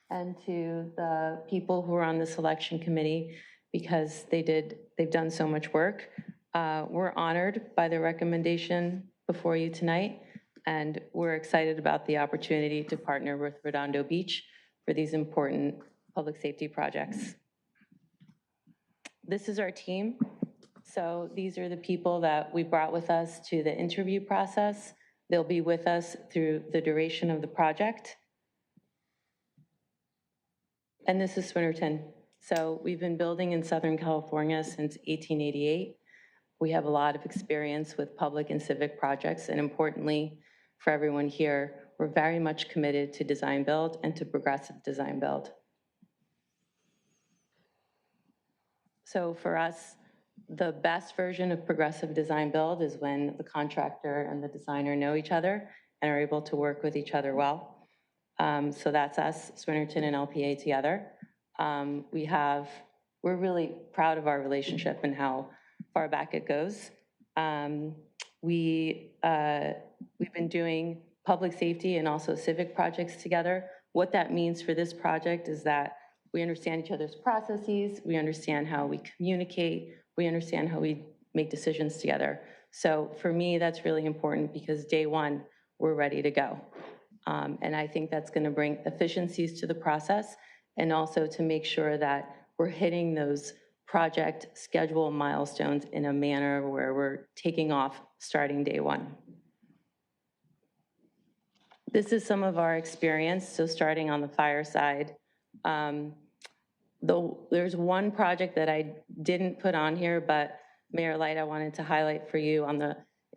and to the people who are on the selection committee, because they've done so much work. We're honored by the recommendation before you tonight, and we're excited about the opportunity to partner with Redondo Beach for these important public safety projects. This is our team. So these are the people that we brought with us to the interview process. They'll be with us through the duration of the project. And this is Swinnerton. So we've been building in Southern California since 1888. We have a lot of experience with public and civic projects, and importantly, for everyone here, we're very much committed to design build and to progressive design build. So for us, the best version of progressive design build is when the contractor and the designer know each other and are able to work with each other well. So that's us, Swinnerton and LPA together. We're really proud of our relationship and how far back it goes. We've been doing public safety and also civic projects together. What that means for this project is that we understand each other's processes, we understand how we communicate, we understand how we make decisions together. So for me, that's really important because day one, we're ready to go. And I think that's going to bring efficiencies to the process and also to make sure that we're hitting those project schedule milestones in a manner where we're taking off starting day one. This is some of our experience. So starting on the fire side, there's one project that I didn't put on here, but Mayor Light, I wanted to highlight for you.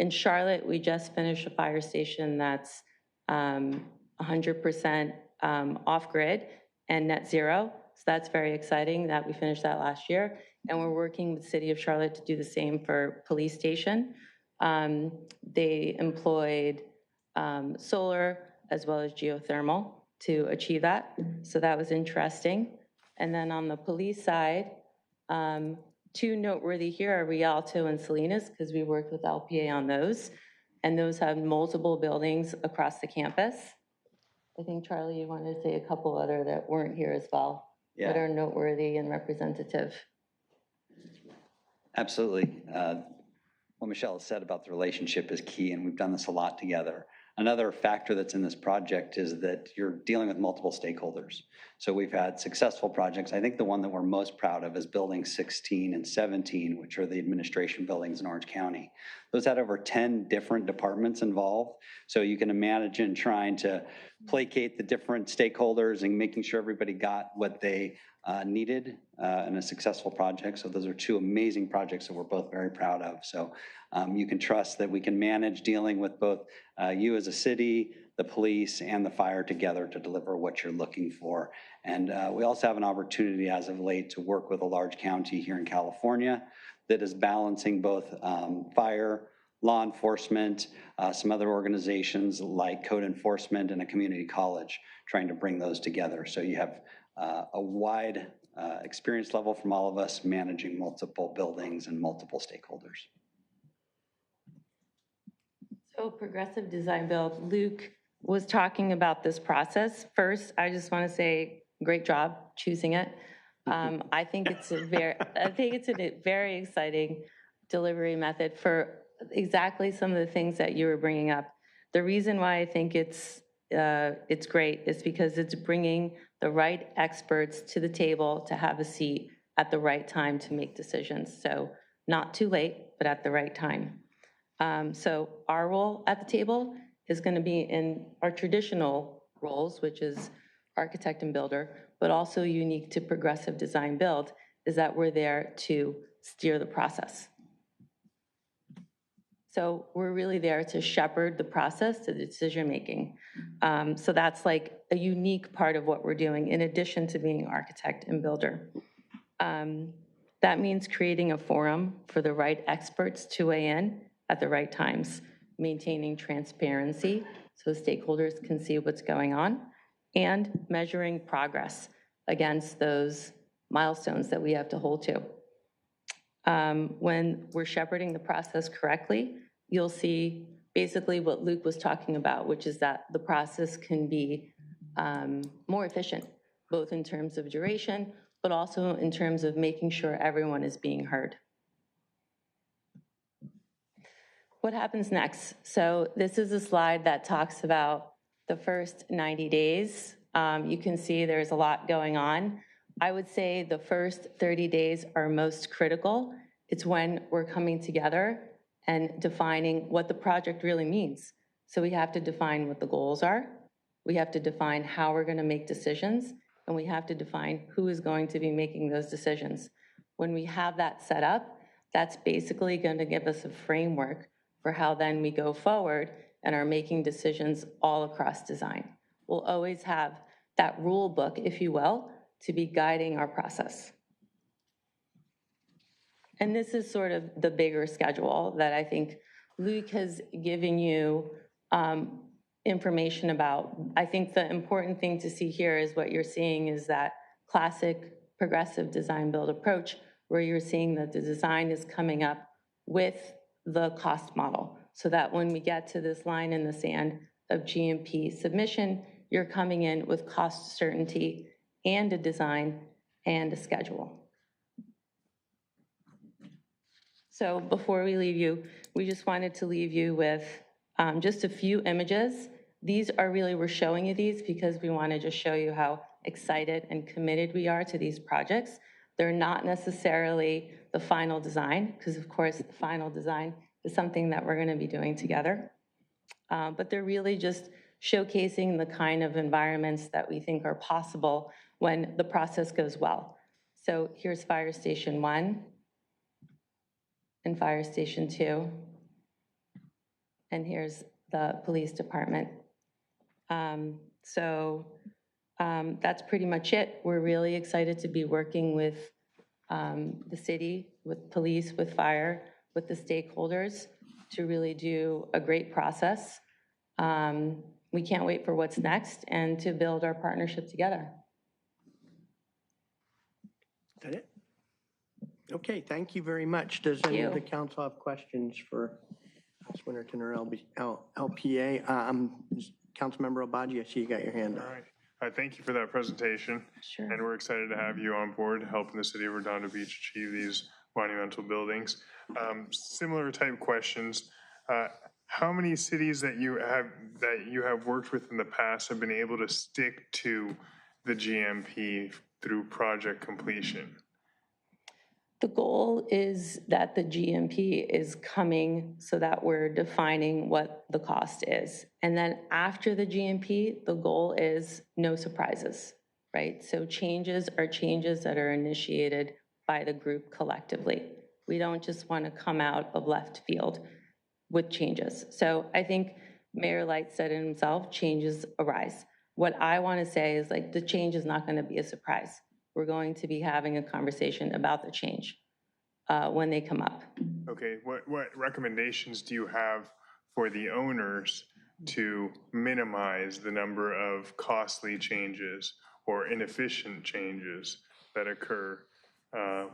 In Charlotte, we just finished a fire station that's 100% off-grid and net zero. So that's very exciting that we finished that last year. And we're working with the City of Charlotte to do the same for police station. They employed solar as well as geothermal to achieve that. So that was interesting. And then on the police side, two noteworthy here are Rialto and Salinas, because we worked with LPA on those. And those have multiple buildings across the campus. I think, Charlie, you wanted to say a couple other that weren't here as well, that are noteworthy and representative. Absolutely. What Michelle has said about the relationship is key, and we've done this a lot together. Another factor that's in this project is that you're dealing with multiple stakeholders. So we've had successful projects. I think the one that we're most proud of is Building 16 and 17, which are the administration buildings in Orange County. Those had over 10 different departments involved. So you can imagine trying to placate the different stakeholders and making sure everybody got what they needed in a successful project. So those are two amazing projects that we're both very proud of. So you can trust that we can manage dealing with both you as a city, the police, and the fire together to deliver what you're looking for. And we also have an opportunity as of late to work with a large county here in California that is balancing both fire, law enforcement, some other organizations like code enforcement and a community college, trying to bring those together. So you have a wide experience level from all of us managing multiple buildings and multiple stakeholders. So progressive design build, Luke was talking about this process. First, I just want to say, great job choosing it. I think it's a very exciting delivery method for exactly some of the things that you were bringing up. The reason why I think it's great is because it's bringing the right experts to the table to have a seat at the right time to make decisions. So not too late, but at the right time. So our role at the table is going to be in our traditional roles, which is architect and builder, but also unique to progressive design build is that we're there to steer the process. So we're really there to shepherd the process to the decision making. So that's like a unique part of what we're doing in addition to being architect and builder. That means creating a forum for the right experts to weigh in at the right times, maintaining transparency so stakeholders can see what's going on, and measuring progress against those milestones that we have to hold to. When we're shepherding the process correctly, you'll see basically what Luke was talking about, which is that the process can be more efficient, both in terms of duration, but also in terms of making sure everyone is being heard. What happens next? So this is a slide that talks about the first 90 days. You can see there's a lot going on. I would say the first 30 days are most critical. It's when we're coming together and defining what the project really means. So we have to define what the goals are. We have to define how we're going to make decisions, and we have to define who is going to be making those decisions. When we have that set up, that's basically going to give us a framework for how then we go forward and are making decisions all across design. We'll always have that rule book, if you will, to be guiding our process. And this is sort of the bigger schedule that I think Luke has given you information about. I think the important thing to see here is what you're seeing is that classic progressive design build approach, where you're seeing that the design is coming up with the cost model, so that when we get to this line in the sand of GMP submission, you're coming in with cost certainty and a design and a schedule. So before we leave you, we just wanted to leave you with just a few images These are really, we're showing you these because we want to just show you how excited and committed we are to these projects. They're not necessarily the final design, because of course the final design is something that we're going to be doing together. But they're really just showcasing the kind of environments that we think are possible when the process goes well. So here's Fire Station 1 and Fire Station 2. And here's the police department. That's pretty much it. We're really excited to be working with the city, with police, with fire, with the stakeholders to really do a great process. We can't wait for what's next and to build our partnership together. Is that it? Okay, thank you very much. Does any of the council have questions for Ms. Winterton or LPA? Councilmember Obaji, I see you got your hand up. All right. Thank you for that presentation. Sure. And we're excited to have you on board helping the city of Redondo Beach achieve these monumental buildings. Similar type questions. How many cities that you have worked with in the past have been able to stick to the GMP through project completion? The goal is that the GMP is coming so that we're defining what the cost is. And then after the GMP, the goal is no surprises, right? So changes are changes that are initiated by the group collectively. We don't just want to come out of left field with changes. So I think Mayor Light said it himself, changes arise. What I want to say is like the change is not going to be a surprise. We're going to be having a conversation about the change when they come up. Okay, what recommendations do you have for the owners to minimize the number of costly changes or inefficient changes that occur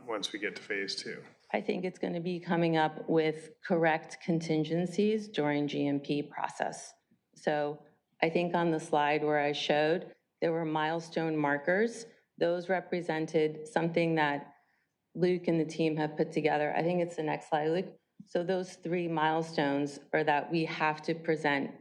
once we get to phase 2? I think it's going to be coming up with correct contingencies during GMP process. So I think on the slide where I showed, there were milestone markers. Those represented something that Luke and the team have put together. I think it's the next slide, Luke. So those 3 milestones are that we have to present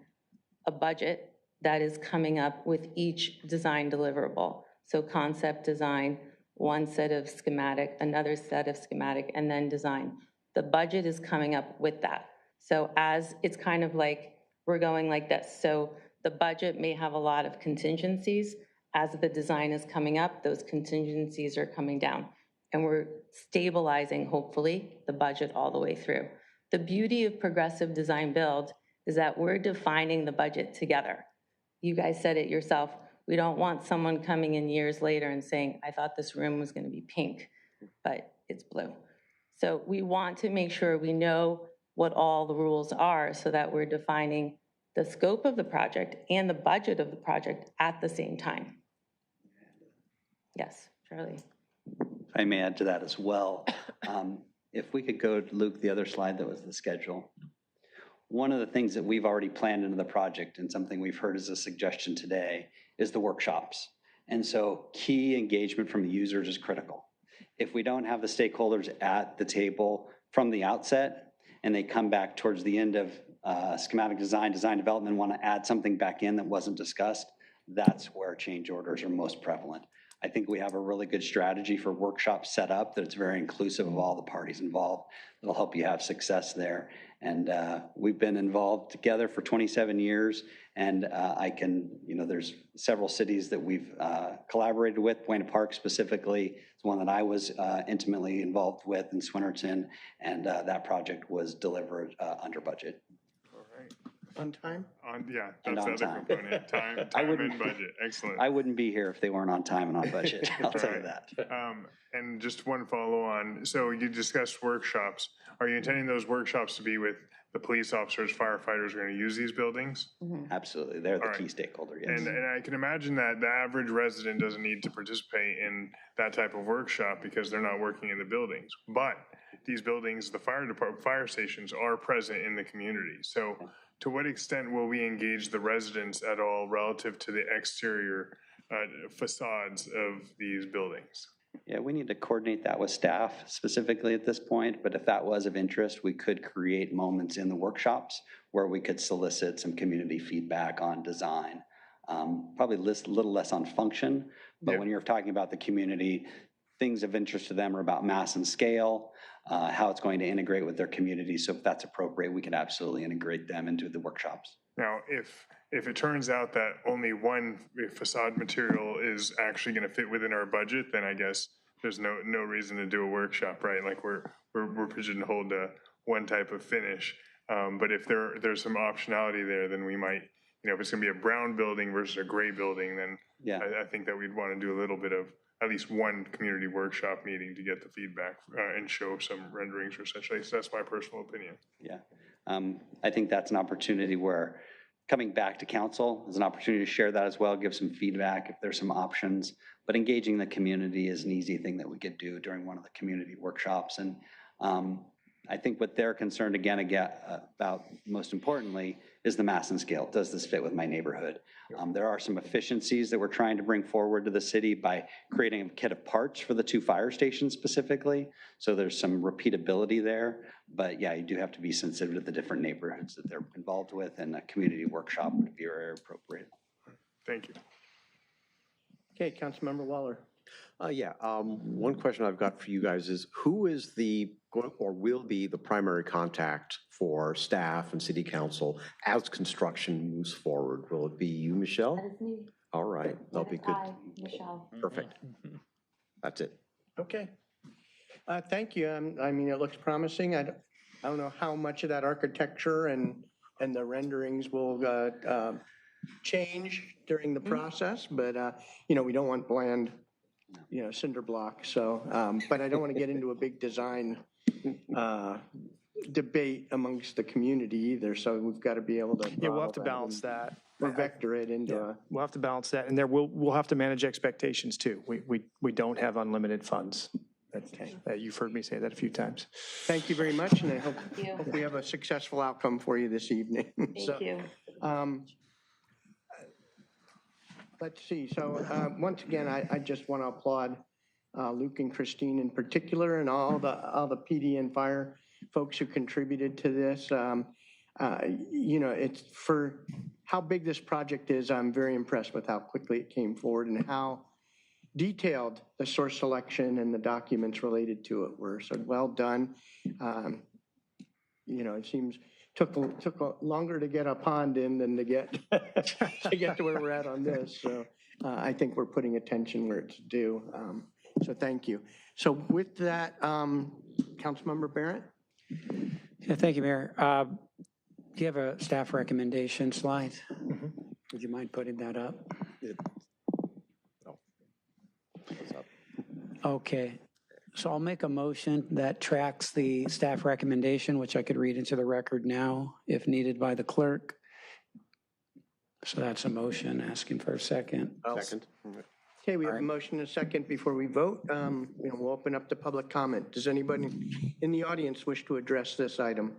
a budget that is coming up with each design deliverable. So concept design, one set of schematic, another set of schematic, and then design. The budget is coming up with that. So as it's kind of like, we're going like this. So the budget may have a lot of contingencies. As the design is coming up, those contingencies are coming down. And we're stabilizing, hopefully, the budget all the way through. The beauty of progressive design build is that we're defining the budget together. You guys said it yourself. We don't want someone coming in years later and saying, I thought this room was going to be pink, but it's blue. So we want to make sure we know what all the rules are so that we're defining the scope of the project and the budget of the project at the same time. Yes, Charlie. If I may add to that as well, if we could go to Luke, the other slide that was the schedule. One of the things that we've already planned into the project and something we've heard as a suggestion today is the workshops. And so key engagement from the users is critical. If we don't have the stakeholders at the table from the outset and they come back towards the end of schematic design development, want to add something back in that wasn't discussed, that's where change orders are most prevalent. I think we have a really good strategy for workshops set up that it's very inclusive of all the parties involved. It'll help you have success there. And we've been involved together for 27 years. And there's several cities that we've collaborated with. Buena Park specifically is one that I was intimately involved with in Swinnerton. And that project was delivered under budget. On time? Yeah, that's the other component, time and budget. Excellent. I wouldn't be here if they weren't on time and on budget, I'll tell you that. And just one follow on. So you discussed workshops. Are you intending those workshops to be with the police officers, firefighters who are going to use these buildings? Absolutely, they're the key stakeholder, yes. And I can imagine that the average resident doesn't need to participate in that type of workshop because they're not working in the buildings. But these buildings, the fire department, fire stations are present in the community. So to what extent will we engage the residents at all relative to the exterior facades of these buildings? Yeah, we need to coordinate that with staff specifically at this point, but if that was of interest, we could create moments in the workshops where we could solicit some community feedback on design. Probably a little less on function, but when you're talking about the community, things of interest to them are about mass and scale, how it's going to integrate with their community. So if that's appropriate, we can absolutely integrate them into the workshops. Now, if it turns out that only one facade material is actually going to fit within our budget, then I guess there's no reason to do a workshop, right? Like we're pigeonholed to one type of finish. But if there's some optionality there, then we might, if it's going to be a brown building versus a gray building, then I think that we'd want to do a little bit of at least one community workshop meeting to get the feedback and show some renderings or such. That's my personal opinion. Yeah, I think that's an opportunity where coming back to council is an opportunity to share that as well, give some feedback if there's some options. But engaging the community is an easy thing that we could do during one of the community workshops. And I think what they're concerned about most importantly is the mass and scale. Does this fit with my neighborhood? There are some efficiencies that we're trying to bring forward to the city by creating a kit of parts for the 2 fire stations specifically. So there's some repeatability there. But yeah, you do have to be sensitive to the different neighborhoods that they're involved with, and a community workshop would be very appropriate. Thank you. Okay, Councilmember Waller. One question I've got for you guys is who is will be the primary contact for staff and city council as construction moves forward? Will it be you, Michelle? That is me. All right, that'll be good. Hi, Michelle. Perfect. That's it. Okay. Thank you. I mean, it looks promising. I don't know how much of that architecture and the renderings will change during the process, but we don't want bland, cinder block. So, but I don't want to get into a big design debate amongst the community either. So we've got to be able to. Yeah, we'll have to balance that. Or vector it into we'll have to balance that, and we'll have to manage expectations too. We don't have unlimited funds. Okay. You've heard me say that a few times. Thank you very much, and I hope we have a successful outcome for you this evening. Thank you. Let's see. So once again, I just want to applaud Luke and Christine in particular, and all the PD and fire folks who contributed to this. It's for how big this project is. I'm very impressed with how quickly it came forward and how detailed the source selection and the documents related to it were. So well done. It seems took longer to get a pond in than to get to where we're at on this. So I think we're putting attention where it's due. So thank you. So with that, Councilmember Barrett. Yeah, thank you, Mayor. Do you have a staff recommendation slide? Mm-hmm. Would you mind putting that up? Okay, so I'll make a motion that tracks the staff recommendation, which I could read into the record now if needed by the clerk. So that's a motion, asking for a second. Second. Okay, we have a motion and a second before we vote. We'll open up to public comment. Does anybody in the audience wish to address this item?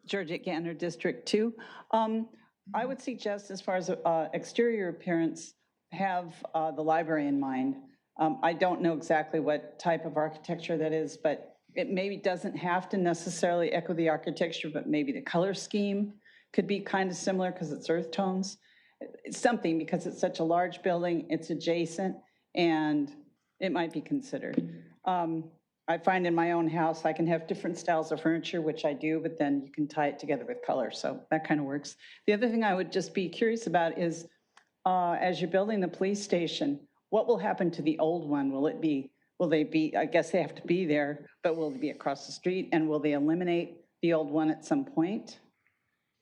Georgette Gander, District 2. I would suggest, as far as exterior appearance, have the library in mind. I don't know exactly what type of architecture that is, but it maybe doesn't have to necessarily echo the architecture, but maybe the color scheme could be kind of similar because it's earth tones. It's something, because it's such a large building, it's adjacent, and it might be considered. I find in my own house, I can have different styles of furniture, which I do, but then you can tie it together with color. So that kind of works. The other thing I would just be curious about is, as you're building the police station, what will happen to the old one? Will they be, I guess they have to be there, but will they be across the street? And will they eliminate the old one at some point?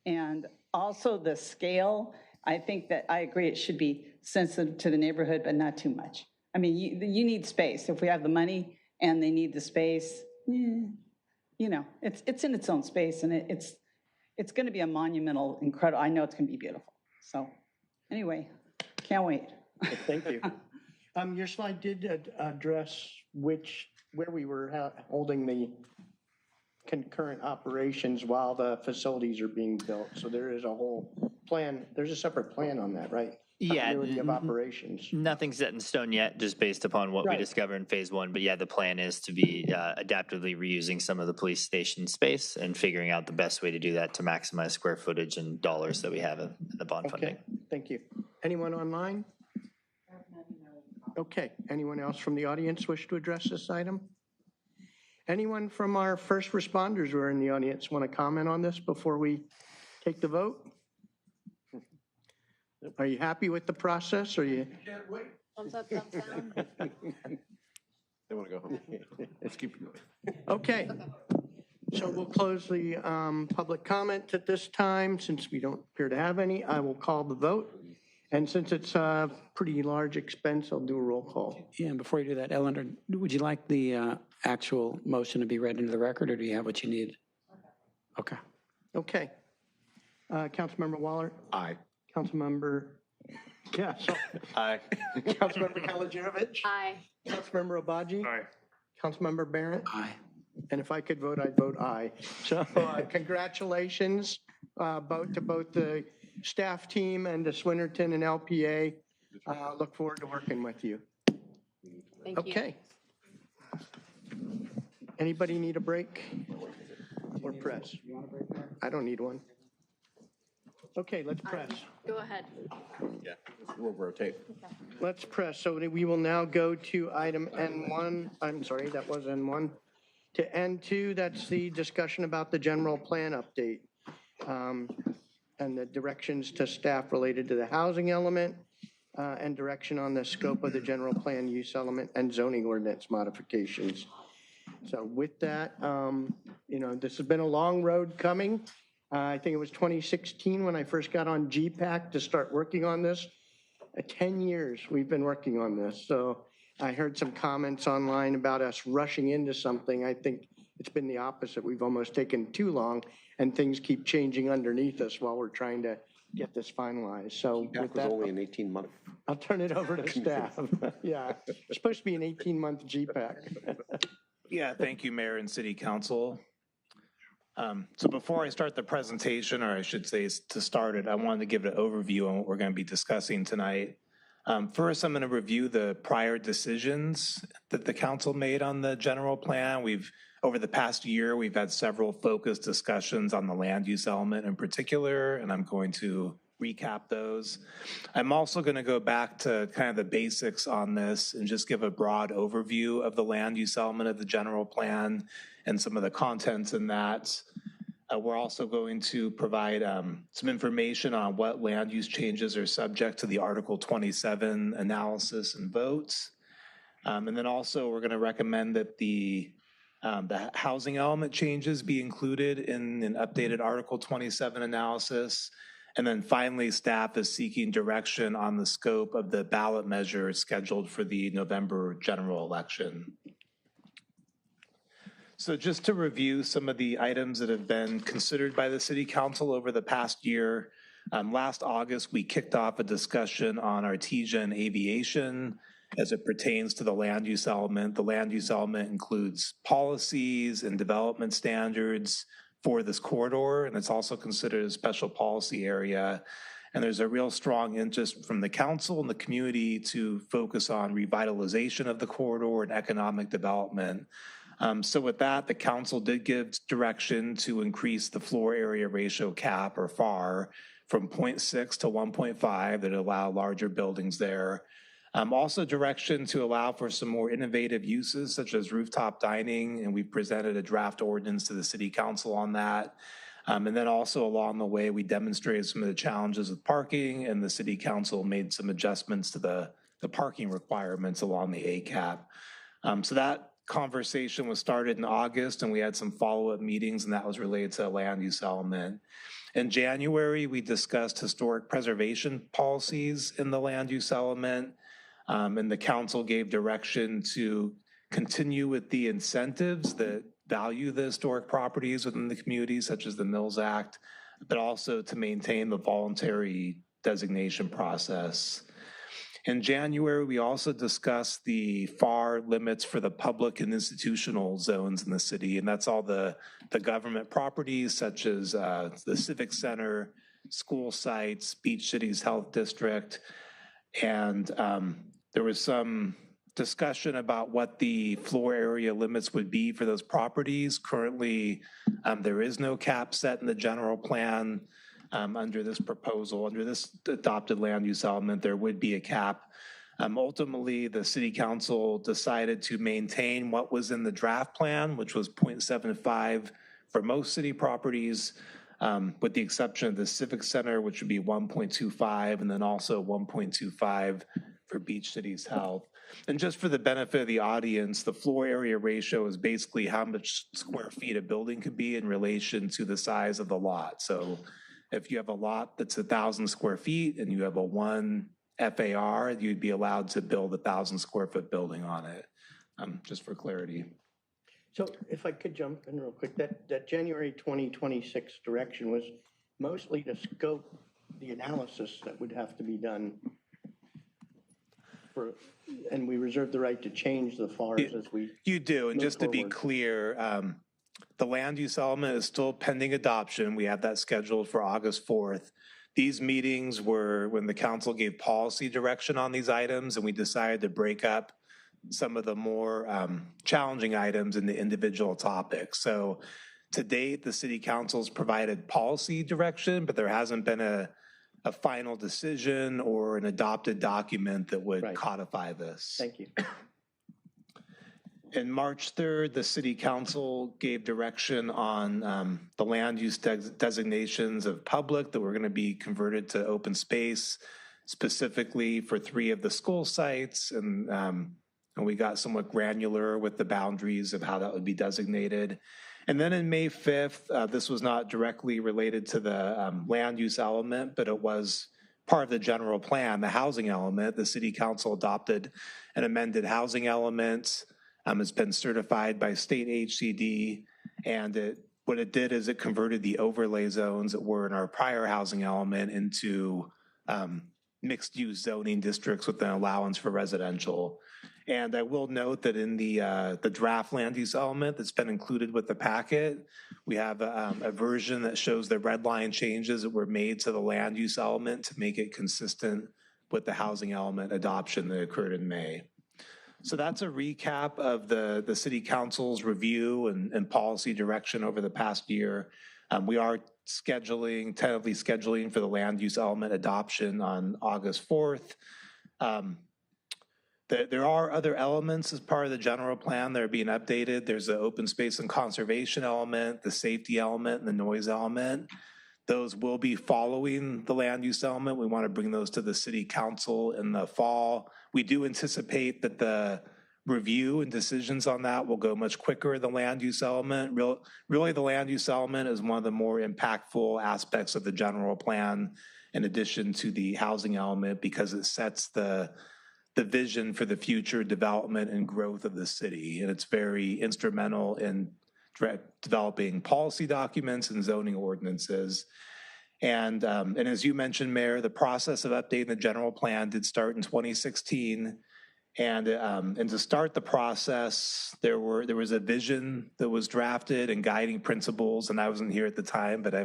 And also the scale, I think that I agree it should be sensitive to the neighborhood, but not too much. I mean, you need space. If we have the money and they need the space, it's in its own space, and it's going to be a monumental, incredible. I know it's going to be beautiful. So anyway, can't wait. Thank you. Your slide did address where we were holding the concurrent operations while the facilities are being built. So there is a whole plan, there's a separate plan on that, right? Yeah. Continuity of operations. Nothing's set in stone yet, just based upon what we Right. discover in phase one. But yeah, the plan is to be adaptively reusing some of the police station space and figuring out the best way to do that to maximize square footage and dollars that we have in the bond funding. Okay, thank you. Anyone online? Okay, anyone else from the audience wish to address this item? Anyone from our first responders who are in the audience want to comment on this before we take the vote? Are you happy with the process, or you? Can't wait. Thumbs up, thumbs down. They want to go home. Let's keep it going. Okay. So we'll close the public comment at this time. Since we don't appear to have any, I will call the vote. And since it's a pretty large expense, I'll do a roll call. Yeah, and before you do that, Eleanor, would you like the actual motion to be read into the record, or do you have what you need? Okay. Okay. Councilmember Waller? Aye. Councilmember, yeah. Aye. Councilmember Kalajirovich? Aye. Councilmember Obaji? Aye. Councilmember Barrett? Aye. And if I could vote, I'd vote aye. So congratulations to both the staff team and to Swinnerton and LPA. Look forward to working with you. Thank you. Okay. Anybody need a break or press? I don't need one. Okay, let's press. Go ahead. Yeah, we'll rotate. Let's press. So we will now go to item N1. I'm sorry, that was N1. To N2, that's the discussion about the general plan update and the directions to staff related to the housing element and direction on the scope of the general plan use element and zoning ordinance modifications. So with that, this has been a long road coming. I think it was 2016 when I first got on GPAC to start working on this. 10 years we've been working on this. So I heard some comments online about us rushing into something. I think it's been the opposite. We've almost taken too long and things keep changing underneath us while we're trying to get this finalized. So That was only an 18-month. I'll turn it over to staff. Yeah, it's supposed to be an 18-month GPAC. Yeah, thank you, Mayor and City Council. So before I start the presentation, or I should say to start it, I wanted to give an overview on what we're going to be discussing tonight. First, I'm going to review the prior decisions that the council made on the general plan. Over the past year, we've had several focused discussions on the land use element in particular, and I'm going to recap those. I'm also going to go back to kind of the basics on this and just give a broad overview of the land use element of the general plan and some of the contents in that. We're also going to provide some information on what land use changes are subject to the Article 27 analysis and votes. And then also we're going to recommend that the housing element changes be included in an updated Article 27 analysis. And then finally, staff is seeking direction on the scope of the ballot measure scheduled for the November general election. So just to review some of the items that have been considered by the City Council over the past year, last August, we kicked off a discussion on artesian aviation as it pertains to the land use element. The land use element includes policies and development standards for this corridor, and it's also considered a special policy area. And there's a real strong interest from the council and the community to focus on revitalization of the corridor and economic development. So with that, the council did give direction to increase the floor area ratio cap, or FAR, from 0.6 to 1.5 that allow larger buildings there. Also direction to allow for some more innovative uses such as rooftop dining, and we presented a draft ordinance to the City Council on that. And then also along the way, we demonstrated some of the challenges with parking, and the City Council made some adjustments to the parking requirements along the ACAP. So that conversation was started in August, and we had some follow-up meetings, and that was related to land use element. In January, we discussed historic preservation policies in the land use element, and the council gave direction to continue with the incentives that value the historic properties within the community, such as the Mills Act, but also to maintain the voluntary designation process. In January, we also discussed the FAR limits for the public and institutional zones in the city, and that's all the government properties such as the Civic Center, school sites, Beach Cities Health District, and there was some discussion about what the floor area limits would be for those properties. Currently, there is no cap set in the general plan. Under this proposal, under this adopted land use element, there would be a cap. Ultimately, the city council decided to maintain what was in the draft plan, which was 0.75 for most city properties, with the exception of the Civic Center, which would be 1.25, and then also 1.25 for Beach Cities Health. And just for the benefit of the audience, the floor area ratio is basically how much square feet a building could be in relation to the size of the lot. So if you have a lot that's 1,000 square feet and you have a 1 FAR, you'd be allowed to build a 1,000 square foot building on it, just for clarity. So if I could jump in real quick, that January 2026 direction was mostly to scope the analysis that would have to be done for, and we reserve the right to change the FARs as we You do, and just to be forward. clear, the land use element is still pending adoption. We have that scheduled for August 4th. These meetings were when the council gave policy direction on these items, and we decided to break up some of the more challenging items into individual topics. So to date, the city council's provided policy direction, but there hasn't been a final decision or an adopted document that would codify this. Thank you. In March 3rd, the city council gave direction on the land use designations of public that were going to be converted to open space, specifically for 3 of the school sites. And we got somewhat granular with the boundaries of how that would be designated. And then in May 5th, this was not directly related to the land use element, but it was part of the general plan, the housing element. The city council adopted an amended housing element. It's been certified by state HCD, and what it did is it converted the overlay zones that were in our prior housing element into mixed-use zoning districts with an allowance for residential. And I will note that in the draft land use element that's been included with the packet, we have a version that shows the red line changes that were made to the land use element to make it consistent with the housing element adoption that occurred in May. So that's a recap of the city council's review and policy direction over the past year. We are tentatively scheduling for the land use element adoption on August 4th. There are other elements as part of the general plan that are being updated. There's the open space and conservation element, the safety element, and the noise element. Those will be following the land use element. We want to bring those to the city council in the fall. We do anticipate that the review and decisions on that will go much quicker in the land use element. Really, the land use element is one of the more impactful aspects of the general plan, in addition to the housing element, because it sets the vision for the future development and growth of the city. And it's very instrumental in developing policy documents and zoning ordinances. And as you mentioned, Mayor, the process of updating the general plan did start in 2016. And to start the process, there was a vision that was drafted and guiding principles. And I wasn't here at the time, but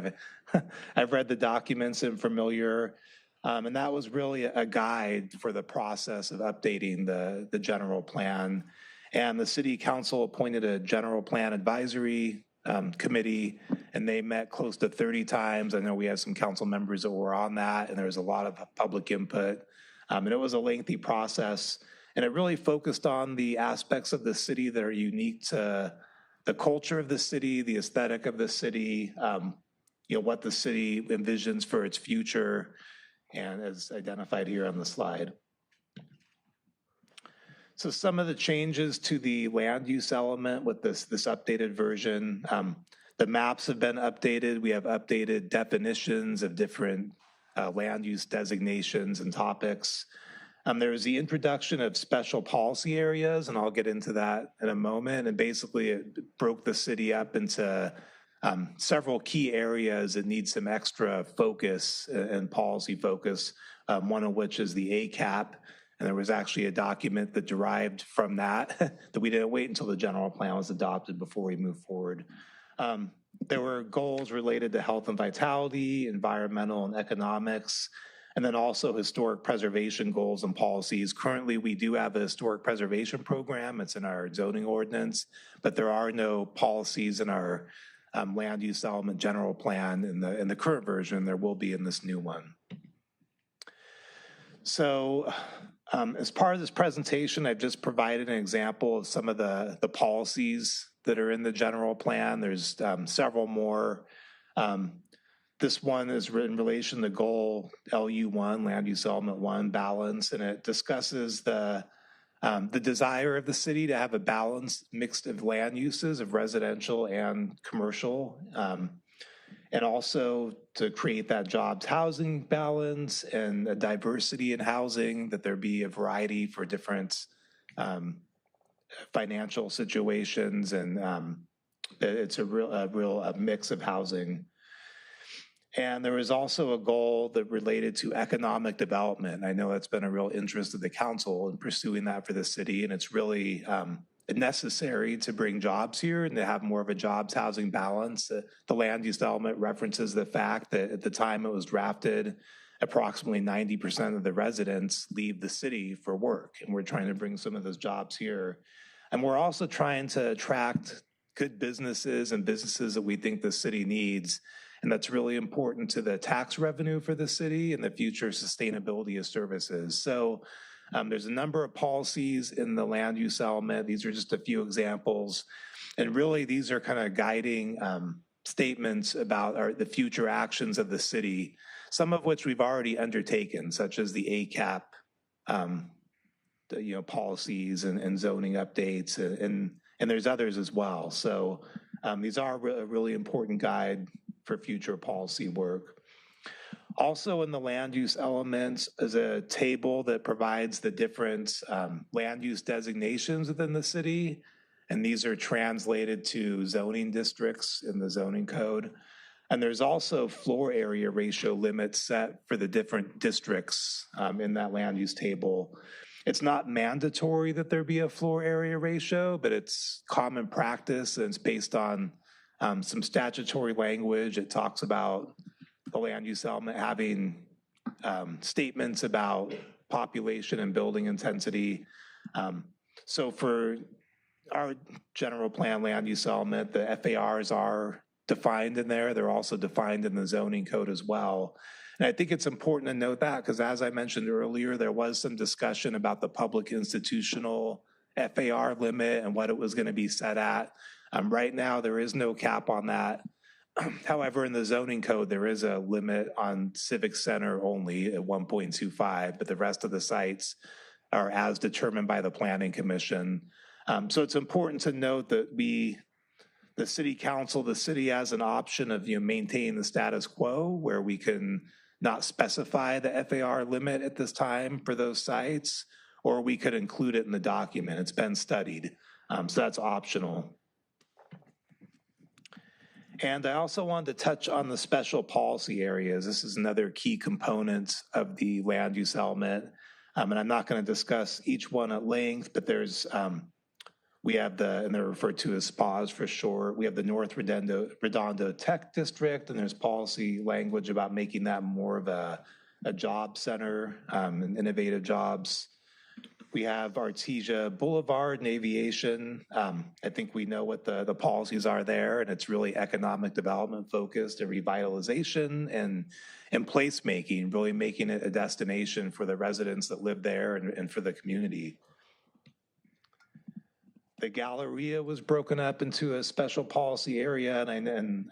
I've read the documents and familiar. And that was really a guide for the process of updating the general plan. And the city council appointed a general plan advisory committee, and they met close to 30 times. I know we had some council members that were on that, and there was a lot of public input. And it was a lengthy process, and it really focused on the aspects of the city that are unique to the culture of the city, the aesthetic of the city, what the city envisions for its future, and as identified here on the slide. So some of the changes to the land use element with this updated version, the maps have been updated. We have updated definitions of different land use designations and topics. There was the introduction of special policy areas, and I'll get into that in a moment. And basically it broke the city up into several key areas that need some extra focus and policy focus, one of which is the ACAP, And there was actually a document that derived from that, that we didn't wait until the general plan was adopted before we moved forward. There were goals related to health and vitality, environmental and economics, and then also historic preservation goals and policies. Currently, we do have a historic preservation program. It's in our zoning ordinance, but there are no policies in our land use element general plan in the current version. There will be in this new one. So as part of this presentation, I've just provided an example of some of the policies that are in the general plan. There's several more. This one is in relation to goal LU1, land use element 1, balance, and it discusses the desire of the city to have a balanced mix of land uses of residential and commercial, and also to create that jobs housing balance and a diversity in housing, that there be a variety for different financial situations, and it's a real mix of housing. And there was also a goal that related to economic development. I know that's been a real interest of the council in pursuing that for the city, and it's really necessary to bring jobs here and to have more of a jobs housing balance. The land use element references the fact that at the time it was drafted, approximately 90% of the residents leave the city for work, and we're trying to bring some of those jobs here. And we're also trying to attract good businesses and businesses that we think the city needs. And that's really important to the tax revenue for the city and the future sustainability of services. So there's a number of policies in the land use element. These are just a few examples. And really, these are kind of guiding statements about the future actions of the city, some of which we've already undertaken, such as the ACAP policies and zoning updates, and there's others as well. So these are a really important guide for future policy work. Also in the land use elements is a table that provides the different land use designations within the city, and these are translated to zoning districts in the zoning code. And there's also floor area ratio limits set for the different districts in that land use table. It's not mandatory that there be a floor area ratio, but it's common practice, and it's based on some statutory language. It talks about the land use element having statements about population and building intensity. So for our general plan land use element, the FARs are defined in there. They're also defined in the zoning code as well. And I think it's important to note that because, as I mentioned earlier, there was some discussion about the public institutional FAR limit and what it was going to be set at. Right now, there is no cap on that. However, in the zoning code, there is a limit on civic center only at 1.25, but the rest of the sites are as determined by the Planning Commission. So it's important to note that the city council, the city has an option of maintaining the status quo where we can not specify the FAR limit at this time for those sites, or we could include it in the document. It's been studied, so that's optional. And I also wanted to touch on the special policy areas. This is another key component of the land use element. And I'm not going to discuss each one at length, but there's, we have and they're referred to as SPAs for short. We have the North Redondo Tech District, and there's policy language about making that more of a job center and innovative jobs. We have Artesia Boulevard and aviation. I think we know what the policies are there, and it's really economic development focused and revitalization and placemaking, really making it a destination for the residents that live there and for the community. The Galleria was broken up into a special policy area, and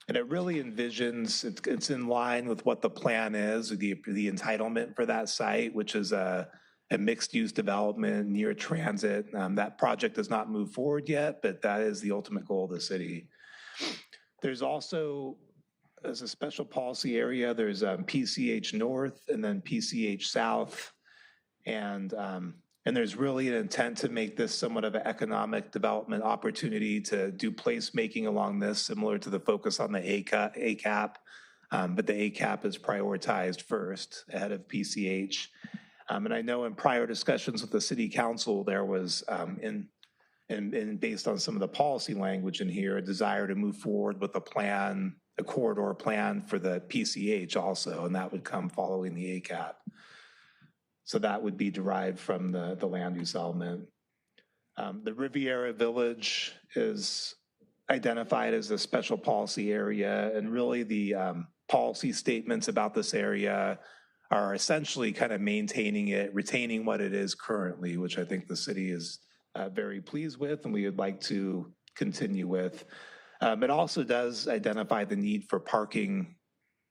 it really envisions, it's in line with what the plan is, the entitlement for that site, which is a mixed-use development near transit. That project does not move forward yet, but that is the ultimate goal of the city. There's also, as a special policy area, there's PCH North and then PCH South. And there's really an intent to make this somewhat of an economic development opportunity to do placemaking along this, similar to the focus on the ACAP, but the ACAP is prioritized first ahead of PCH. And I know in prior discussions with the city council, there was, and based on some of the policy language in here, a desire to move forward with a plan, a corridor plan for the PCH also, and that would come following the ACAP. So that would be derived from the land use element. The Riviera Village is identified as a special policy area, and really the policy statements about this area are essentially kind of maintaining it, retaining what it is currently, which I think the city is very pleased with and we would like to continue with. It also does identify the need for parking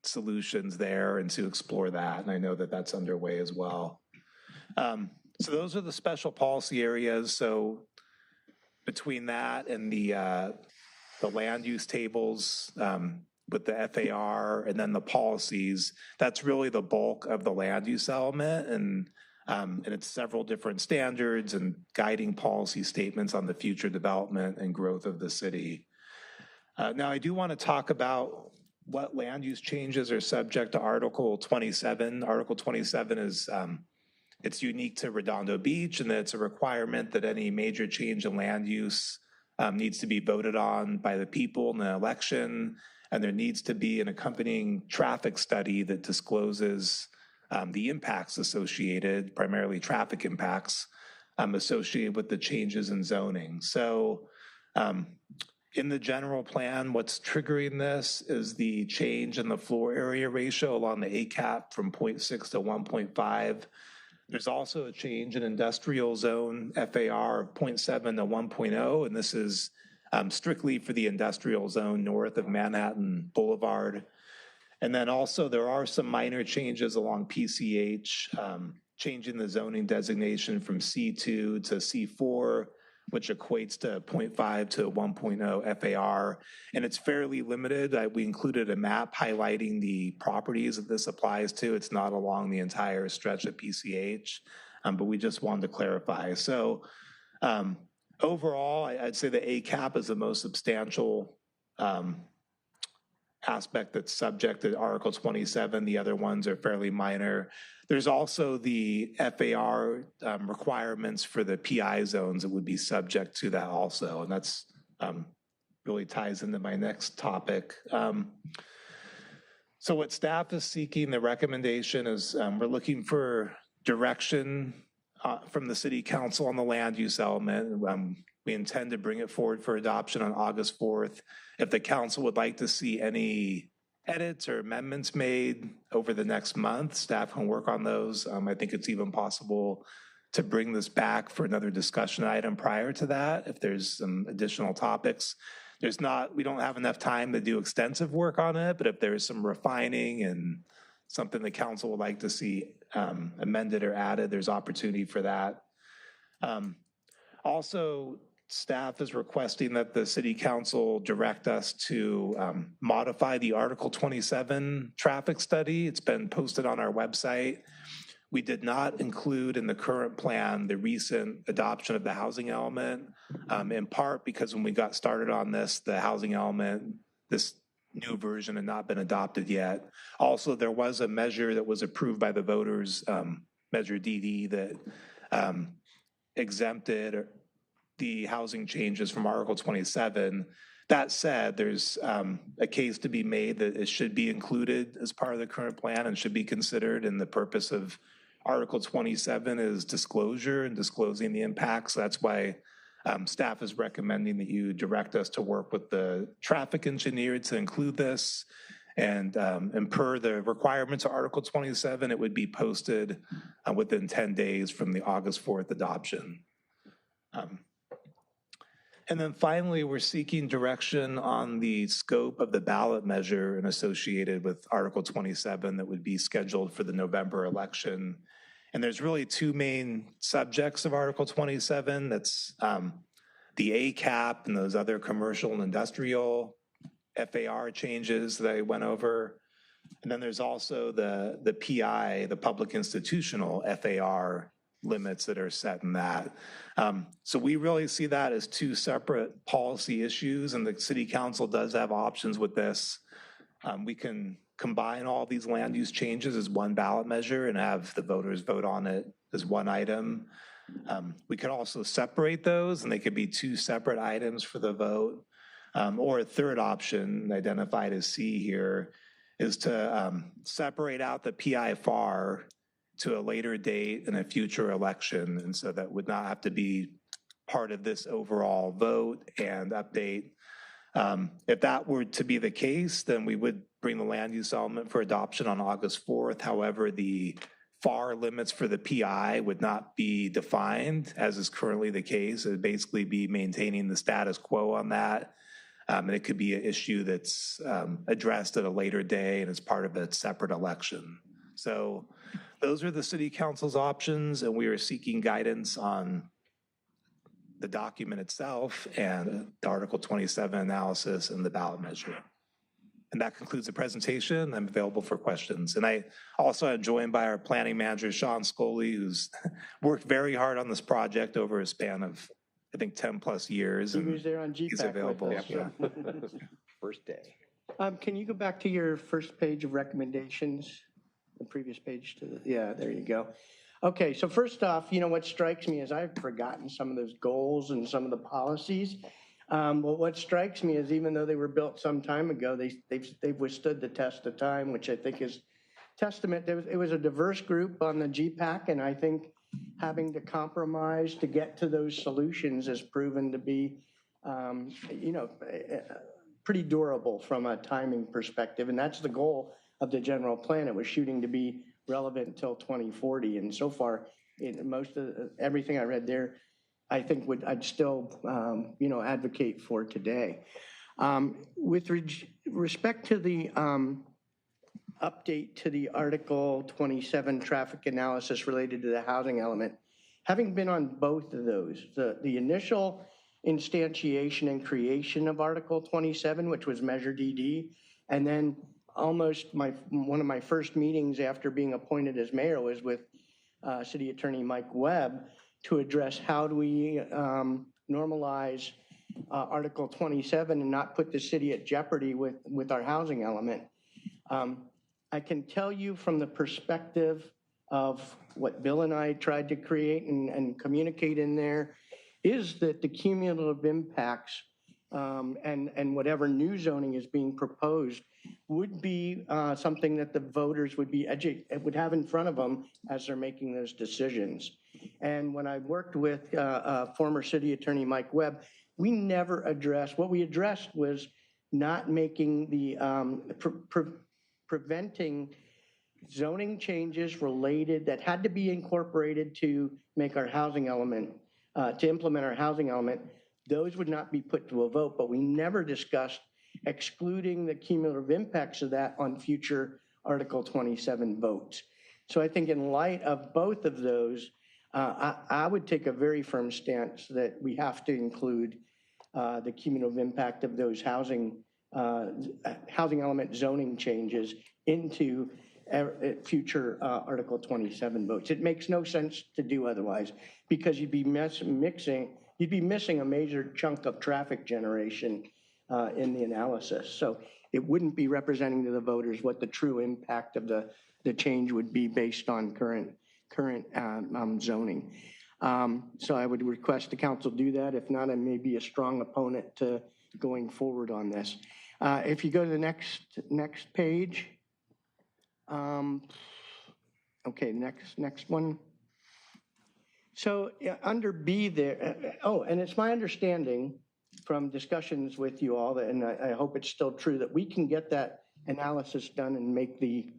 solutions there and to explore that, and I know that that's underway as well. So those are the special policy areas. So between that and the land use tables with the FAR and then the policies, that's really the bulk of the land use element, and it's several different standards and guiding policy statements on the future development and growth of the city. Now, I do want to talk about what land use changes are subject to Article 27. Article 27 is it's unique to Redondo Beach, and it's a requirement that any major change in land use needs to be voted on by the people in the election, and there needs to be an accompanying traffic study that discloses the impacts associated, primarily traffic impacts, associated with the changes in zoning. So in the general plan, what's triggering this is the change in the floor area ratio along the ACAP from 0.6 to 1.5. There's also a change in industrial zone FAR of 0.7 to 1.0, and this is strictly for the industrial zone north of Manhattan Boulevard. And then also there are some minor changes along PCH, changing the zoning designation from C2 to C4, which equates to 0.5 to 1.0 FAR, and it's fairly limited. We included a map highlighting the properties that this applies to. It's not along the entire stretch of PCH, but we just wanted to clarify. So overall, I'd say the ACAP is the most substantial aspect that's subject to Article 27. The other ones are fairly minor. There's also the FAR requirements for the PI zones that would be subject to that also, and that's really ties into my next topic. So what staff is seeking, the recommendation is we're looking for direction from the City Council on the land use element. We intend to bring it forward for adoption on August 4th. If the council would like to see any edits or amendments made over the next month, staff can work on those. I think it's even possible to bring this back for another discussion item prior to that if there's some additional topics. We don't have enough time to do extensive work on it, but if there's some refining and something the council would like to see amended or added, there's opportunity for that. Also, staff is requesting that the City Council direct us to modify the Article 27 traffic study. It's been posted on our website. We did not include in the current plan the recent adoption of the housing element, in part because when we got started on this, the housing element, this new version had not been adopted yet. Also, there was a measure that was approved by the voters, Measure DD, that exempted the housing changes from Article 27. That said, there's a case to be made that it should be included as part of the current plan and should be considered, and the purpose of Article 27 is disclosure and disclosing the impacts. That's why staff is recommending that you direct us to work with the traffic engineer to include this. And per the requirements of Article 27, it would be posted within 10 days from the August 4th adoption. And then finally, we're seeking direction on the scope of the ballot measure and associated with Article 27 that would be scheduled for the November election. And there's really two main subjects of Article 27. That's the ACAP and those other commercial and industrial FAR changes that I went over. And then there's also the PI, the public institutional FAR limits that are set in that. So we really see that as two separate policy issues, and the City Council does have options with this. We can combine all these land use changes as one ballot measure and have the voters vote on it as one item. We could also separate those, and they could be two separate items for the vote. Or a third option, identified as C here, is to separate out the PIFR to a later date in a future election. And so that would not have to be part of this overall vote and update. If that were to be the case, then we would bring the land use element for adoption on August 4th. However, the FAR limits for the PI would not be defined, as is currently the case. It would basically be maintaining the status quo on that. And it could be an issue that's addressed at a later day and as part of a separate election. So those are the city council's options, and we are seeking guidance on the document itself and the Article 27 analysis and the ballot measure. And that concludes the presentation. I'm available for questions. And I also am joined by our planning manager, Sean Scully, who's worked very hard on this project over a span of, I think, 10 plus years. He was there on GPAC. He's available. With us, Yeah. First day. Can you go back to your first page of recommendations? The previous page to the, yeah, there you go. Okay, so first off, you know, what strikes me is I've forgotten some of those goals and some of the policies. Well, what strikes me is even though they were built some time ago, they've withstood the test of time, which I think is testament. It was a diverse group on the GPAC, and I think having to compromise to get to those solutions has proven to be, you know, pretty durable from a timing perspective. And that's the goal of the general plan. It was shooting to be relevant until 2040. And so far, most of everything I read there, I think I'd still, you know, advocate for today. With respect to the update to the Article 27 traffic analysis related to the housing element, having been on both of those, the initial instantiation and creation of Article 27, which was Measure DD, and then almost one of my first meetings after being appointed as mayor was with City Attorney Mike Webb to address how do we normalize Article 27 and not put the city at jeopardy with our housing element. I can tell you from the perspective of what Bill and I tried to create and communicate in there is that the cumulative impacts and whatever new zoning is being proposed would be something that the voters would have in front of them as they're making those decisions. And when I worked with former city attorney Mike Webb, we never addressed, what we addressed was not making the, preventing zoning changes related that had to be incorporated to make our housing element, to implement our housing element. Those would not be put to a vote, but we never discussed excluding the cumulative impacts of that on future Article 27 votes. So I think in light of both of those, I would take a very firm stance that we have to include the cumulative impact of those housing element zoning changes into future Article 27 votes. It makes no sense to do otherwise because you'd be missing a major chunk of traffic generation in the analysis. So it wouldn't be representing to the voters what the true impact of the change would be based on current zoning. So I would request the council do that. If not, I may be a strong opponent to going forward on this. If you go to the next page. Okay, next one. So under B there, and it's my understanding from discussions with you all, and I hope it's still true, that we can get that analysis done and make the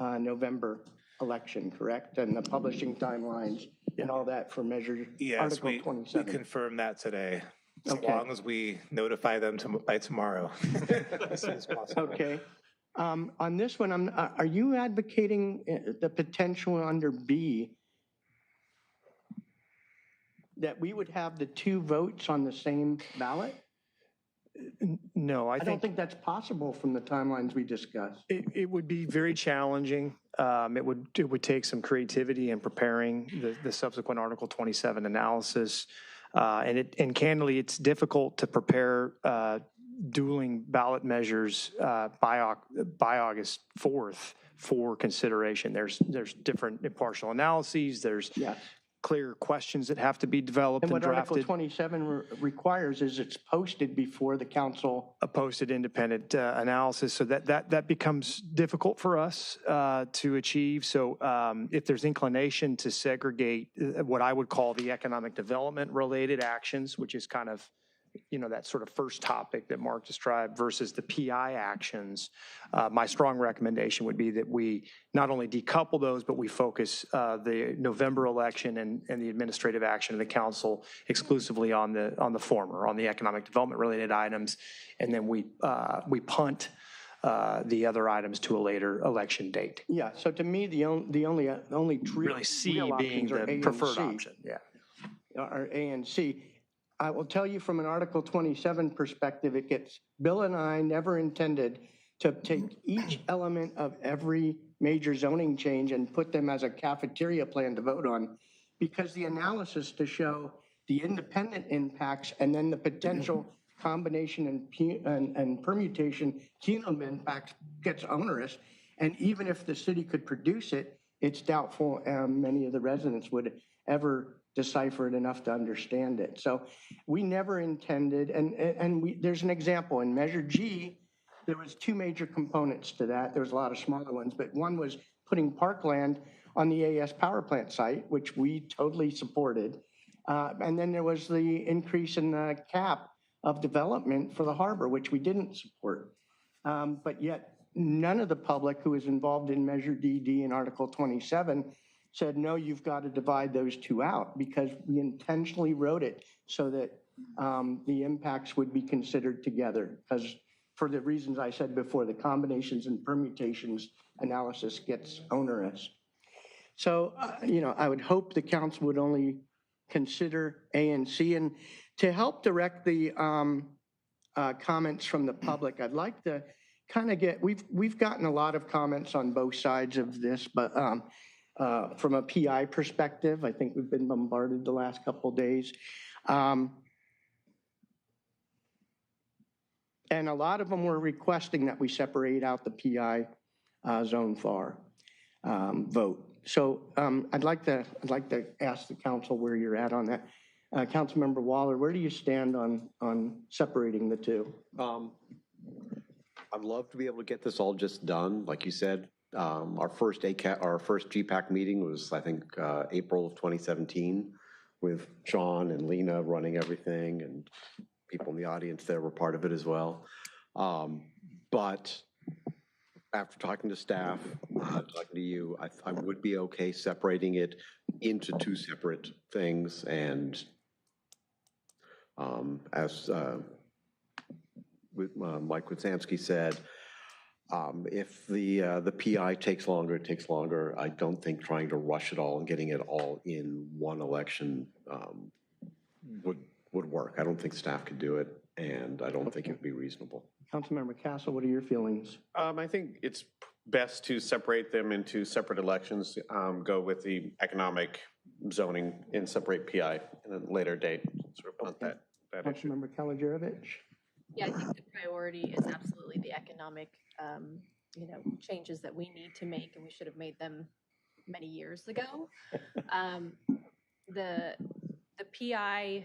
November election, correct? And the publishing timelines and all that for Measure Article 27. We confirm that today, as Okay. long as we notify them by tomorrow. As soon as possible. Okay. On this one, are you advocating the potential under B that we would have the two votes on the same ballot? No, I don't think that's possible from the timelines we discussed. It would be very challenging. It would take some creativity in preparing the subsequent Article 27 analysis. And candidly, it's difficult to prepare dueling ballot measures by August 4th for consideration. There's different impartial analyses, there's clear questions that have to be developed And and what Article drafted. 27 requires is it's posted before the council. A posted independent analysis, so that becomes difficult for us to achieve. So if there's inclination to segregate what I would call the economic development related actions, which is kind of, that sort of first topic that Mark described versus the PI actions, my strong recommendation would be that we not only decouple those, but we focus the November election and the administrative action of the council exclusively on the former, on the economic development related items, and then we punt the other items to a later election date. Yeah, so to me, the only Really C real being options are A the and preferred C. option, yeah. Are A and C. I will tell you from an Article 27 perspective, Bill and I never intended to take each element of every major zoning change and put them as a cafeteria plan to vote on, because the analysis to show the independent impacts and then the potential combination and permutation cumulative impact gets onerous. And even if the city could produce it, it's doubtful many of the residents would ever decipher it enough to understand it. So we never intended, and there's an example in Measure G, there was two major components to that. There was a lot of smaller ones, but one was putting parkland on the AS power plant site, which we totally supported. And then there was the increase in the cap of development for the harbor, which we didn't support. But yet none of the public who was involved in Measure DD in Article 27 said, no, you've got to divide those two out, because we intentionally wrote it so that the impacts would be considered together. Because for the reasons I said before, the combinations and permutations analysis gets onerous. So, I would hope the council would only consider A and C. And to help direct the comments from the public, I'd like to kind of we've gotten a lot of comments on both sides of this, but from a PI perspective, I think we've been bombarded the last couple of days. And a lot of them were requesting that we separate out the PI zone FAR vote. So I'd like to ask the council where you're at on that. Councilmember Waller, where do you stand on separating the two? I'd love to be able to get this all just done, like you said. Our first GPAC meeting was, I think, April of 2017, with Sean and Lena running everything, and people in the audience there were part of it as well. But after talking to staff, talking to you, I would be okay separating it into two separate things. And as Mike Witsamski said, if the PI takes longer, it takes longer. I don't think trying to rush it all and getting it all in one election would work. I don't think staff could do it, and I don't think it would be reasonable. Councilmember Castle, what are your feelings? I think it's best to separate them into separate elections, go with the economic zoning and separate PI at a later date, sort of punt that issue. Councilmember Kalajerovich? Yeah, I think the priority is absolutely the economic, changes that we need to make, and we should have made them many years ago. The PI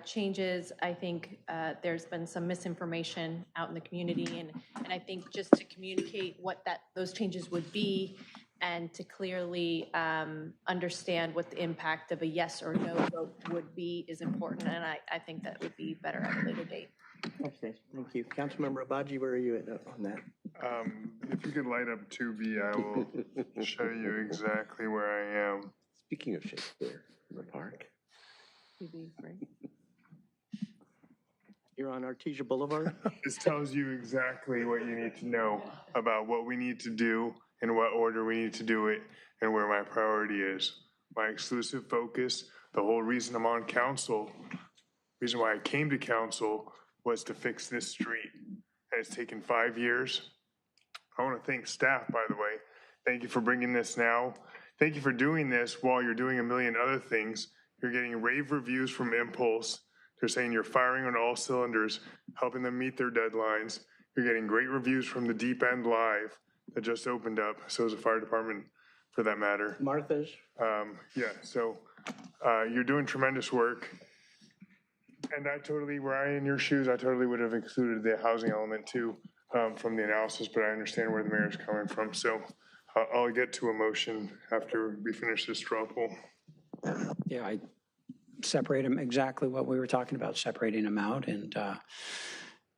changes, I think there's been some misinformation out in the community, and I think just to communicate what those changes would be and to clearly understand what the impact of a yes or no vote would be is important, and I think that would be better at a later date. Okay, thank you. Councilmember Abaji, where are you at on that? If you could light up 2B, I will show you exactly where I am. Speaking of Shakespeare in the park. You're on Artesia Boulevard? This tells you exactly what you need to know about what we need to do, in what order we need to do it, and where my priority is. My exclusive focus, the whole reason I'm on council, reason why I came to council was to fix this street. And it's taken 5 years. I want to thank staff, by the way. Thank you for bringing this now. Thank you for doing this while you're doing a million other things. You're getting rave reviews from Impulse. They're saying you're firing on all cylinders, helping them meet their deadlines. You're getting great reviews from the Deep End Live that just opened up. So is the fire department, for that matter. Martha's? Yeah, so you're doing tremendous work. And I totally, were I in your shoes, I totally would have excluded the housing element too from the analysis, but I understand where the mayor's coming from. So I'll get to a motion after we finish this straw poll. Yeah, I separate them exactly what we were talking about, separating them out and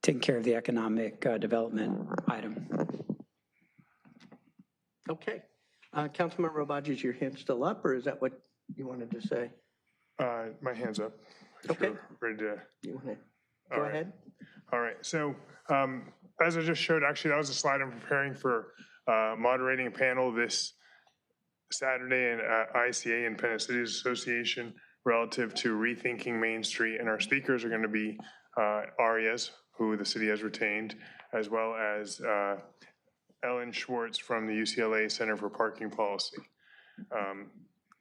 taking care of the economic development item. Okay. Councilman Robaji, is your hand still up, or is that what you wanted to say? My hand's up. Okay. Ready to. You want to go ahead? All right. So as I just showed, actually, that was a slide I'm preparing for moderating a panel this Saturday in ICA, Independent Cities Association, relative to rethinking Main Street. And our speakers are going to be Arias, who the city has retained, as well as Ellen Schwartz from the UCLA Center for Parking Policy.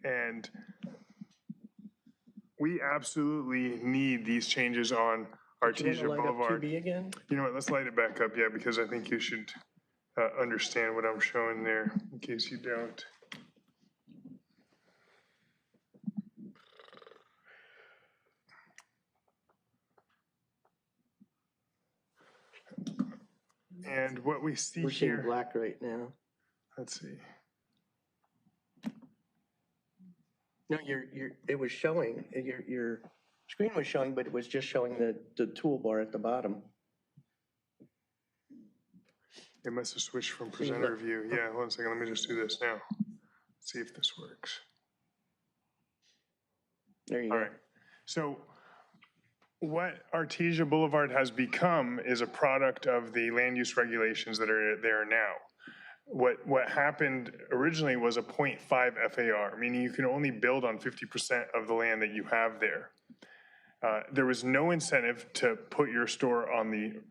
And we absolutely need these changes on Artesia Boulevard. TV again? You know what, let's light it back up, yeah, because I think you should understand what I'm showing there, in case you don't. And what we see We're seeing here, black right now. let's see. No, it was showing, your screen was showing, but it was just showing the toolbar at the bottom. It must have switched from presenter view. Yeah, 1 second, let me just do this now. See if this works. There you All go. right. So what Artesia Boulevard has become is a product of the land use regulations that are there now. What happened originally was a 0.5 FAR, meaning you can only build on 50% of the land that you have there. There was no incentive to put your store on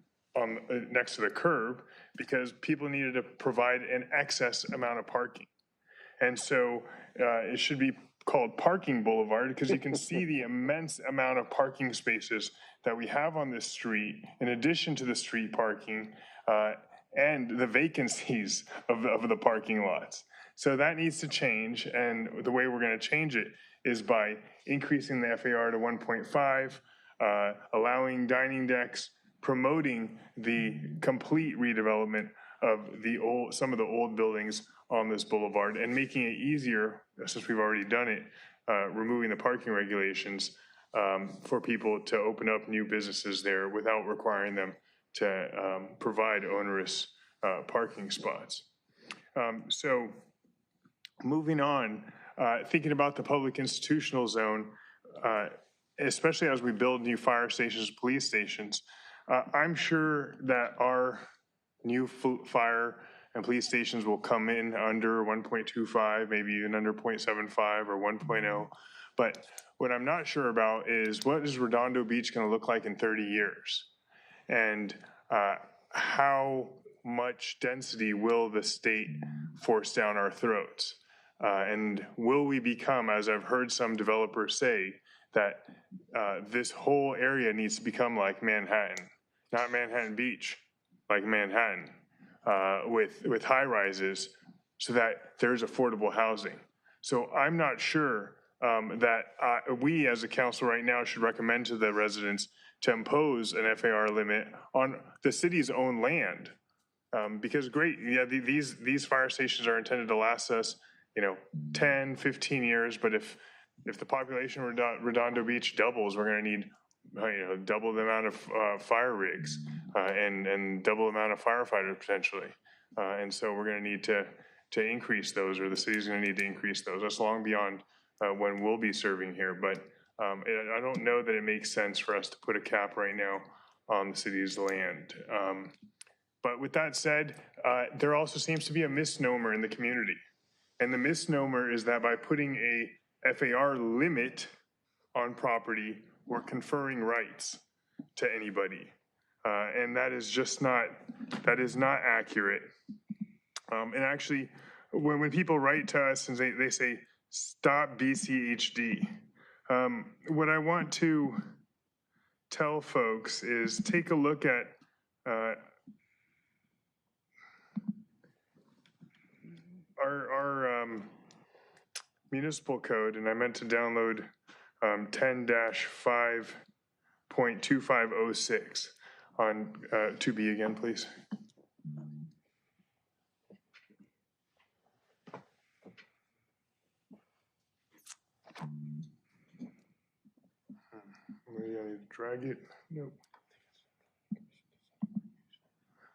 next to the curb because people needed to provide an excess amount of parking. And so it should be called Parking Boulevard because you can see the immense amount of parking spaces that we have on this street, in addition to the street parking and the vacancies of the parking lots. So that needs to change, and the way we're going to change it is by increasing the FAR to 1.5, allowing dining decks, promoting the complete redevelopment of some of the old buildings on this boulevard, and making it easier, since we've already done it, removing the parking regulations for people to open up new businesses there without requiring them to provide onerous parking spots. So moving on, thinking about the public institutional zone, especially as we build new fire stations, police stations, I'm sure that our new fire and police stations will come in under 1.25, maybe even under 0.75 or 1.0. But what I'm not sure about is what is Redondo Beach going to look like in 30 years? And how much density will the state force down our throats? And will we become, as I've heard some developers say, that this whole area needs to become like Manhattan, not Manhattan Beach, like Manhattan, with high rises so that there's affordable housing. So I'm not sure that we as a council right now should recommend to the residents to impose an FAR limit on the city's own land. Because great, yeah, these fire stations are intended to last us, 10, 15 years, but if the population of Redondo Beach doubles, we're going to need double the amount of fire rigs and double the amount of firefighters potentially. And so we're going to need to increase those, or the city's going to need to increase those. That's long beyond when we'll be serving here. But I don't know that it makes sense for us to put a cap right now on the city's land. But with that said, there also seems to be a misnomer in the community. And the misnomer is that by putting a FAR limit on property, we're conferring rights to anybody. And that is just not accurate. And actually, when people write to us and they say, stop BCHD, what I want to tell folks is take a look at our municipal code, and I meant to download 10-5.2506 on 2B again, please. Maybe I need to drag it. Nope.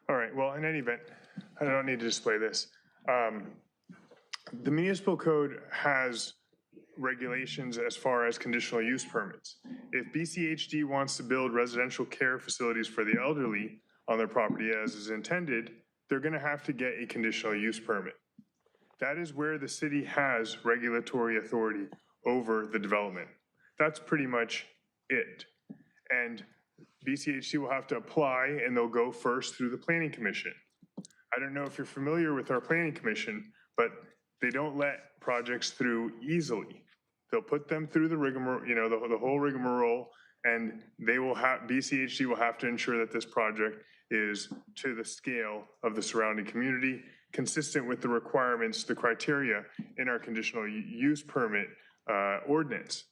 All right, well, in any event, I don't need to display this. The municipal code has regulations as far as conditional use permits. If BCHD wants to build residential care facilities for the elderly on their property as is intended, they're going to have to get a conditional use permit. That is where the city has regulatory authority over the development. That's pretty much it. And BCHD will have to apply, and they'll go first through the Planning Commission. I don't know if you're familiar with our Planning Commission, but they don't let projects through easily. They'll put them through the rigmarole, you know, the whole rigmarole, and they will have, BCHD will have to ensure that this project is to the scale of the surrounding community, consistent with the requirements, the criteria in our conditional use permit ordinance,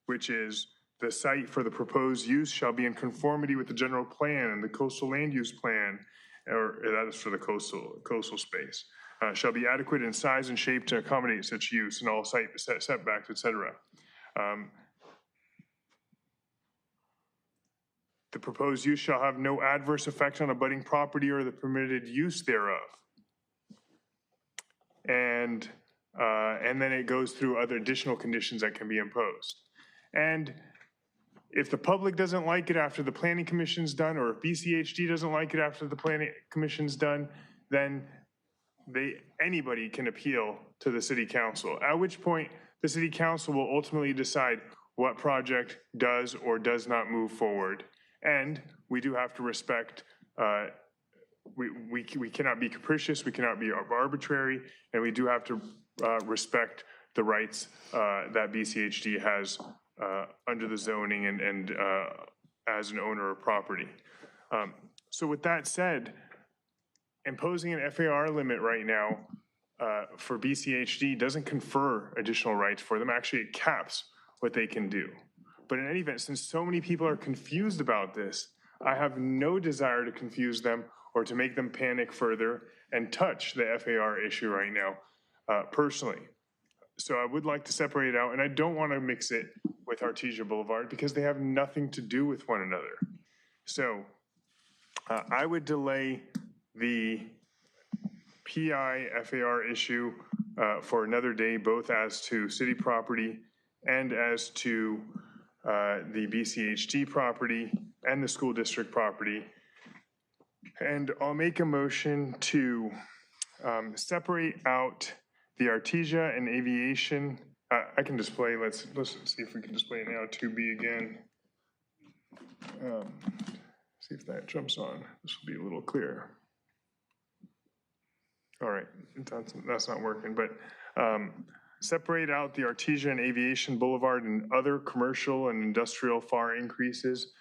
which is the site for the proposed use shall be in conformity with the general plan and the coastal land use plan, or that is for the coastal space. Shall be adequate in size and shape to accommodate such use and all site setbacks, et cetera. The proposed use shall have no adverse effect on abutting property or the permitted use thereof. And then it goes through other additional conditions that can be imposed. And if the public doesn't like it after the Planning Commission's done, or if BCHD doesn't like it after the Planning Commission's done, then anybody can appeal to the City Council, at which point the City Council will ultimately decide what project does or does not move forward. And we do have to respect, we cannot be capricious, we cannot be arbitrary, and we do have to respect the rights that BCHD has under the zoning and as an owner of property. So with that said, imposing an FAR limit right now for BCHD doesn't confer additional rights for them. Actually, it caps what they can do. But in any event, since so many people are confused about this, I have no desire to confuse them or to make them panic further and touch the FAR issue right now, personally. So I would like to separate it out, and I don't want to mix it with Artesia Boulevard because they have nothing to do with one another. So I would delay the PI FAR issue for another day, both as to city property and as to the BCHD property and the school district property. And I'll make a motion to separate out the Artesia and aviation. I can display, let's see if we can display it now, 2B again. See if that jumps on. This will be a little clearer. All right, that's not working, but separate out the Artesia and Aviation Boulevard and other commercial and industrial FAR increases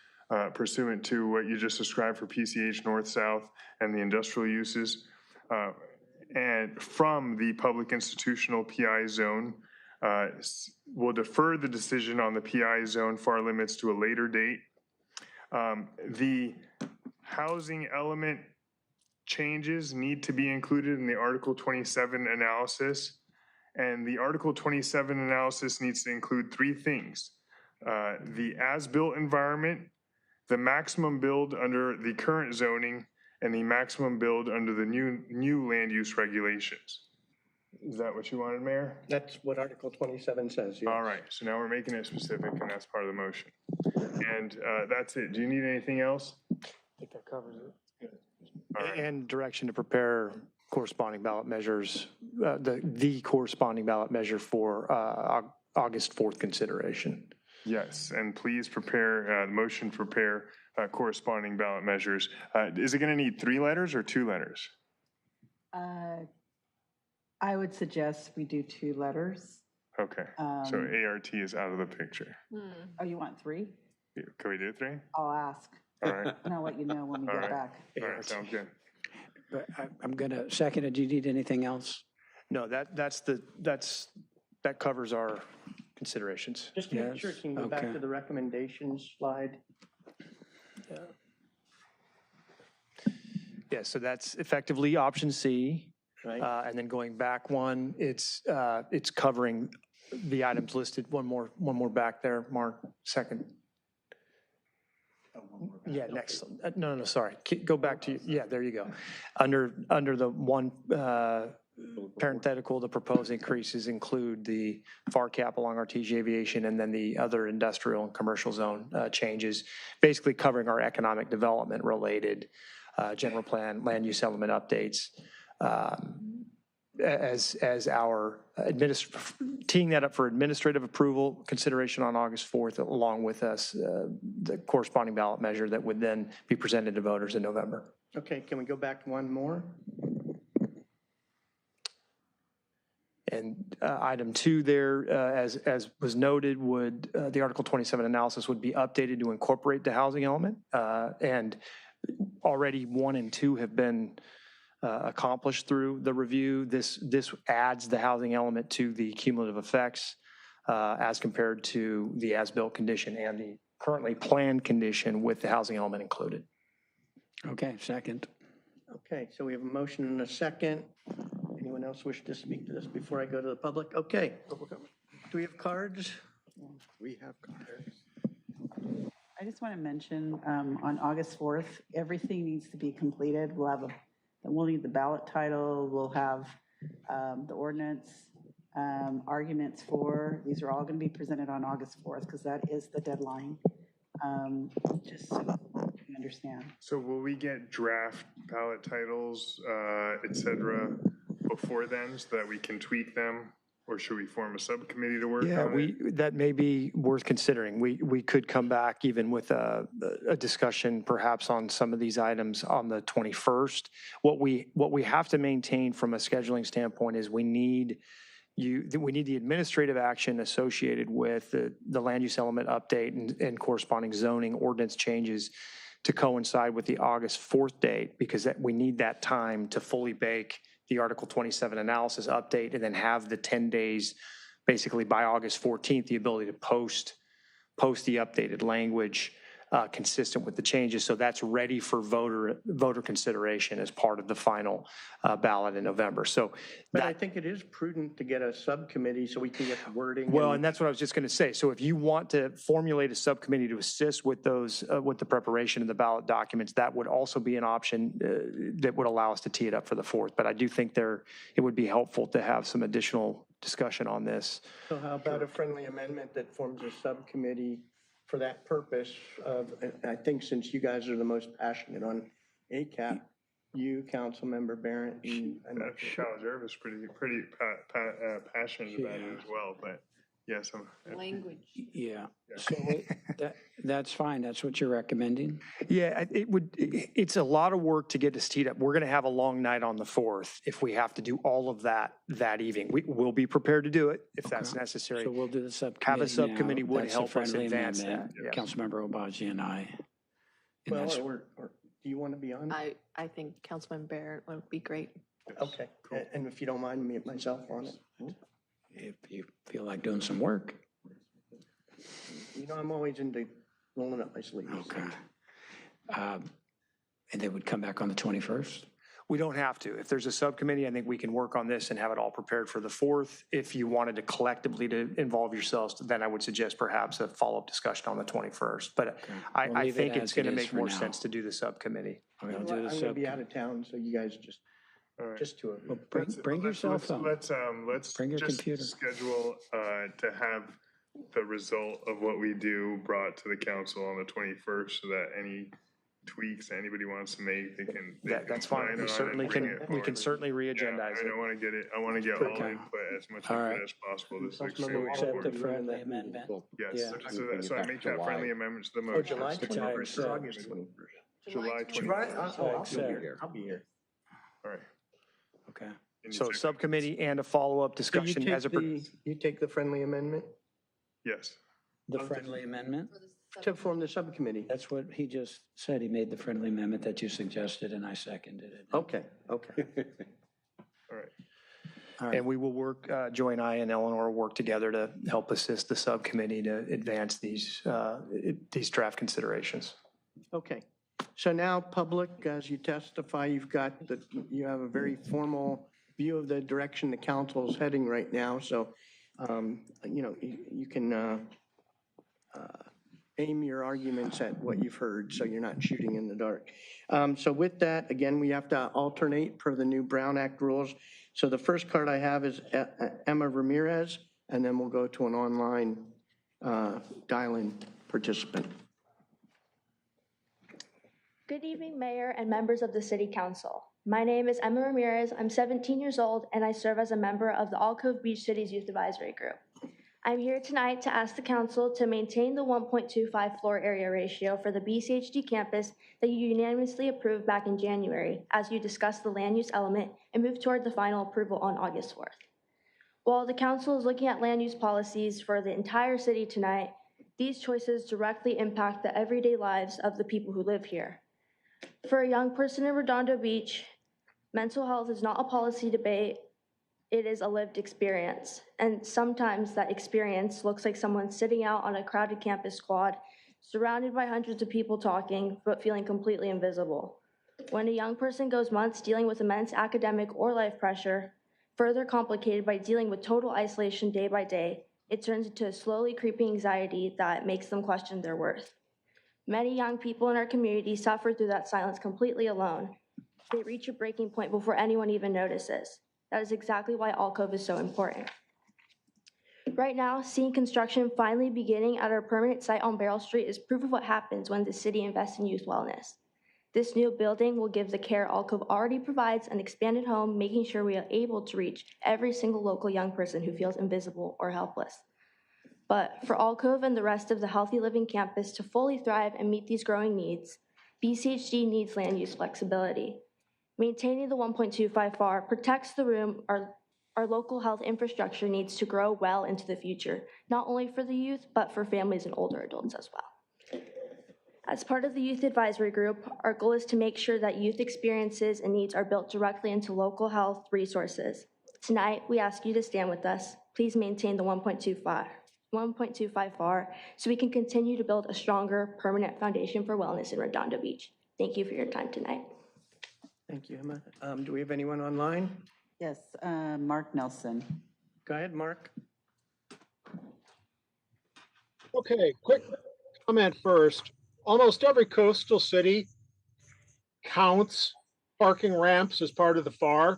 pursuant to what you just described for PCH North-South and the industrial uses, and from the public institutional PI zone. We'll defer the decision on the PI zone FAR limits to a later date. The housing element changes need to be included in the Article 27 analysis. And the Article 27 analysis needs to include three things. The as-built environment, the maximum build under the current zoning, and the maximum build under the new land use regulations. Is that what you wanted, Mayor? That's what Article 27 says, yes. All right, so now we're making it specific, and that's part of the motion. And that's it. Do you need anything else? I think that covers it. Good. All right. And direction to prepare corresponding ballot measures, the corresponding ballot measure for August 4th consideration. Yes, and please prepare, motion to prepare corresponding ballot measures. Is it going to need 3 letters or 2 letters? I would suggest we do 2 letters. Okay, so ART is out of the picture. Oh, you want 3? Can we do 3? I'll ask. All right. And I'll let you know when we All get right. back. All right, sounds good. But I'm going to second it. Do you need anything else? No, that covers our considerations. Just to make Yes, sure, can you go back okay. to the recommendations slide? Yeah, so that's effectively option C. Right. And then going back one, it's covering the items listed. One more back there, Mark, second. Yeah, next, no, sorry. Go back to, yeah, there you go. Under the one parenthetical, the proposed increases include the FAR cap along RTG Aviation and then the other industrial and commercial zone changes, basically covering our economic development related general plan, land use element updates. As our teeing that up for administrative approval consideration on August 4th, along with us, the corresponding ballot measure that would then be presented to voters in November. Okay, can we go back one more? And item 2 there, as was noted, would the Article 27 analysis would be updated to incorporate the housing element. And already 1 and 2 have been accomplished through the review. This adds the housing element to the cumulative effects as compared to the as-built condition and the currently planned condition with the housing element included. Okay, second. Okay, so we have a motion and a second. Anyone else wish to speak to this before I go to the public? Okay. Do we have cards? We have cards. I just want to mention, on August 4th, everything needs to be completed. We'll need the ballot title, we'll have the ordinance, arguments for, these are all going to be presented on August 4th because that is the deadline, just so you understand. So will we get draft ballot titles, et cetera, before then so that we can tweak them? Or should we form a subcommittee to work on it? That may be worth considering. We could come back even with a discussion perhaps on some of these items on the 21st. What we have to maintain from a scheduling standpoint is we need the administrative action associated with the land use element update and corresponding zoning ordinance changes to coincide with the August 4th date, because we need that time to fully bake the Article 27 analysis update and then have the 10 days, basically by August 14th, the ability to post the updated language consistent with the changes. So that's ready for voter consideration as part of the final ballot in November. But I think it is prudent to get a subcommittee so we can get the wording. Well, and that's what I was just going to say. So if you want to formulate a subcommittee to assist with those, with the preparation of the ballot documents, that would also be an option that would allow us to tee it up for the 4th. But I do think it would be helpful to have some additional discussion on this. So how about a friendly amendment that forms a subcommittee for that purpose of, I think since you guys are the most passionate on ACAP, you, Councilmember Barrett, and Charles Jervis pretty passionate about it as well, but yes. Language. Yeah, so that's fine. That's what you're recommending? Yeah, it's a lot of work to get this teed up. We're going to have a long night on the 4th if we have to do all of that evening. We'll be prepared to do it if that's necessary. So we'll do the subcommittee Have a subcommittee now. would That's a help us friendly advance that. amendment. Yeah. Councilmember Obaji and I. And well, that's- or do you want to be on? I think Councilman Barrett would be great. Okay, and if you don't mind, me myself on it. If you feel like doing some work. You know, I'm always into rolling up my sleeves. Okay. And they would come back on the 21st? We don't have to. If there's a subcommittee, I think we can work on this and have it all prepared for the 4th. If you wanted to collectively to involve yourselves, then I would suggest perhaps a follow-up discussion on the 21st. But We'll I leave it think as it's going to it is make for more now. sense to do the subcommittee. Okay, I'm going to be out of town, so you guys just two of you. Bring your cell phone. Let's Bring your just computer. schedule to have the result of what we do brought to the council on the 21st so that any tweaks anybody wants to make, they can. That's fine. We certainly can certainly re-agendize it. I want to get all input as much All right. as possible. This is So extremely accept the important. friendly amendment. Yes, Yeah. so I make that friendly amendment to the Oh, motion. July The 21st or time August 21st? July 21st. I'll be here. All right. Okay. So subcommittee and a follow-up So discussion as a. you take the friendly amendment? Yes. The friendly amendment? To form the subcommittee. That's what he just said. He made the friendly amendment that you suggested, and I seconded it. Okay, okay. All right. All right. And we will work, Joy and I and Eleanor will work together to help assist the subcommittee to advance these draft considerations. Okay. So now, public, as you testify, you have a very formal view of the direction the council is heading right now. So, you can aim your arguments at what you've heard, so you're not shooting in the dark. So with that, again, we have to alternate per the new Brown Act rules. So the first card I have is Emma Ramirez, and then we'll go to an online dial-in participant. Good evening, Mayor and members of the City Council. My name is Emma Ramirez. I'm 17 years old, and I serve as a member of the Alcove Beach Cities Youth Advisory Group. I'm here tonight to ask the Council to maintain the 1.25 floor area ratio for the BCHD campus that you unanimously approved back in January, as you discussed the land use element and moved toward the final approval on August 4th. While the Council is looking at land use policies for the entire city tonight, these choices directly impact the everyday lives of the people who live here. For a young person in Redondo Beach, mental health is not a policy debate, it is a lived experience. And sometimes that experience looks like someone sitting out on a crowded campus quad, surrounded by hundreds of people talking, but feeling completely invisible. When a young person goes months dealing with immense academic or life pressure, further complicated by dealing with total isolation day by day, it turns into a slowly creeping anxiety that makes them question their worth. Many young people in our community suffer through that silence completely alone. They reach a breaking point before anyone even notices. That is exactly why Alcove is so important. Right now, seeing construction finally beginning at our permanent site on Beryl Street is proof of what happens when the city invests in youth wellness. This new building will give the care Alcove already provides an expanded home, making sure we are able to reach every single local young person who feels invisible or helpless. But for Alcove and the rest of the Healthy Living campus to fully thrive and meet these growing needs, BCHD needs land use flexibility. Maintaining the 1.25 FAR protects the room our local health infrastructure needs to grow well into the future, not only for the youth, but for families and older adults as well. As part of the Youth Advisory Group, our goal is to make sure that youth experiences and needs are built directly into local health resources. Tonight, we ask you to stand with us. Please maintain the 1.25 FAR so we can continue to build a stronger, permanent foundation for wellness in Redondo Beach. Thank you for your time tonight. Thank you, Emma. Do we have anyone online? Yes, Mark Nelson. Go ahead, Mark. Okay, quick comment first. Almost every coastal city counts parking ramps as part of the FAR.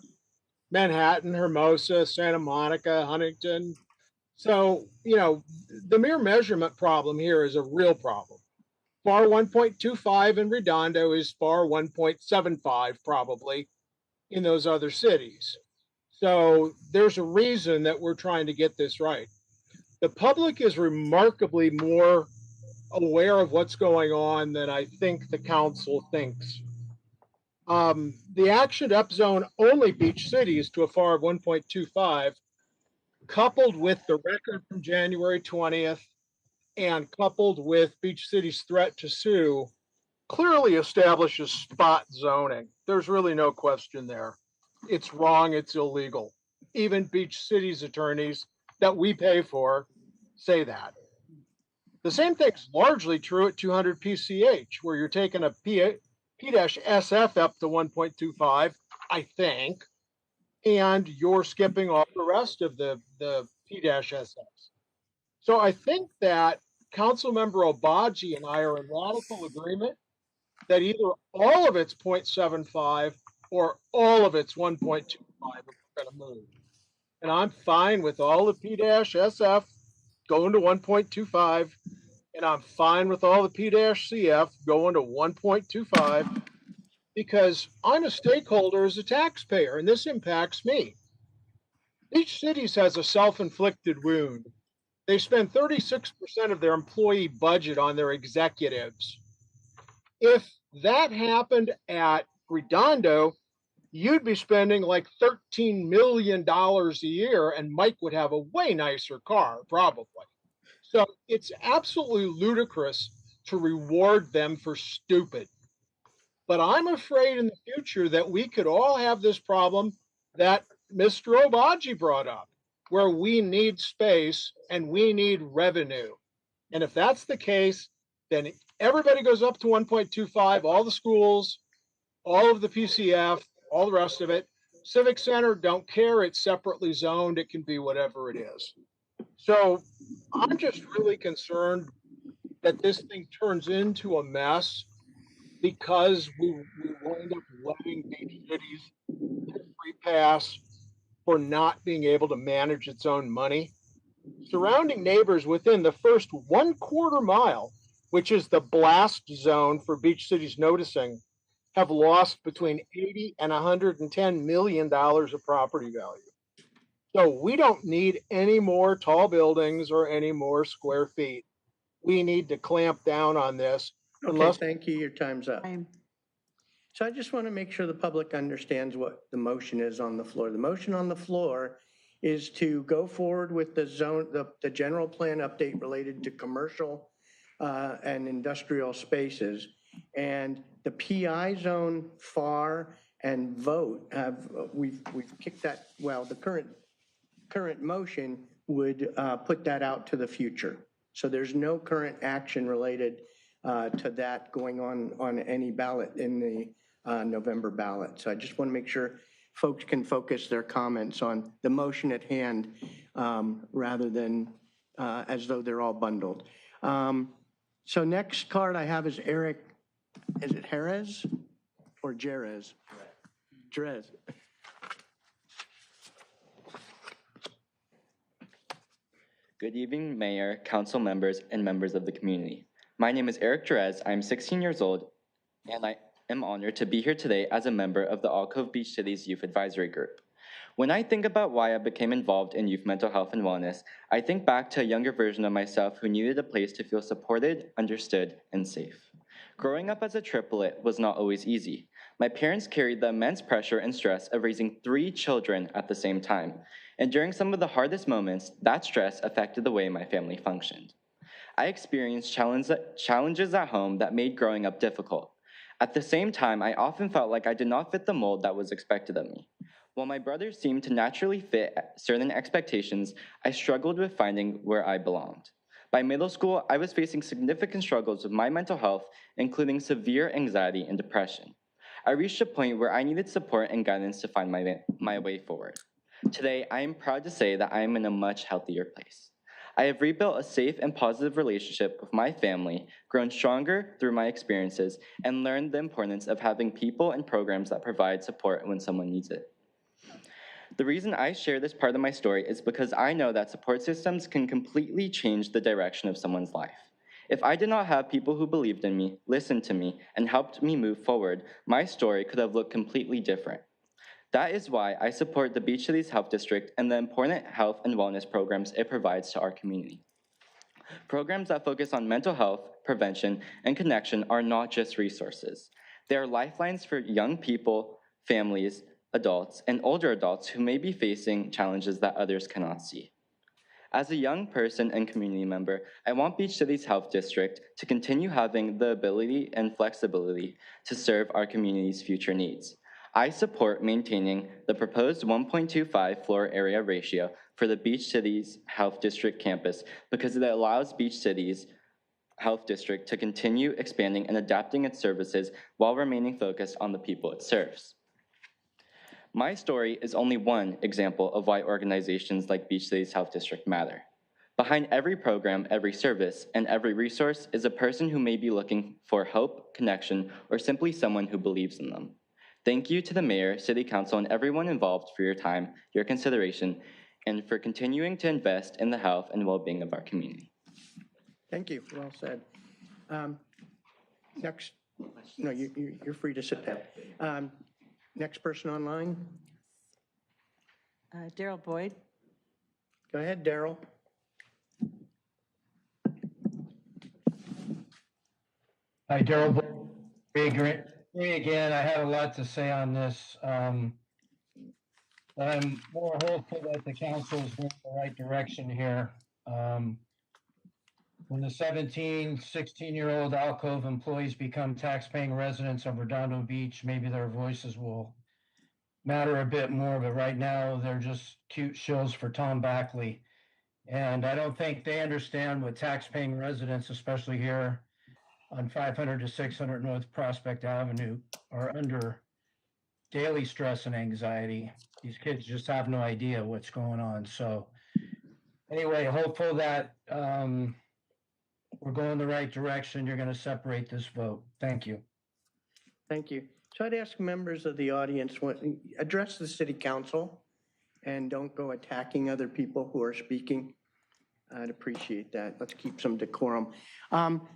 Manhattan, Hermosa, Santa Monica, Huntington. So, the mere measurement problem here is a real problem. FAR 1.25 in Redondo is FAR 1.75 probably in those other cities. So there's a reason that we're trying to get this right. The public is remarkably more aware of what's going on than I think the council thinks. The action upzone only beach cities to a FAR of 1.25, coupled with the record from January 20th and coupled with Beach City's threat to sue, clearly establishes spot zoning. There's really no question there. It's wrong, it's illegal. Even Beach City's attorneys that we pay for say that. The same thing's largely true at 200 PCH, where you're taking a P-SF up to 1.25, I think, and you're skipping off the rest of the P-SFs. So I think that Councilmember Obaji and I are in radical agreement that either all of it's 0.75 or all of it's 1.25 if we're going to move. And I'm fine with all the P-SF going to 1.25, and I'm fine with all the P-CF going to 1.25 because I'm a stakeholder as a taxpayer, and this impacts me. Each city has a self-inflicted wound. They spend 36% of their employee budget on their executives. If that happened at Redondo, you'd be spending like $13 million a year, and Mike would have a way nicer car, probably. So it's absolutely ludicrous to reward them for stupid. But I'm afraid in the future that we could all have this problem that Mr. Obaji brought up, where we need space and we need revenue. And if that's the case, then everybody goes up to 1.25, all the schools, all of the PCF, all the rest of it. Civic Center, don't care. It's separately zoned. It can be whatever it is. So I'm just really concerned that this thing turns into a mess because we will end up letting beach cities get a free pass for not being able to manage its own money. Surrounding neighbors within the first 1/4 mile, which is the blast zone for beach cities noticing, have lost between 80 and $110 million of property value. So we don't need any more tall buildings or any more square feet. We need to clamp down on this. Okay, thank you. Your time's up. So I just want to make sure the public understands what the motion is on the floor. The motion on the floor is to go forward with the zone, the general plan update related to commercial and industrial spaces. And the PI zone, FAR, and vote have, we've kicked that, well, the current motion would put that out to the future. So there's no current action related to that going on any ballot in the November ballot. So I just want to make sure folks can focus their comments on the motion at hand rather than as though they're all bundled. So next card I have is Eric, is it Jerez or Jerez? Jerez. Good evening, Mayor, council members, and members of the community. My name is Eric Jerez. I'm 16 years old, and I am honored to be here today as a member of the Alcove Beach Cities Youth Advisory Group. When I think about why I became involved in youth mental health and wellness, I think back to a younger version of myself who needed a place to feel supported, understood, and safe. Growing up as a triplet was not always easy. My parents carried the immense pressure and stress of raising 3 children at the same time, and during some of the hardest moments, that stress affected the way my family functioned. I experienced challenges at home that made growing up difficult. At the same time, I often felt like I did not fit the mold that was expected of me. While my brothers seemed to naturally fit certain expectations, I struggled with finding where I belonged. By middle school, I was facing significant struggles with my mental health, including severe anxiety and depression. I reached a point where I needed support and guidance to find my way forward. Today, I am proud to say that I am in a much healthier place. I have rebuilt a safe and positive relationship with my family, grown stronger through my experiences, and learned the importance of having people and programs that provide support when someone needs it. The reason I share this part of my story is because I know that support systems can completely change the direction of someone's life. If I did not have people who believed in me, listened to me, and helped me move forward, my story could have looked completely different. That is why I support the Beach Cities Health District and the important health and wellness programs it provides to our community. Programs that focus on mental health, prevention, and connection are not just resources. They are lifelines for young people, families, adults, and older adults who may be facing challenges that others cannot see. As a young person and community member, I want Beach Cities Health District to continue having the ability and flexibility to serve our community's future needs. I support maintaining the proposed 1.25 floor area ratio for the Beach Cities Health District campus because it allows Beach Cities Health District to continue expanding and adapting its services while remaining focused on the people it serves. My story is only one example of why organizations like Beach Cities Health District matter. Behind every program, every service, and every resource is a person who may be looking for hope, connection, or simply someone who believes in them. Thank you to the Mayor, City Council, and everyone involved for your time, your consideration, and for continuing to invest in the health and well-being of our community. Thank you. Well said. Next, no, you're free to sit down. Next person online. Daryl Boyd. Go ahead, Daryl. Hi, Daryl Boyd. Me again. I had a lot to say on this. But I'm more hopeful that the council is going in the right direction here. when the 17, 16-year-old Alcove employees become tax-paying residents of Redondo Beach, maybe their voices will matter a bit more, but right now they're just cute shills for Tom Backley. And I don't think they understand what tax-paying residents, especially here on 500 to 600 North Prospect Avenue, are under daily stress and anxiety. These kids just have no idea what's going on. So anyway, hopeful that we're going the right direction. You're going to separate this vote. Thank you. Thank you. So I'd ask members of the audience, address the city council and don't go attacking other people who are speaking. I'd appreciate that. Let's keep some decorum.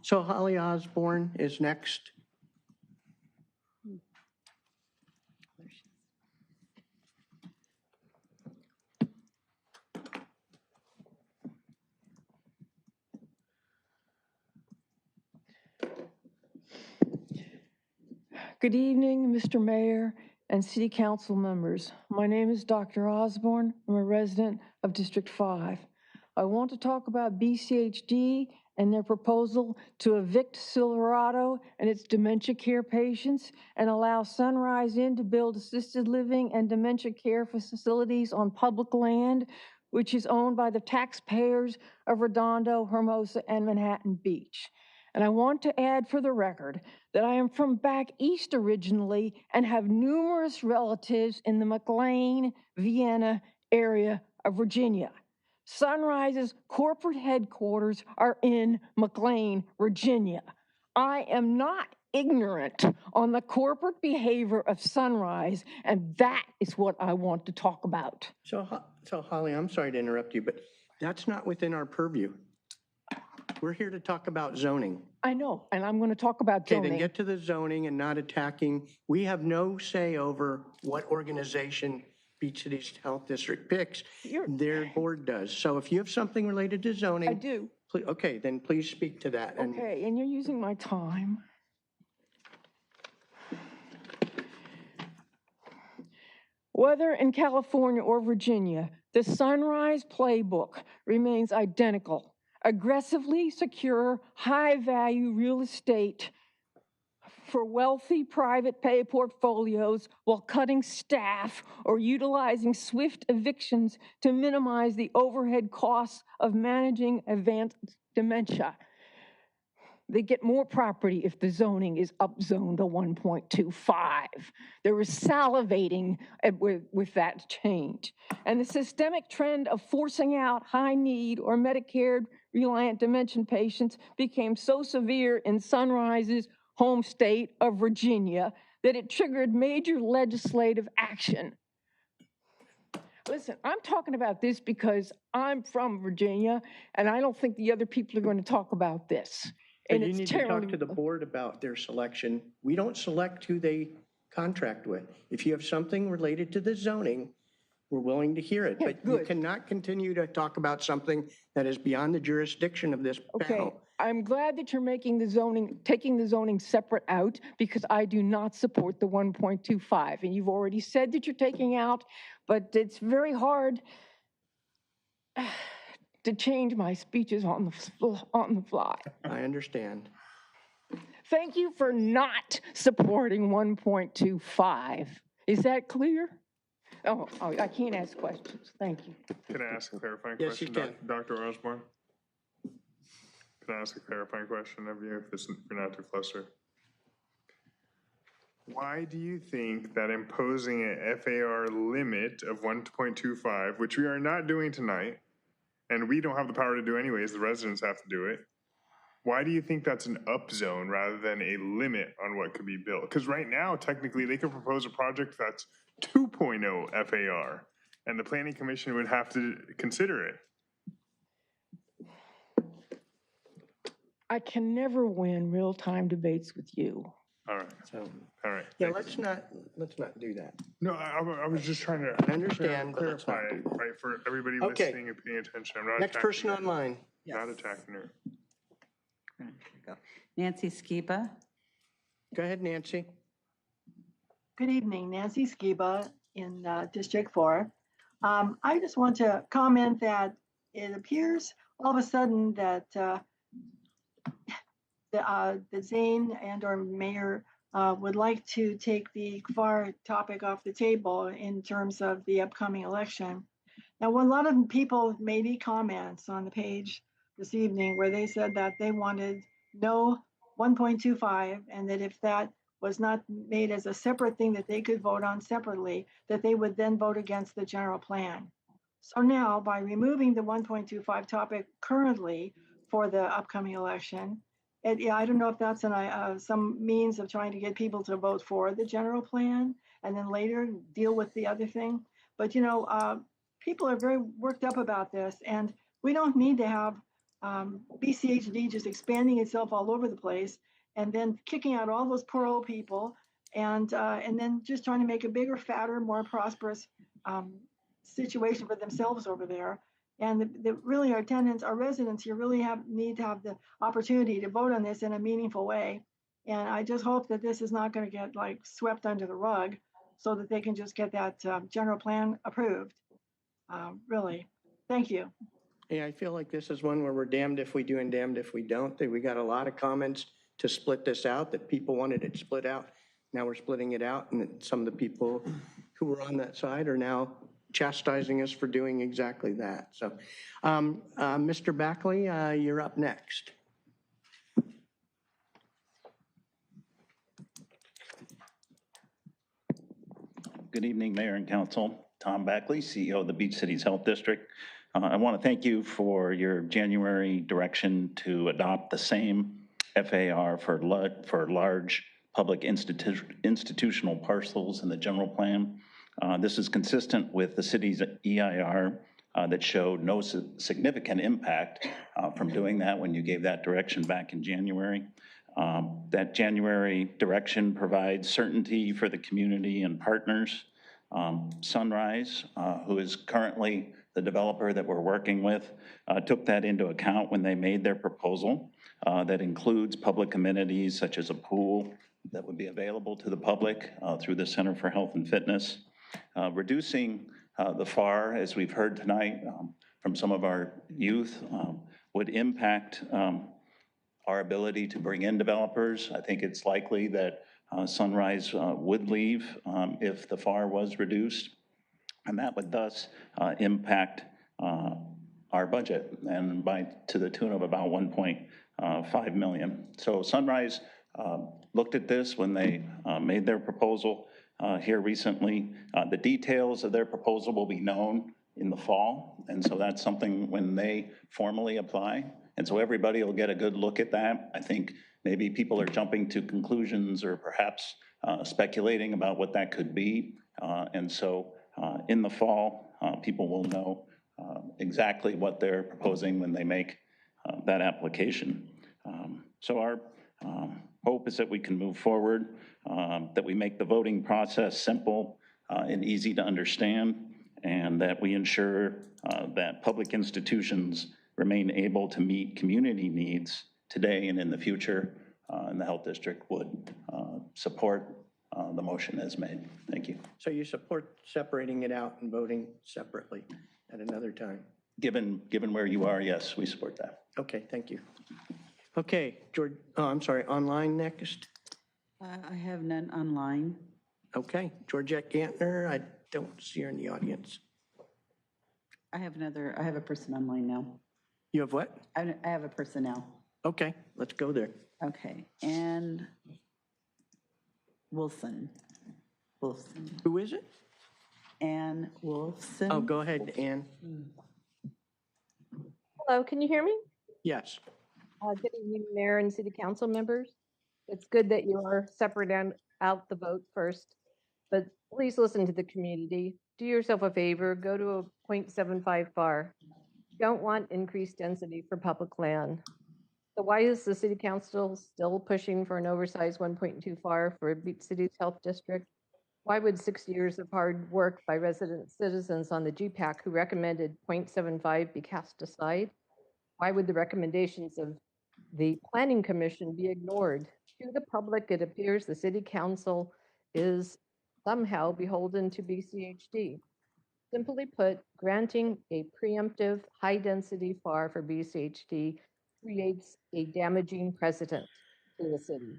So Holly Osborne is next. Good evening, Mr. Mayor and City Council members. My name is Dr. Osborne. I'm a resident of District 5. I want to talk about BCHD and their proposal to evict Silverado and its dementia care patients and allow Sunrise Inn to build assisted living and dementia care facilities on public land, which is owned by the taxpayers of Redondo, Hermosa, and Manhattan Beach. And I want to add for the record that I am from back east originally and have numerous relatives in the McLean, Vienna area of Virginia. Sunrise's corporate headquarters are in McLean, Virginia. I am not ignorant on the corporate behavior of Sunrise, and that is what I want to talk about. So Holly, I'm sorry to interrupt you, but that's not within our purview. We're here to talk about zoning. I know, and I'm going to talk about zoning. Okay, then get to the zoning and not attacking. We have no say over what organization Beach Cities Health District picks. Their board does. So if you have something related to zoning. I do. Okay, then please speak to that. Okay, and you're using my time. Whether in California or Virginia, the Sunrise playbook remains identical. Aggressively secure, high-value real estate for wealthy private pay portfolios while cutting staff or utilizing swift evictions to minimize the overhead costs of managing advanced dementia. They get more property if the zoning is upzoned to 1.25. They were salivating with that change. And the systemic trend of forcing out high-need or Medicare-reliant dementia patients became so severe in Sunrise's home state of Virginia that it triggered major legislative action. Listen, I'm talking about this because I'm from Virginia, and I don't think the other people are going to talk about this. And you need to talk to the board about their selection. We don't select who they contract with. If you have something related to the zoning, we're willing to hear it. Yeah, but good. You cannot continue to talk about something that is beyond the jurisdiction of this panel. Okay, I'm glad that you're taking the zoning separate out because I do not support the 1.25. And you've already said that you're taking out, but it's very hard to change my speeches on the fly. I understand. Thank you for not supporting 1.25. Is that clear? Oh, I can't ask questions. Thank you. Can I ask a clarifying Yes, question, you can. Dr. Osborne? Can I ask a clarifying question of you if you're not too flustered? Why do you think that imposing an FAR limit of 1.25, which we are not doing tonight, and we don't have the power to do anyways, the residents have to do it, why do you think that's an up zone rather than a limit on what could be built? Because right now, technically, they could propose a project that's 2.0 FAR, and the Planning Commission would have to consider it. I can never win real-time debates with you. All right. All right. Yeah, let's not do that. No, I was just trying to I understand, but let's clarify, not do that. right, for everybody Okay. listening and paying attention. I'm not Next attacking person her. online. Not attacking her. Nancy Skiba. Go ahead, Nancy. Good evening, Nancy Skiba in District 4. I just want to comment that it appears all of a sudden that the Zane and or mayor would like to take the FAR topic off the table in terms of the upcoming election. Now, a lot of people made comments on the page this evening where they said that they wanted no 1.25, and that if that was not made as a separate thing that they could vote on separately, that they would then vote against the general plan. So now, by removing the 1.25 topic currently for the upcoming election, yeah, I don't know if that's some means of trying to get people to vote for the general plan and then later deal with the other thing. But people are very worked up about this, and we don't need to have BCHD just expanding itself all over the place and then kicking out all those poor old people, and then just trying to make a bigger, fatter, more prosperous situation for themselves over there. And really our tenants, our residents here really need to have the opportunity to vote on this in a meaningful way. And I just hope that this is not going to get like swept under the rug, so that they can just get that general plan approved. Really, thank you. Yeah, I feel like this is one where we're damned if we do and damned if we don't. We got a lot of comments to split this out, that people wanted it split out. Now we're splitting it out, and some of the people who were on that side are now chastising us for doing exactly that. So, Mr. Backley, you're up next. Good evening, Mayor and Council. Tom Backley, CEO of the Beach Cities Health District. I want to thank you for your January direction to adopt the same FAR for large public institutional parcels in the general plan. This is consistent with the city's EIR that showed no significant impact from doing that when you gave that direction back in January. That January direction provides certainty for the community and partners. Sunrise, who is currently the developer that we're working with, took that into account when they made their proposal. That includes public amenities such as a pool that would be available to the public through the Center for Health and Fitness. Reducing the FAR, as we've heard tonight from some of our youth, would impact our ability to bring in developers. I think it's likely that Sunrise would leave if the FAR was reduced, and that would thus impact our budget, and to the tune of about 1.5 million. So Sunrise looked at this when they made their proposal here recently. The details of their proposal will be known in the fall, and so that's something when they formally apply. And so everybody will get a good look at that. I think maybe people are jumping to conclusions or perhaps speculating about what that could be. And so in the fall, people will know exactly what they're proposing when they make that application. So our hope is that we can move forward, that we make the voting process simple and easy to understand, and that we ensure that public institutions remain able to meet community needs today and in the future, and the Health District would support the motion as made. Thank you. So you support separating it out and voting separately at another time? Given where you are, yes, we support that. Okay, thank you. Okay, George, I'm sorry, online next? I have none online. Okay, Georgette Gantner, I don't see her in the audience. I have a person online now. You have what? I have a person now. Okay, let's go there. Okay, Ann Wilson. Who is it? Ann Wilson. Oh, go ahead, Ann. Hello, can you hear me? Yes. Good evening, Mayor and City Council members. It's good that you are separating out the vote first, but please listen to the community. Do yourself a favor, go to a 0.75 FAR. Don't want increased density for public land. So why is the City Council still pushing for an oversized 1.2 FAR for Beach Cities Health District? Why would 6 years of hard work by resident citizens on the GPAC who recommended 0.75 be cast aside? Why would the recommendations of the Planning Commission be ignored? To the public, it appears the City Council is somehow beholden to BCHD. Simply put, granting a preemptive high-density FAR for BCHD creates a damaging precedent to the city.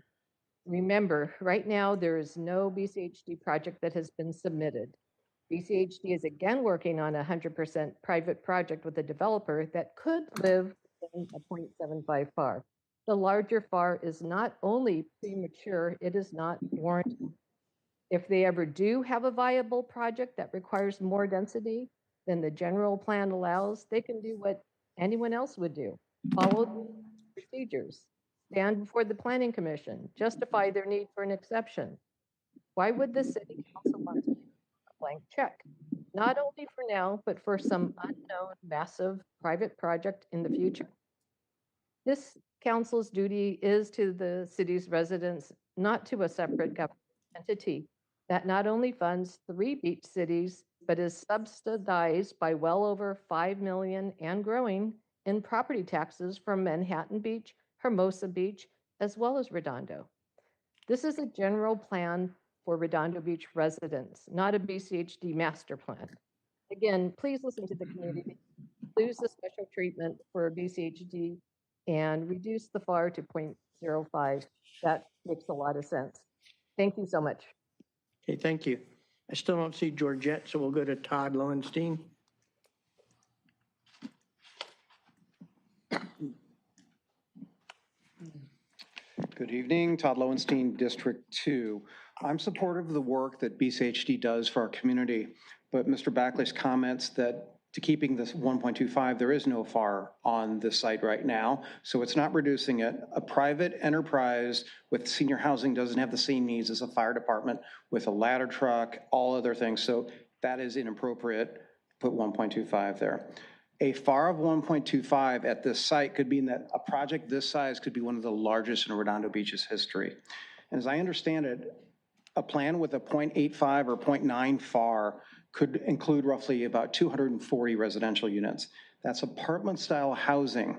Remember, right now, there is no BCHD project that has been submitted. BCHD is again working on a 100% private project with a developer that could live in a 0.75 FAR. The larger FAR is not only premature, it is not warranted. If they ever do have a viable project that requires more density than the general plan allows, they can do what anyone else would do. Follow the procedures, stand before the planning commission, justify their need for an exception. Why would the city council want to leave a blank check? Not only for now, but for some unknown massive private project in the future? This council's duty is to the city's residents, not to a separate government entity that not only funds 3 beach cities, but is subsidized by well over $5 million and growing in property taxes from Manhattan Beach, Hermosa Beach, as well as Redondo. This is a general plan for Redondo Beach residents, not a BCHD master plan. Again, please listen to the community. Lose the special treatment for BCHD and reduce the FAR to 0.05. That makes a lot of sense. Thank you so much. Okay, thank you. I still don't see Georgette, so we'll go to Todd Lowenstein. Good evening, Todd Lowenstein, District 2. I'm supportive of the work that BCHD does for our community, but Mr. Backley's comments that to keeping this 1.25, there is no FAR on this site right now, so it's not reducing it. A private enterprise with senior housing doesn't have the same needs as a fire department with a ladder truck, all other things, so that is inappropriate. Put 1.25 there. A FAR of 1.25 at this site could mean that a project this size could be one of the largest in Redondo Beach's history. And as I understand it, a plan with a 0.85 or 0.9 FAR could include roughly about 240 residential units. That's apartment-style housing,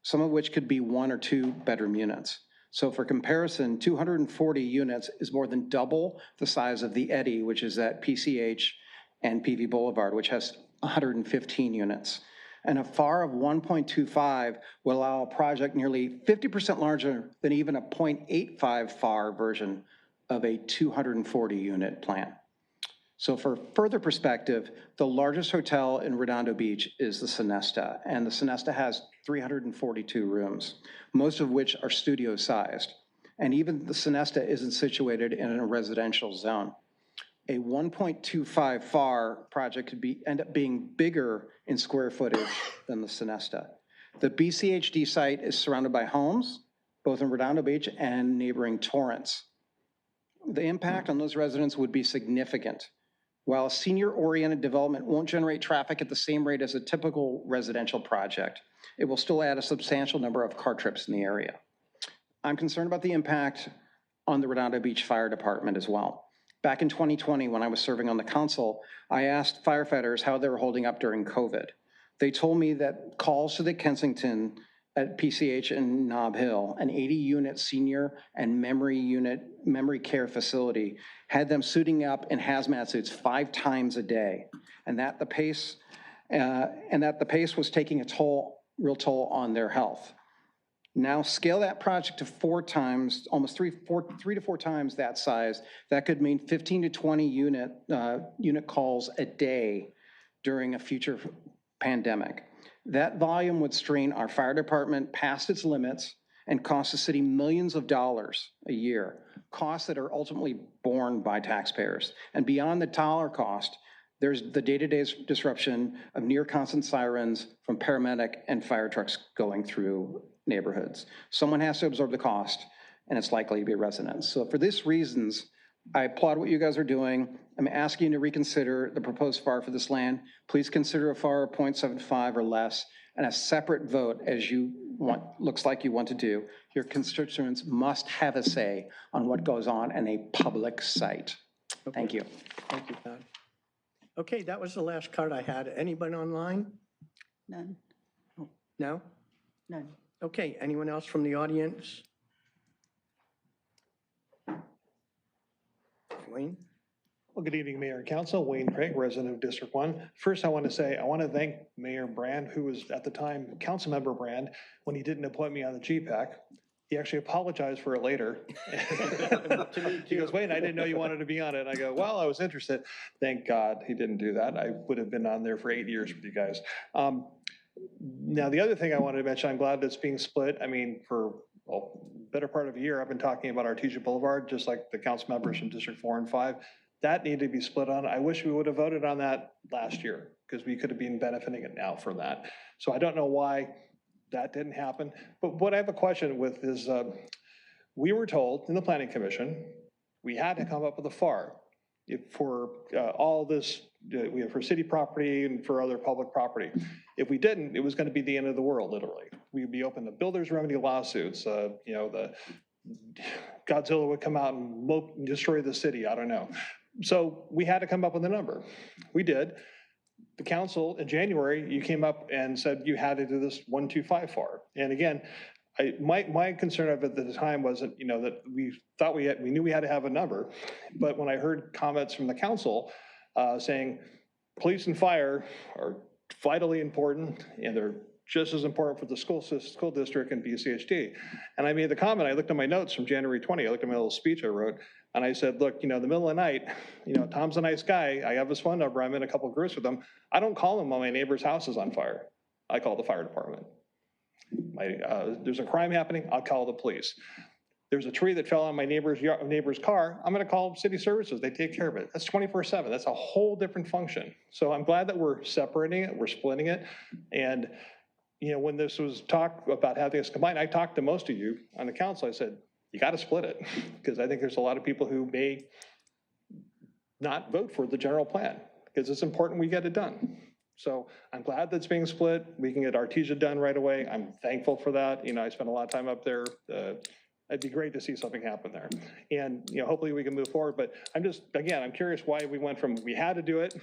some of which could be 1 or 2 bedroom units. So for comparison, 240 units is more than double the size of the Eddy, which is at PCH and PV Boulevard, which has 115 units. And a FAR of 1.25 will allow a project nearly 50% larger than even a 0.85 FAR version of a 240 unit plan. So for further perspective, the largest hotel in Redondo Beach is the Sonesta, and the Sonesta has 342 rooms, most of which are studio sized. And even the Sonesta isn't situated in a residential zone. A 1.25 FAR project could end up being bigger in square footage than the Sonesta. The BCHD site is surrounded by homes, both in Redondo Beach and neighboring Torrance. The impact on those residents would be significant. While a senior-oriented development won't generate traffic at the same rate as a typical residential project, it will still add a substantial number of car trips in the area. I'm concerned about the impact on the Redondo Beach Fire Department as well. Back in 2020, when I was serving on the council, I asked firefighters how they were holding up during COVID. They told me that calls to the Kensington at PCH and Nob Hill, an 80-unit senior and memory care facility, had them suiting up in hazmat suits 5 times a day, and that the pace was taking a real toll on their health. Now scale that project to 4 times, almost 3 to 4 times that size. That could mean 15 to 20 unit calls a day during a future pandemic. That volume would strain our fire department past its limits and cost the city millions of dollars a year, costs that are ultimately borne by taxpayers. And beyond the dollar cost, there's the day-to-day disruption of near constant sirens from paramedic and fire trucks going through neighborhoods. Someone has to absorb the cost, and it's likely to be residents. So for these reasons, I applaud what you guys are doing. I'm asking you to reconsider the proposed FAR for this land. Please consider a FAR of 0.75 or less, and a separate vote as you looks like you want to do. Your constituents must have a say on what goes on in a public site. Okay. Thank you. Thank you, Todd. Okay, that was the last card I had. Anybody online? None. No? None. Okay, anyone else from the audience? Wayne? Well, good evening, Mayor and Council. Wayne Craig, resident of District 1. First, I want to thank Mayor Brand, who was at the time Councilmember Brand, when he didn't appoint me on the GPAC. He actually apologized for it later. He goes, Wayne, I didn't know you wanted to be on it. I go, well, I was interested. Thank God he didn't do that. I would have been on there for 8 years with you guys. Now, the other thing I wanted to mention, I'm glad that's being split. I mean, for a better part of a year, I've been talking about Artesia Boulevard, just like the council members from District 4 and 5. That needed to be split on. I wish we would have voted on that last year because we could have been benefiting it now from that. So I don't know why that didn't happen. But what I have a question with is we were told in the Planning Commission, we had to come up with a FAR for all this, for city property and for other public property. If we didn't, it was going to be the end of the world, literally. We'd be open to builders' remedy lawsuits. The Godzilla would come out and destroy the city. I don't know. So we had to come up with a number. We did. The council in January, you came up and said you had to do this 125 FAR. And again, my concern of it at the time wasn't, that we thought we knew we had to have a number. But when I heard comments from the council saying police and fire are vitally important and they're just as important for the school district and BCHD. And I made the comment, I looked at my notes from January 20, I looked at my little speech I wrote, and I said, look, in the middle of the night, Tom's a nice guy. I have his phone number. I'm in a couple of groups with him. I don't call him when my neighbor's house is on fire. I call the fire department. There's a crime happening, I'll call the police. There's a tree that fell on my neighbor's car, I'm gonna call city services, they take care of it. That's 24/7, that's a whole different function. So I'm glad that we're separating it, we're splitting it. And when this was talked about having this combined, I talked to most of you on the council, I said, you gotta split it. Because I think there's a lot of people who may not vote for the general plan, because it's important we get it done. So I'm glad that's being split. We can get Artesia done right away. I'm thankful for that. I spent a lot of time up there. It'd be great to see something happen there. And, hopefully we can move forward. But I'm curious why we went from we had to do it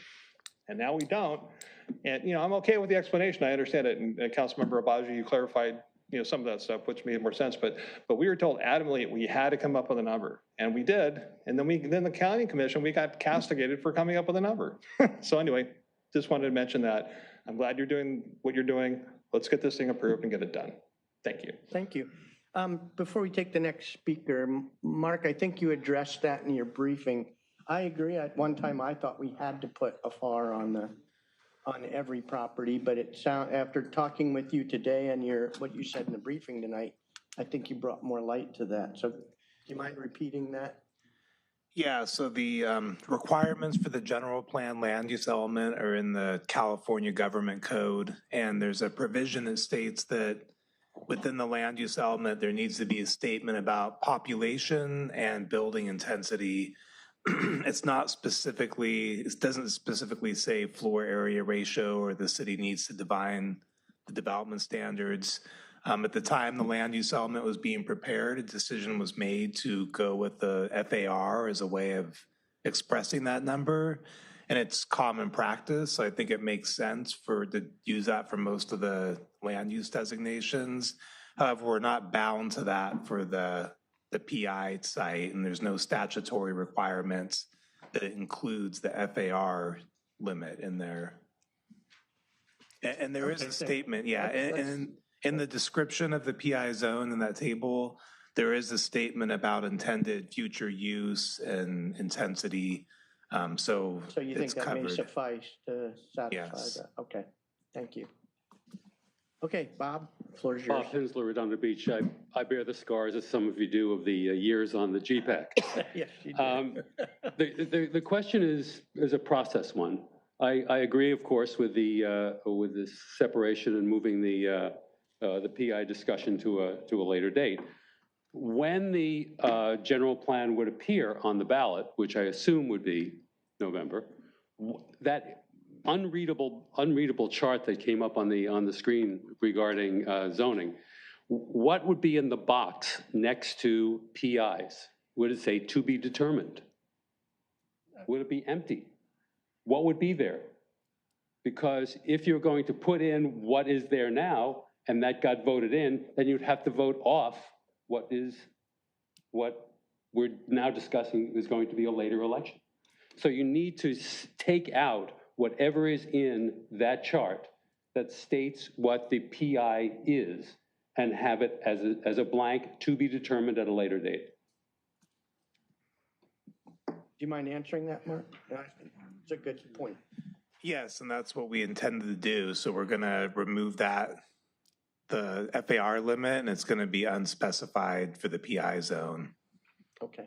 and now we don't. And, I'm okay with the explanation. I understand it. And Councilmember Abaji, you clarified, some of that stuff, which made more sense. But we were told adamantly we had to come up with a number. And we did. And then the county commission, we got castigated for coming up with a number. So anyway, just wanted to mention that. I'm glad you're doing what you're doing. Let's get this thing approved and get it done. Thank you. Thank you. Before we take the next speaker, Mark, I think you addressed that in your briefing. I agree. At one time, I thought we had to put a FAR on every property, but after talking with you today and what you said in the briefing tonight, I think you brought more light to that. So do you mind repeating that? Yeah, so the requirements for the general plan land use element are in the California Government Code, and there's a provision that states that within the land use element, there needs to be a statement about population and building intensity. It doesn't specifically say floor area ratio or the city needs to define the development standards. At the time the land use element was being prepared, a decision was made to go with the FAR as a way of expressing that number. And it's common practice. So I think it makes sense to use that for most of the land use designations. However, we're not bound to that for the PI site, and there's no statutory requirements that it includes the FAR limit in there. And there is a statement, yeah, and in the description of the PI zone in that table, there is a statement about intended future use and intensity. So you think that covered. May suffice to satisfy Yes. that? Okay, thank you. Okay, Bob, the floor is yours. Bob Hensler, Redondo Beach. I bear the scars, as some of you do, of the years on the GPAC. Yes, you do. The question is a process one. I agree, of course, with the separation and moving the PI discussion to a later date. When the general plan would appear on the ballot, which I assume would be November, that unreadable chart that came up on the screen regarding zoning, what would be in the box next to PIs? Would it say to be determined? Would it be empty? What would be there? Because if you're going to put in what is there now and that got voted in, then you'd have to vote off what we're now discussing is going to be a later election. So you need to take out whatever is in that chart that states what the PI is and have it as a blank to be determined at a later date. Do you mind answering that, Mark? It's a good point. Yes, and that's what we intended to do. So we're going to remove that, the FAR limit, and it's going to be unspecified for the PI zone. Okay.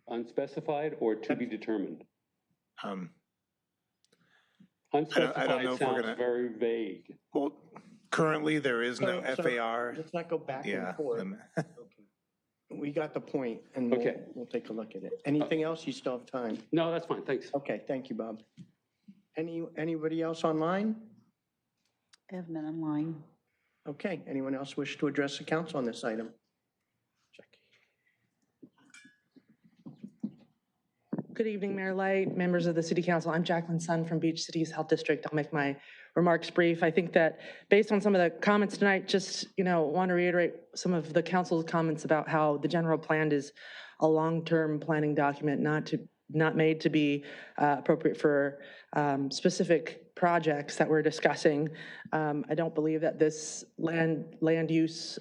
Unspecified or to be determined? I don't Unspecified know if sounds we're going to. very vague. Well, currently there is no So FAR. let's not go back Yeah. and forth. Okay. We got the point, and we'll take a look at it. Anything else? You still have time. No, that's fine. Thanks. Okay, thank you, Bob. Anybody else online? I have none online. Okay, anyone else wish to address the council on this item? Good evening, Mayor Light, members of the City Council. I'm Jacqueline Sun from Beach City's Health District. I'll make my remarks brief. I think that based on some of the comments tonight, just, want to reiterate some of the council's comments about how the general plan is a long-term planning document, not made to be appropriate for specific projects that we're discussing. I don't believe that this land use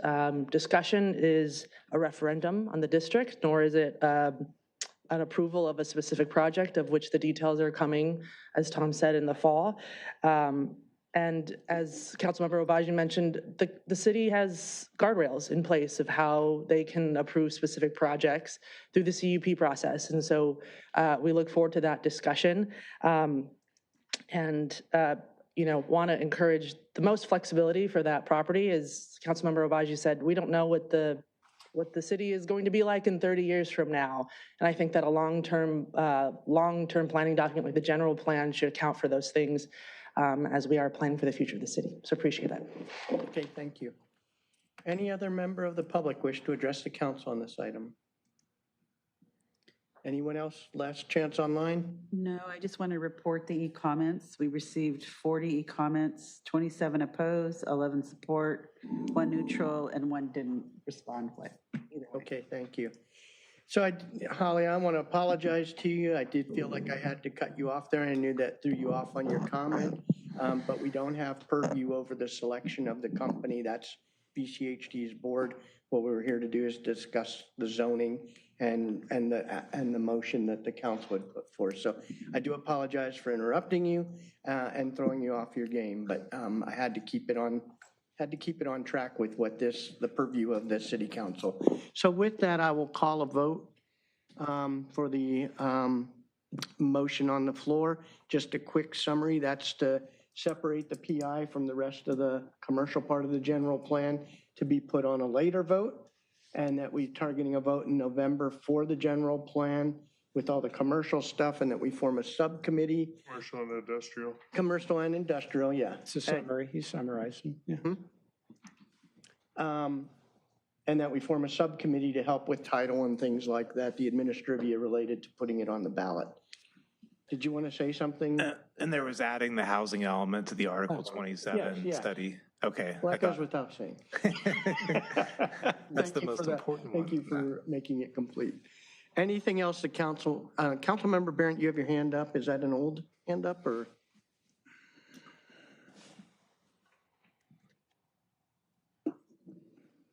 discussion is a referendum on the district, nor is it an approval of a specific project of which the details are coming, as Tom said, in the fall. And as Councilmember Obaji mentioned, the city has guardrails in place of how they can approve specific projects through the CUP process. And so we look forward to that discussion. Want to encourage the most flexibility for that property. As Councilmember Obaji said, we don't know what the city is going to be like in 30 years from now. And I think that a long-term planning document like the general plan should account for those things as we are planning for the future of the city. So appreciate that. Okay, thank you. Any other member of the public wish to address the council on this item? Anyone else? Last chance online? No, I just want to report the e-comments. We received 40 e-comments, 27 opposed, 11 support, 1 neutral, and 1 didn't respond with. Okay, thank you. So, Holly, I want to apologize to you. I did feel like I had to cut you off there. I knew that threw you off on your comment, but we don't have purview over the selection of the company. That's BCHD's board. What we're here to do is discuss the zoning and the motion that the council would put forth. So I do apologize for interrupting you and throwing you off your game, but I had to keep it on track with what the purview of the city council. So with that, I will call a vote for the motion on the floor. Just a quick summary, that's to separate the PI from the rest of the commercial part of the general plan to be put on a later vote, and that we're targeting a vote in November for the general plan with all the commercial stuff, and that we form a subcommittee. Commercial and industrial. Commercial and industrial, yeah. It's a summary, he's summarizing. Yeah. And that we form a subcommittee to help with title and things like that, the administrivia related to putting it on the ballot. Did you want to say something? And there was adding the housing element to the Article 27 study. Okay. Well, that goes without saying. That's the most important one. Thank you for making it complete. Anything else the council, Councilmember Barrett, you have your hand up. Is that an old hand up or?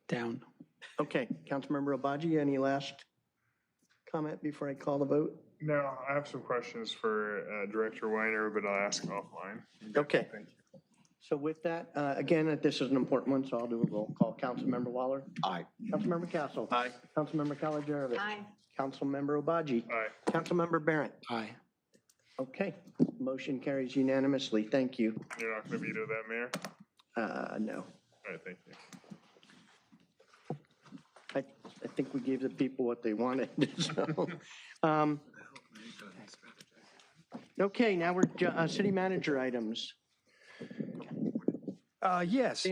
Down. Okay, Councilmember Obaji, any last comment before I call the vote? No, I have some questions for Director Weiner, but I'll ask offline. Okay. Thank you. So with that, again, this is an important one, so I'll do a roll call. Councilmember Waller? Aye. Councilmember Castle? Aye. Councilmember Kalajarovich? Aye. Councilmember Obaji? Aye. Councilmember Barrett? Aye. Okay, motion carries unanimously. Thank you. You're not going to veto that, Mayor? No. All right, thank you. I think we gave the people what they wanted. So, okay, now we're city manager items. Yes,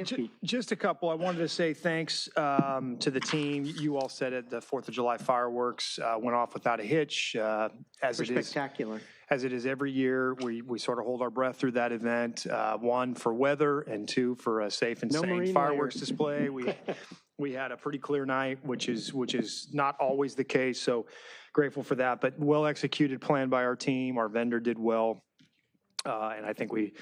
just a couple. I wanted to say thanks to the team. You all said it, the 4th of July fireworks went off without a hitch. As it is Spectacular. As it is every year, we sort of hold our breath through that event. One, for weather, and two, for a safe and No sane marine fireworks layers. display. We had a pretty clear night, which is not always the case, so grateful for that. But well-executed plan by our team. Our vendor did well. And I think we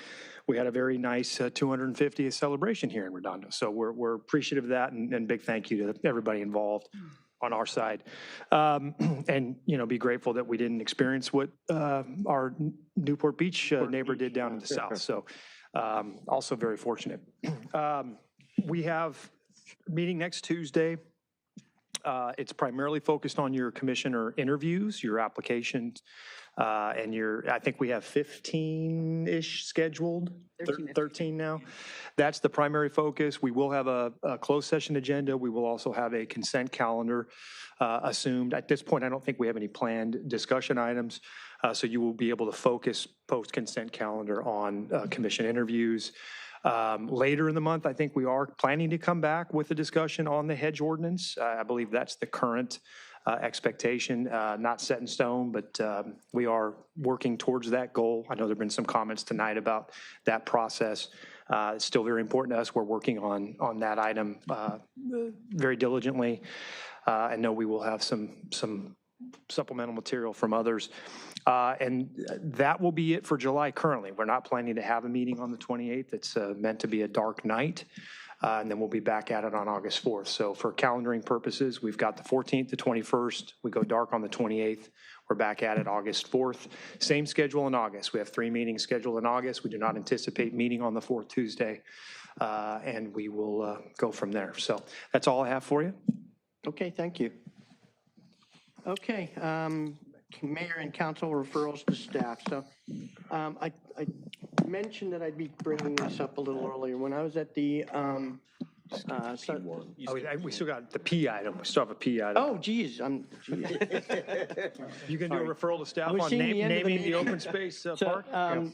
had a very nice 250th celebration here in Redondo. So we're appreciative of that, and big thank you to everybody involved on our side. And, be grateful that we didn't experience what our Newport Beach neighbor did down in the south. So also very fortunate. We have a meeting next Tuesday. It's primarily focused on your commissioner interviews, your applications, and I think we have 15-ish scheduled, 13 now. That's the primary focus. We will have a closed session agenda. We will also have a consent calendar assumed. At this point, I don't think we have any planned discussion items, so you will be able to focus post-consent calendar on commission interviews. Later in the month, I think we are planning to come back with a discussion on the hedge ordinance. I believe that's the current expectation, not set in stone, but we are working towards that goal. I know there have been some comments tonight about that process. It's still very important to us. We're working on that item very diligently. I know we will have some supplemental material from others. And that will be it for July currently. We're not planning to have a meeting on the 28th. It's meant to be a dark night. And then we'll be back at it on August 4th. So for calendaring purposes, we've got the 14th, the 21st. We go dark on the 28th. We're back at it August 4th. Same schedule in August. We have 3 meetings scheduled in August. We do not anticipate meeting on the 4th Tuesday. And we will go from there. So that's all I have for you. Okay, thank you. Okay, Mayor and council referrals to staff. So I mentioned that I'd be bringing this up a little earlier. When I was at the We still got the P item. We still have a P item. Oh, geez. You can do a referral to staff We're on seeing the end of the naming the meeting. open space So, park?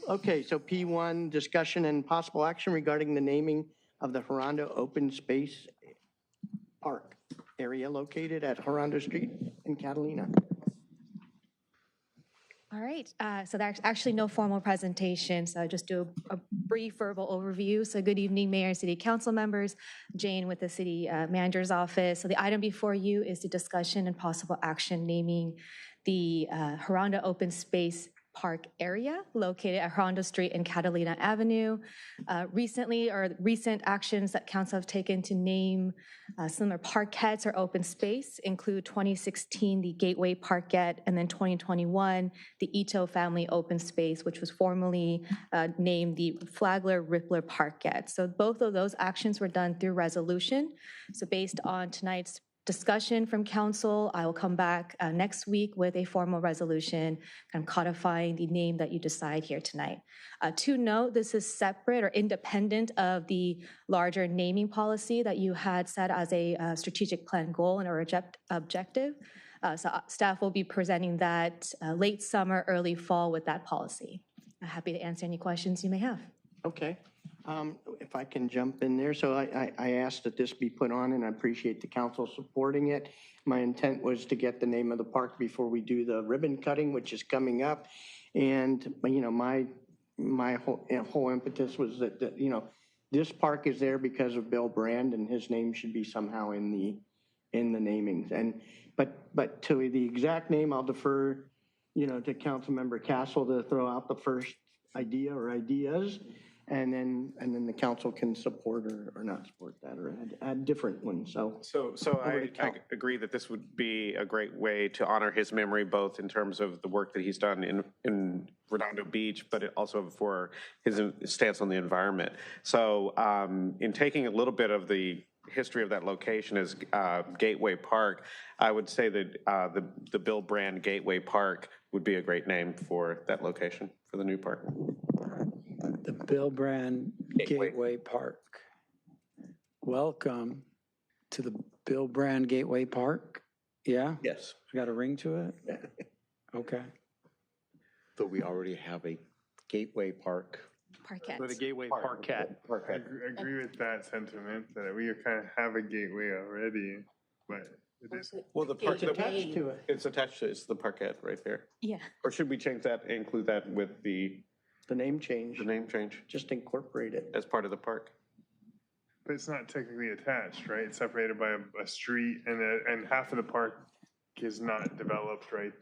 okay, so P1, discussion and possible action regarding the naming of the Redondo Open Space Park area located at Redondo Street in Catalina. All right, so there's actually no formal presentation, so I'll just do a brief verbal overview. So good evening, Mayor and City Council members. Jane with the City Manager's Office. So the item before you is the discussion and possible action naming the Redondo Open Space Park area located at Redondo Street and Catalina Avenue. Recent actions that council have taken to name similar parkettes or open space include 2016, the Gateway Parkette, and then 2021, the Ito Family Open Space, which was formerly named the Flagler Rippler Parkette. So both of those actions were done through resolution. So based on tonight's discussion from council, I will come back next week with a formal resolution kind of codifying the name that you decide here tonight. To note, this is separate or independent of the larger naming policy that you had set as a strategic plan goal and or objective. So staff will be presenting that late summer, early fall with that policy. I'm happy to answer any questions you may have. Okay. If I can jump in there. So I asked that this be put on, and I appreciate the council supporting it. My intent was to get the name of the park before we do the ribbon cutting, which is coming up. And, my whole impetus was that, this park is there because of Bill Brand, and his name should be somehow in the namings. But to the exact name, I'll defer, to Councilmember Castle to throw out the first idea or ideas. And then the council can support or not support that or add different ones. So I agree that this would be a great way to honor his memory, both in terms of the work that he's done in Redondo Beach, but also for his stance on the environment. So in taking a little bit of the history of that location as Gateway Park, I would say that the Bill Brand Gateway Park would be a great name for that location, for the new park. The Bill Brand Gateway Park. Welcome to the Bill Brand Gateway Park. Yeah? Yes. Got a ring to it? Okay. Though we already have a Gateway Park Parquet. With a Gateway Parquet. I agree with that sentiment, that we kind of have a gateway already, but it is. Well, the It's attached to it. It's attached to, it's the parquet right there. Yeah. Or should we change that, include that with the name change. The name change? Just incorporate it. As part of the park? But it's not technically attached, right? It's separated by a street, and half of the park is not developed, right?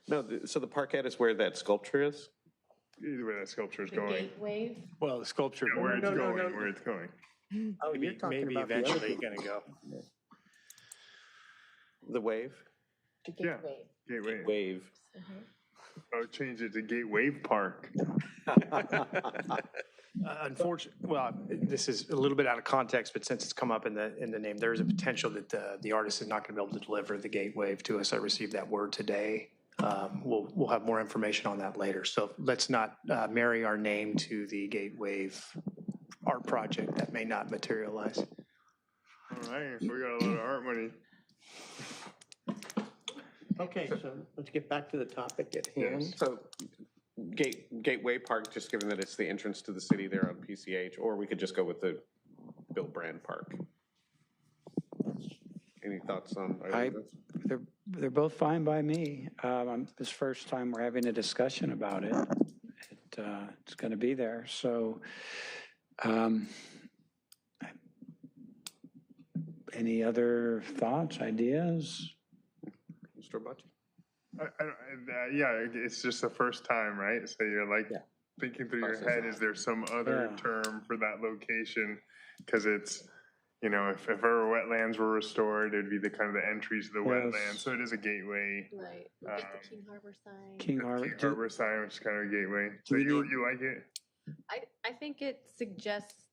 No, so the parquet is where that sculpture is? Where that sculpture is going. Wave? Well, the sculpture. Yeah, where it's going. Oh, you're talking Maybe about the other eventually one. going to go. The wave? Yeah, Gateway. Wave. Oh, change it to Gateway Park. Unfortunately, well, this is a little bit out of context, but since it's come up in the name, there is a potential that the artist is not going to be able to deliver the gate wave to us. I received that word today. We'll have more information on that later. So let's not marry our name to the gate wave art project that may not materialize. All right, we got a lot of art money. Okay, so let's get back to the topic at hand. So Gateway Park, just given that it's the entrance to the city there on PCH, or we could just go with the Bill Brand Park. Any thoughts on either of those? They're both fine by me. This first time we're having a discussion about it. It's going to be there. So any other thoughts, ideas? Mr. Butch? Yeah, it's just the first time, right? So you're like thinking through your head, is there some other term for that location? Because it's, you know, if our wetlands were restored, it would be the kind of the entry to the wetlands. So it is a gateway. Right. We get the King Harbor sign. King Harbor sign, which is kind of a gateway. So you like it? I think it suggests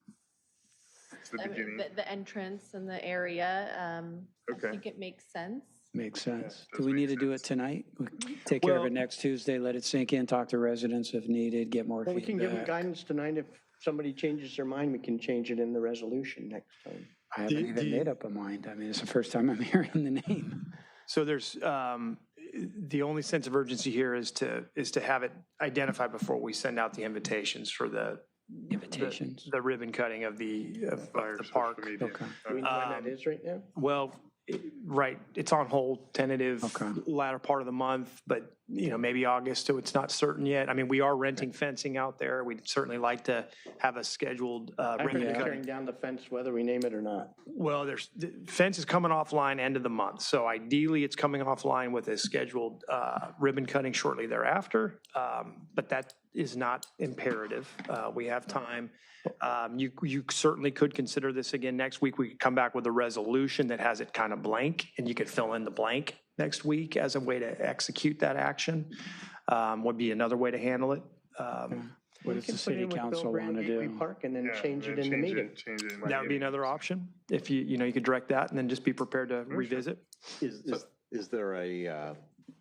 the beginning. The entrance and the area. Okay. I think it makes sense. Makes sense. Do we need to do it tonight? We'll take care of it next Tuesday, let it sink in, talk to residents if needed, get more Well, we can give them feedback. guidance tonight. If somebody changes their mind, we can change it in the resolution next time. I haven't even made up a mind. I mean, it's the first time I'm hearing the name. So there's, the only sense of urgency here is to have it identified before we send out the invitations for the invitations, the ribbon cutting of the park. Do we know when that is right now? Well, right, it's on hold, tentative latter part of the month, but you know, maybe August, so it's not certain yet. I mean, we are renting fencing out there. We'd certainly like to have a scheduled I heard ribbon they're cutting. tearing down the fence whether we name it or not. Well, the fence is coming offline end of the month, so ideally it's coming offline with a scheduled ribbon cutting shortly thereafter, but that is not imperative. We have time. You certainly could consider this again next week. We could come back with a resolution that has it kind of blank, and you could fill in the blank next week as a way to execute that action. Would be another way to handle it. What does the city council want to do? Park and then change it in the meeting. That would be another option. If you know, you could direct that and then just be prepared to revisit. Is there a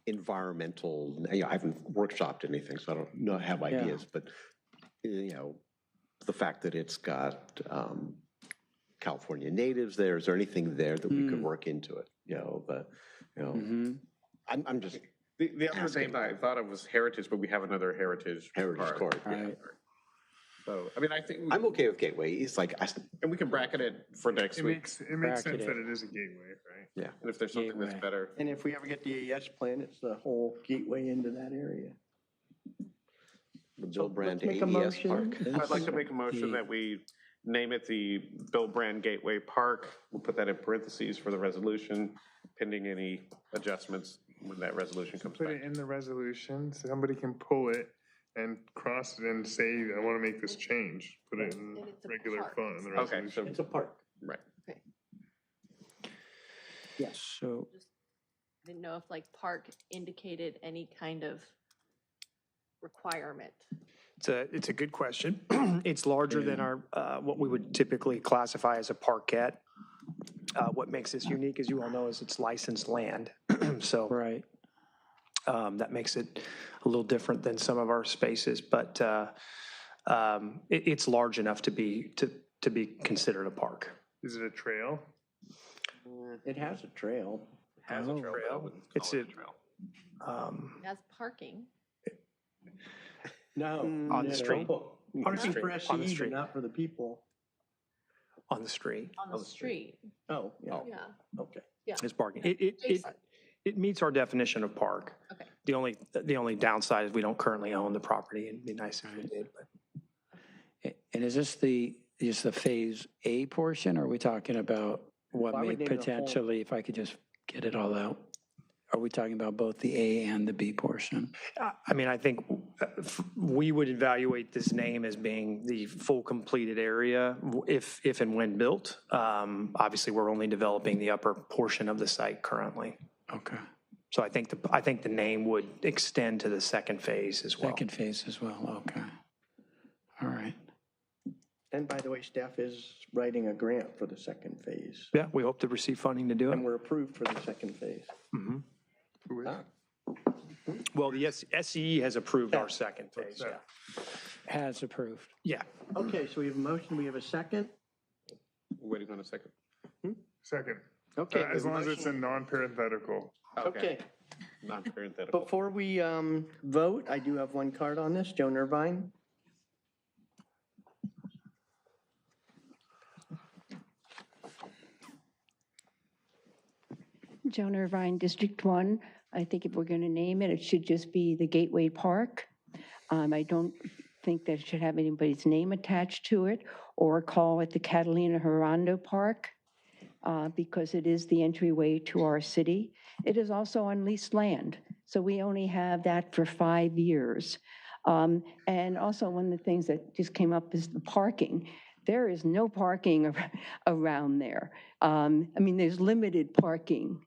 environmental, I haven't workshopped anything, so I don't have ideas, but, you know, the fact that it's got California natives there, is there anything there that we could work into it? I'm just. The other name I thought of was Heritage, but we have another Heritage Court. Right. So, I mean, I think. I'm okay with Gateway. It's like. And we can bracket it for next week. It makes sense that it is a gateway, right? Yeah. And if there's something that's better. And if we ever get the AES plan, it's the whole gateway into that area. The Bill Brand make a AES motion. Park. I'd like to make a motion that we name it the Bill Brand Gateway Park. We'll put that in parentheses for the resolution, pending any adjustments when that resolution comes Put back. it in the resolution, so somebody can pull it and cross it and say, I want to make this change. Put it in regular font in the resolution. Okay, so It's a park. right. Okay. Yes. So Didn't know if like park indicated any kind of requirement. It's a good question. It's larger than our what we would typically classify as a parquet. What makes this unique, as you all know, is it's licensed land. So right. That makes it a little different than some of our spaces, but it's large enough to be considered a park. Is it a trail? It has a trail. Has a trail. It's a trail. As parking. No. On the street. Parking for on the SCE, but street. not for the people. On the street. On the street. Oh, yeah, Yeah. okay. Yeah. It's parking. Jason. It meets our definition of park. Okay. The only downside is we don't currently own the property, and it'd be nice if we did, but. And is this the Phase A portion, or are we talking about what Well, I may would name it a whole- potentially, if I could just get it all out? Are we talking about both the A and the B portion? I mean, I think we would evaluate this name as being the full completed area if and when built. Obviously, we're only developing the upper portion of the site currently. Okay. So I think the name would extend to the second phase as well. Second phase as well, okay. All right. And by the way, staff is writing a grant for the second phase. Yeah, we hope to receive funding to do it. And we're approved for the second phase. Mhm. Ah. Well, the SCE has approved our second phase, yeah. Has approved. Yeah. Okay, so we have a motion, we have a second. Waiting on a second. Second. Okay. As long as it's in non-parenthetical. Okay. Non-parenthetical. Before we vote, I do have one card on this, Joan Irvine. Joan Irvine, District 1. I think if we're going to name it, it should just be the Gateway Park. I don't think that it should have anybody's name attached to it or call it the Catalina Redondo Park because it is the entryway to our city. It is also on leased land, so we only have that for 5 years. And also one of the things that just came up is the parking. There is no parking around there. I mean, there's limited parking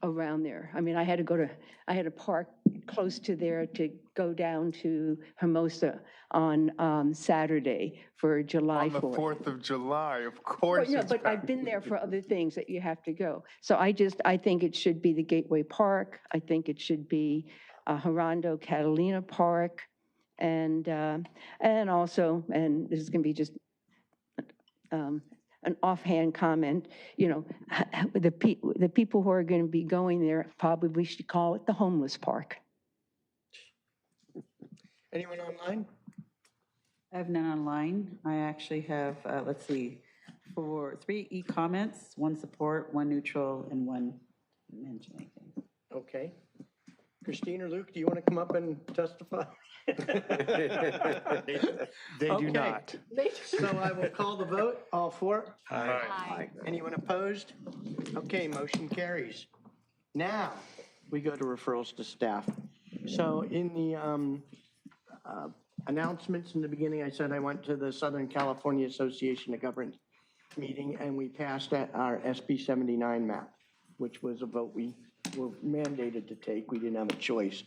around there. I mean, I had to park close to there to go down to Hermosa on Saturday for July 4th. On the 4th of July, of course. No, it's but I've been there for other things that you have to go. So I think it should be the Gateway Park. I think it should be Redondo Catalina Park. And also, and this is going to be just an offhand comment, you know, the people who are going to be going there, probably we should call it the homeless park. Anyone online? I have none online. I actually have, let's see, 3 e-comments, 1 support, 1 neutral, and 1 mention anything. Okay. Christine or Luke, do you want to come up and testify? They do Okay. not. So I will call the vote. All for? Aye. Anyone opposed? Okay, motion carries. Now, we go to referrals to staff. So in the announcements in the beginning, I said I went to the Southern California Association of Governments meeting, and we passed our SB 79 map, which was a vote we were mandated to take. We didn't have a choice.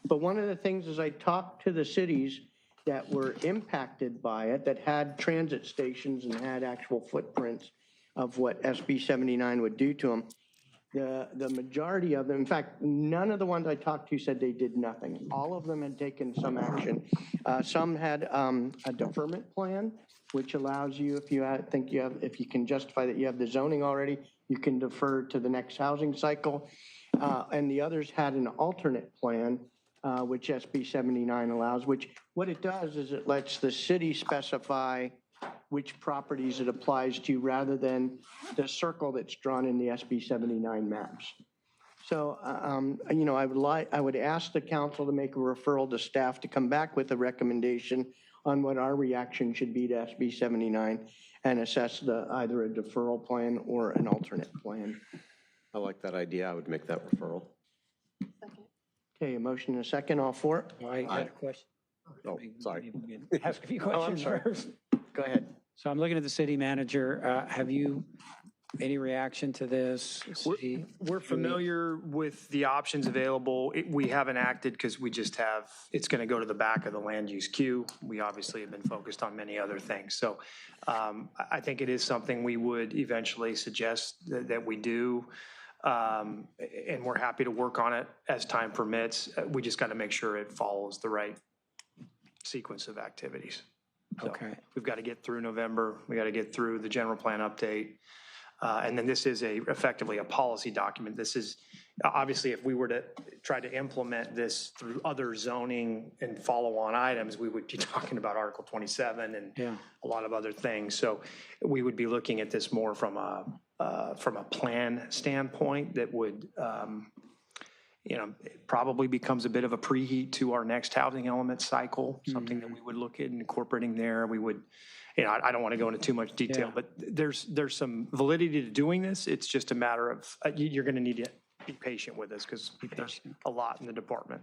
But one of the things is I talked to the cities that were impacted by it, that had transit stations and had actual footprints of what SB 79 would do to them. The majority of them, in fact, none of the ones I talked to said they did nothing. All of them had taken some action. Some had a deferment plan, which allows you, if you can justify that you have the zoning already, you can defer to the next housing cycle. And the others had an alternate plan, which SB 79 allows, which what it does is it lets the city specify which properties it applies to rather than the circle that's drawn in the SB 79 maps. So, you know, I would ask the council to make a referral to staff to come back with a recommendation on what our reaction should be to SB 79 and assess either a deferral plan or an alternate plan. I like that idea. I would make that referral. Okay, a motion and a second, all for it? I had a question. Oh, sorry. Ask a few Oh, I'm questions sorry. first. Go ahead. So I'm looking at the city manager. Have you, any reaction to this? We're familiar with the options available. We haven't acted because we just have, it's going to go to the back of the land use queue. We obviously have been focused on many other things. So I think it is something we would eventually suggest that we do. And we're happy to work on it as time permits. We just got to make sure it follows the right sequence of activities. So Okay. we've got to get through November. We got to get through the general plan update. And then this is effectively a policy document. This is, obviously, if we were to try to implement this through other zoning and follow-on items, we would be talking about Article 27 and a lot of other things. So we would be looking at this more from a plan standpoint that would, it probably becomes a bit of a preheat to our next housing element cycle, something that we would look at incorporating there. We would, I don't want to go into too much detail, but there's some validity to doing this. It's just a matter of, you're going to need to be patient with us because there's a lot in the department,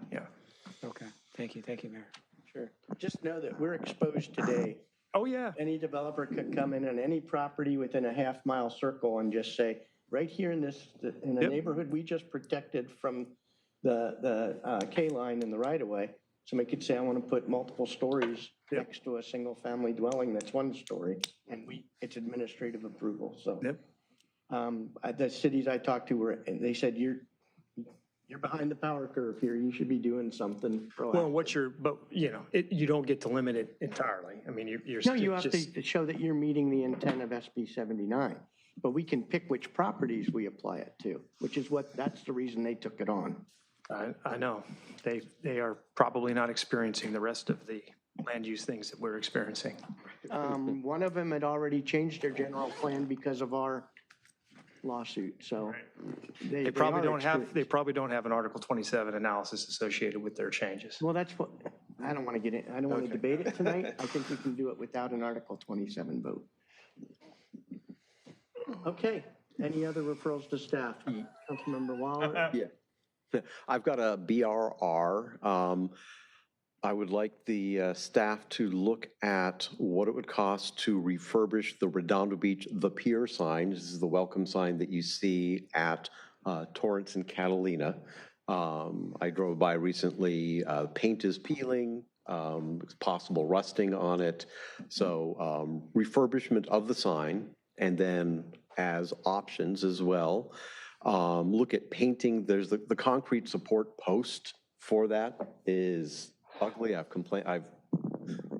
Okay, thank you, Mayor. Sure. Just know that we're exposed today. Oh, yeah. Any developer could come in on any property within a half-mile circle and just say, right here in the neighborhood we just protected from the K-line in the right-of-way, somebody could say, I want to put multiple stories next to a single-family dwelling that's one story, and it's administrative approval. So the cities I talked to they said, you're behind the power curve here. You should be doing something proactive. Well, you don't get to limit it entirely. I mean, No, you have to show that you're meeting the intent of SB 79. But we can pick which properties we apply it to, that's the reason they took it on. I know. They are probably not experiencing the rest of the land use things that we're experiencing. One of them had already changed their general plan because of our lawsuit, so They probably don't have an Article 27 analysis associated with their changes. Well, that's what, I don't want to get in, I don't want to debate it tonight. I think we can do it without an Article 27 vote. Okay, any other referrals to staff? Councilmember Waller? Yeah. I've got a BRR. I would like the staff to look at what it would cost to refurbish the Redondo Beach, the pier sign. This is the welcome sign that you see at Torrance and Catalina. I drove by recently. Paint is peeling. Possible rusting on it. So refurbishment of the sign, and then as options as well, look at painting. There's the concrete support post for that is ugly. I've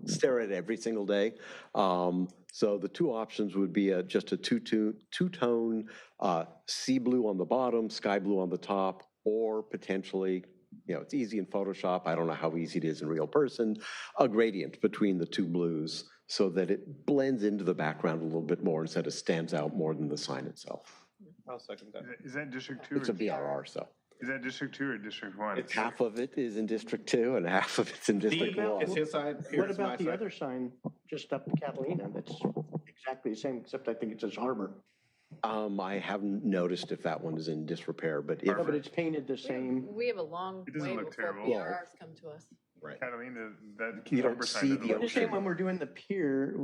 stared at it every single day. So the two options would be just a two-tone sea blue on the bottom, sky blue on the top, or potentially, it's easy in Photoshop. I don't know how easy it is in real person, a gradient between the two blues so that it blends into the background a little bit more instead of stands out more than the sign itself. I'll second that. Is that District 2? It's a BRR, so. Is that District 2 or District 1? Half of it is in District 2 and half of it's in District 1. It's his side, What about the other sign just up Catalina that's exactly the same, except I think it says Harbor? I haven't noticed if that one is in disrepair, but No, but it's painted the same. We have a long It doesn't way look before terrible. PRRs come to us. Right. Catalina, that You don't Harbor sign see doesn't the look Just saying, terrible. when we're doing the pier,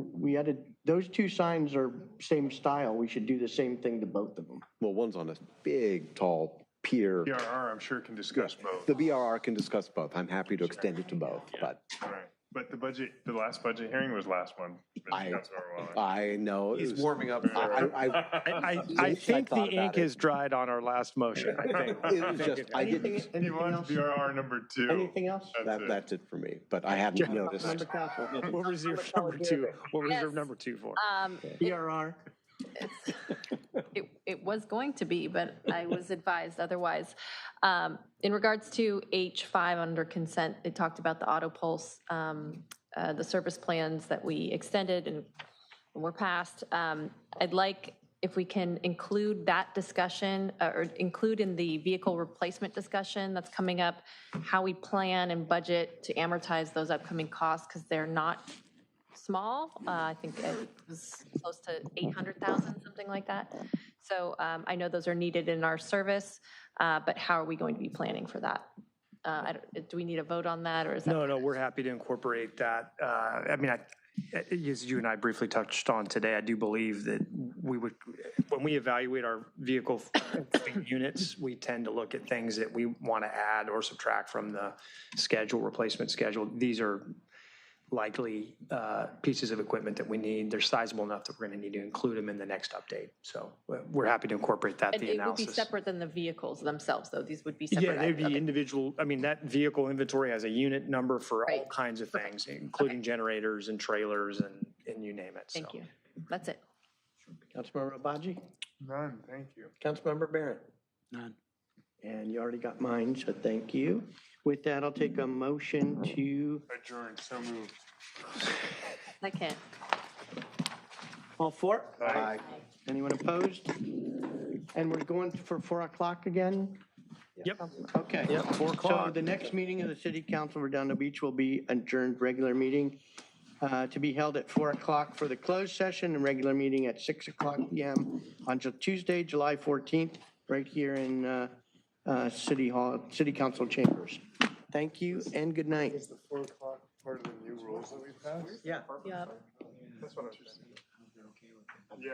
those two signs are same style. We should do the same thing to both of them. Well, one's on a big, tall pier. PRR, I'm sure, can discuss both. The BRR can discuss both. I'm happy to extend it to both, but All right. But the last budget hearing was last one. I know. He's warming up. I think the ink has dried on our last motion, I think. It was just, I didn't. He wants BRR number 2. Anything else? That's it for me, but I hadn't noticed. What was your number 2? What was your number 2 for? BRR. It was going to be, but I was advised otherwise. In regards to H5 under consent, it talked about the auto pulse, the service plans that we extended and were passed. I'd like if we can include that discussion or include in the vehicle replacement discussion that's coming up, how we plan and budget to amortize those upcoming costs, because they're not small. I think it was close to 800,000, something like that. So I know those are needed in our service, but how are we going to be planning for that? Do we need a vote on that, or is that? No, we're happy to incorporate that. I mean, as you and I briefly touched on today, I do believe that when we evaluate our vehicle units, we tend to look at things that we want to add or subtract from the replacement schedule. These are likely pieces of equipment that we need. They're sizable enough that we're going to need to include them in the next update. So we're happy to incorporate that, the analysis. It would be separate than the vehicles themselves, though. These would be separate. Yeah, they'd be individual. I mean, that vehicle inventory has a unit number for all kinds of things, including generators and trailers and you name it. Thank you. That's it. Councilmember Abaji? None, thank you. Councilmember Barrett? None. And you already got mine, so thank you. With that, I'll take a motion to, Adjourn, so moved. Second. all four? Aye. Anyone opposed? And we're going for 4 o'clock again? Yep. Okay. Yep, 4 So o'clock. the next meeting of the City Council of Redondo Beach will be adjourned, regular meeting to be held at 4 o'clock for the closed session and regular meeting at 6 o'clock PM on Tuesday, July 14th, right here in City Hall, City Council chambers. Thank you and good night. Is the 4 o'clock part of the new rules that we passed? Yeah. Yep. That's what I was saying. Yeah.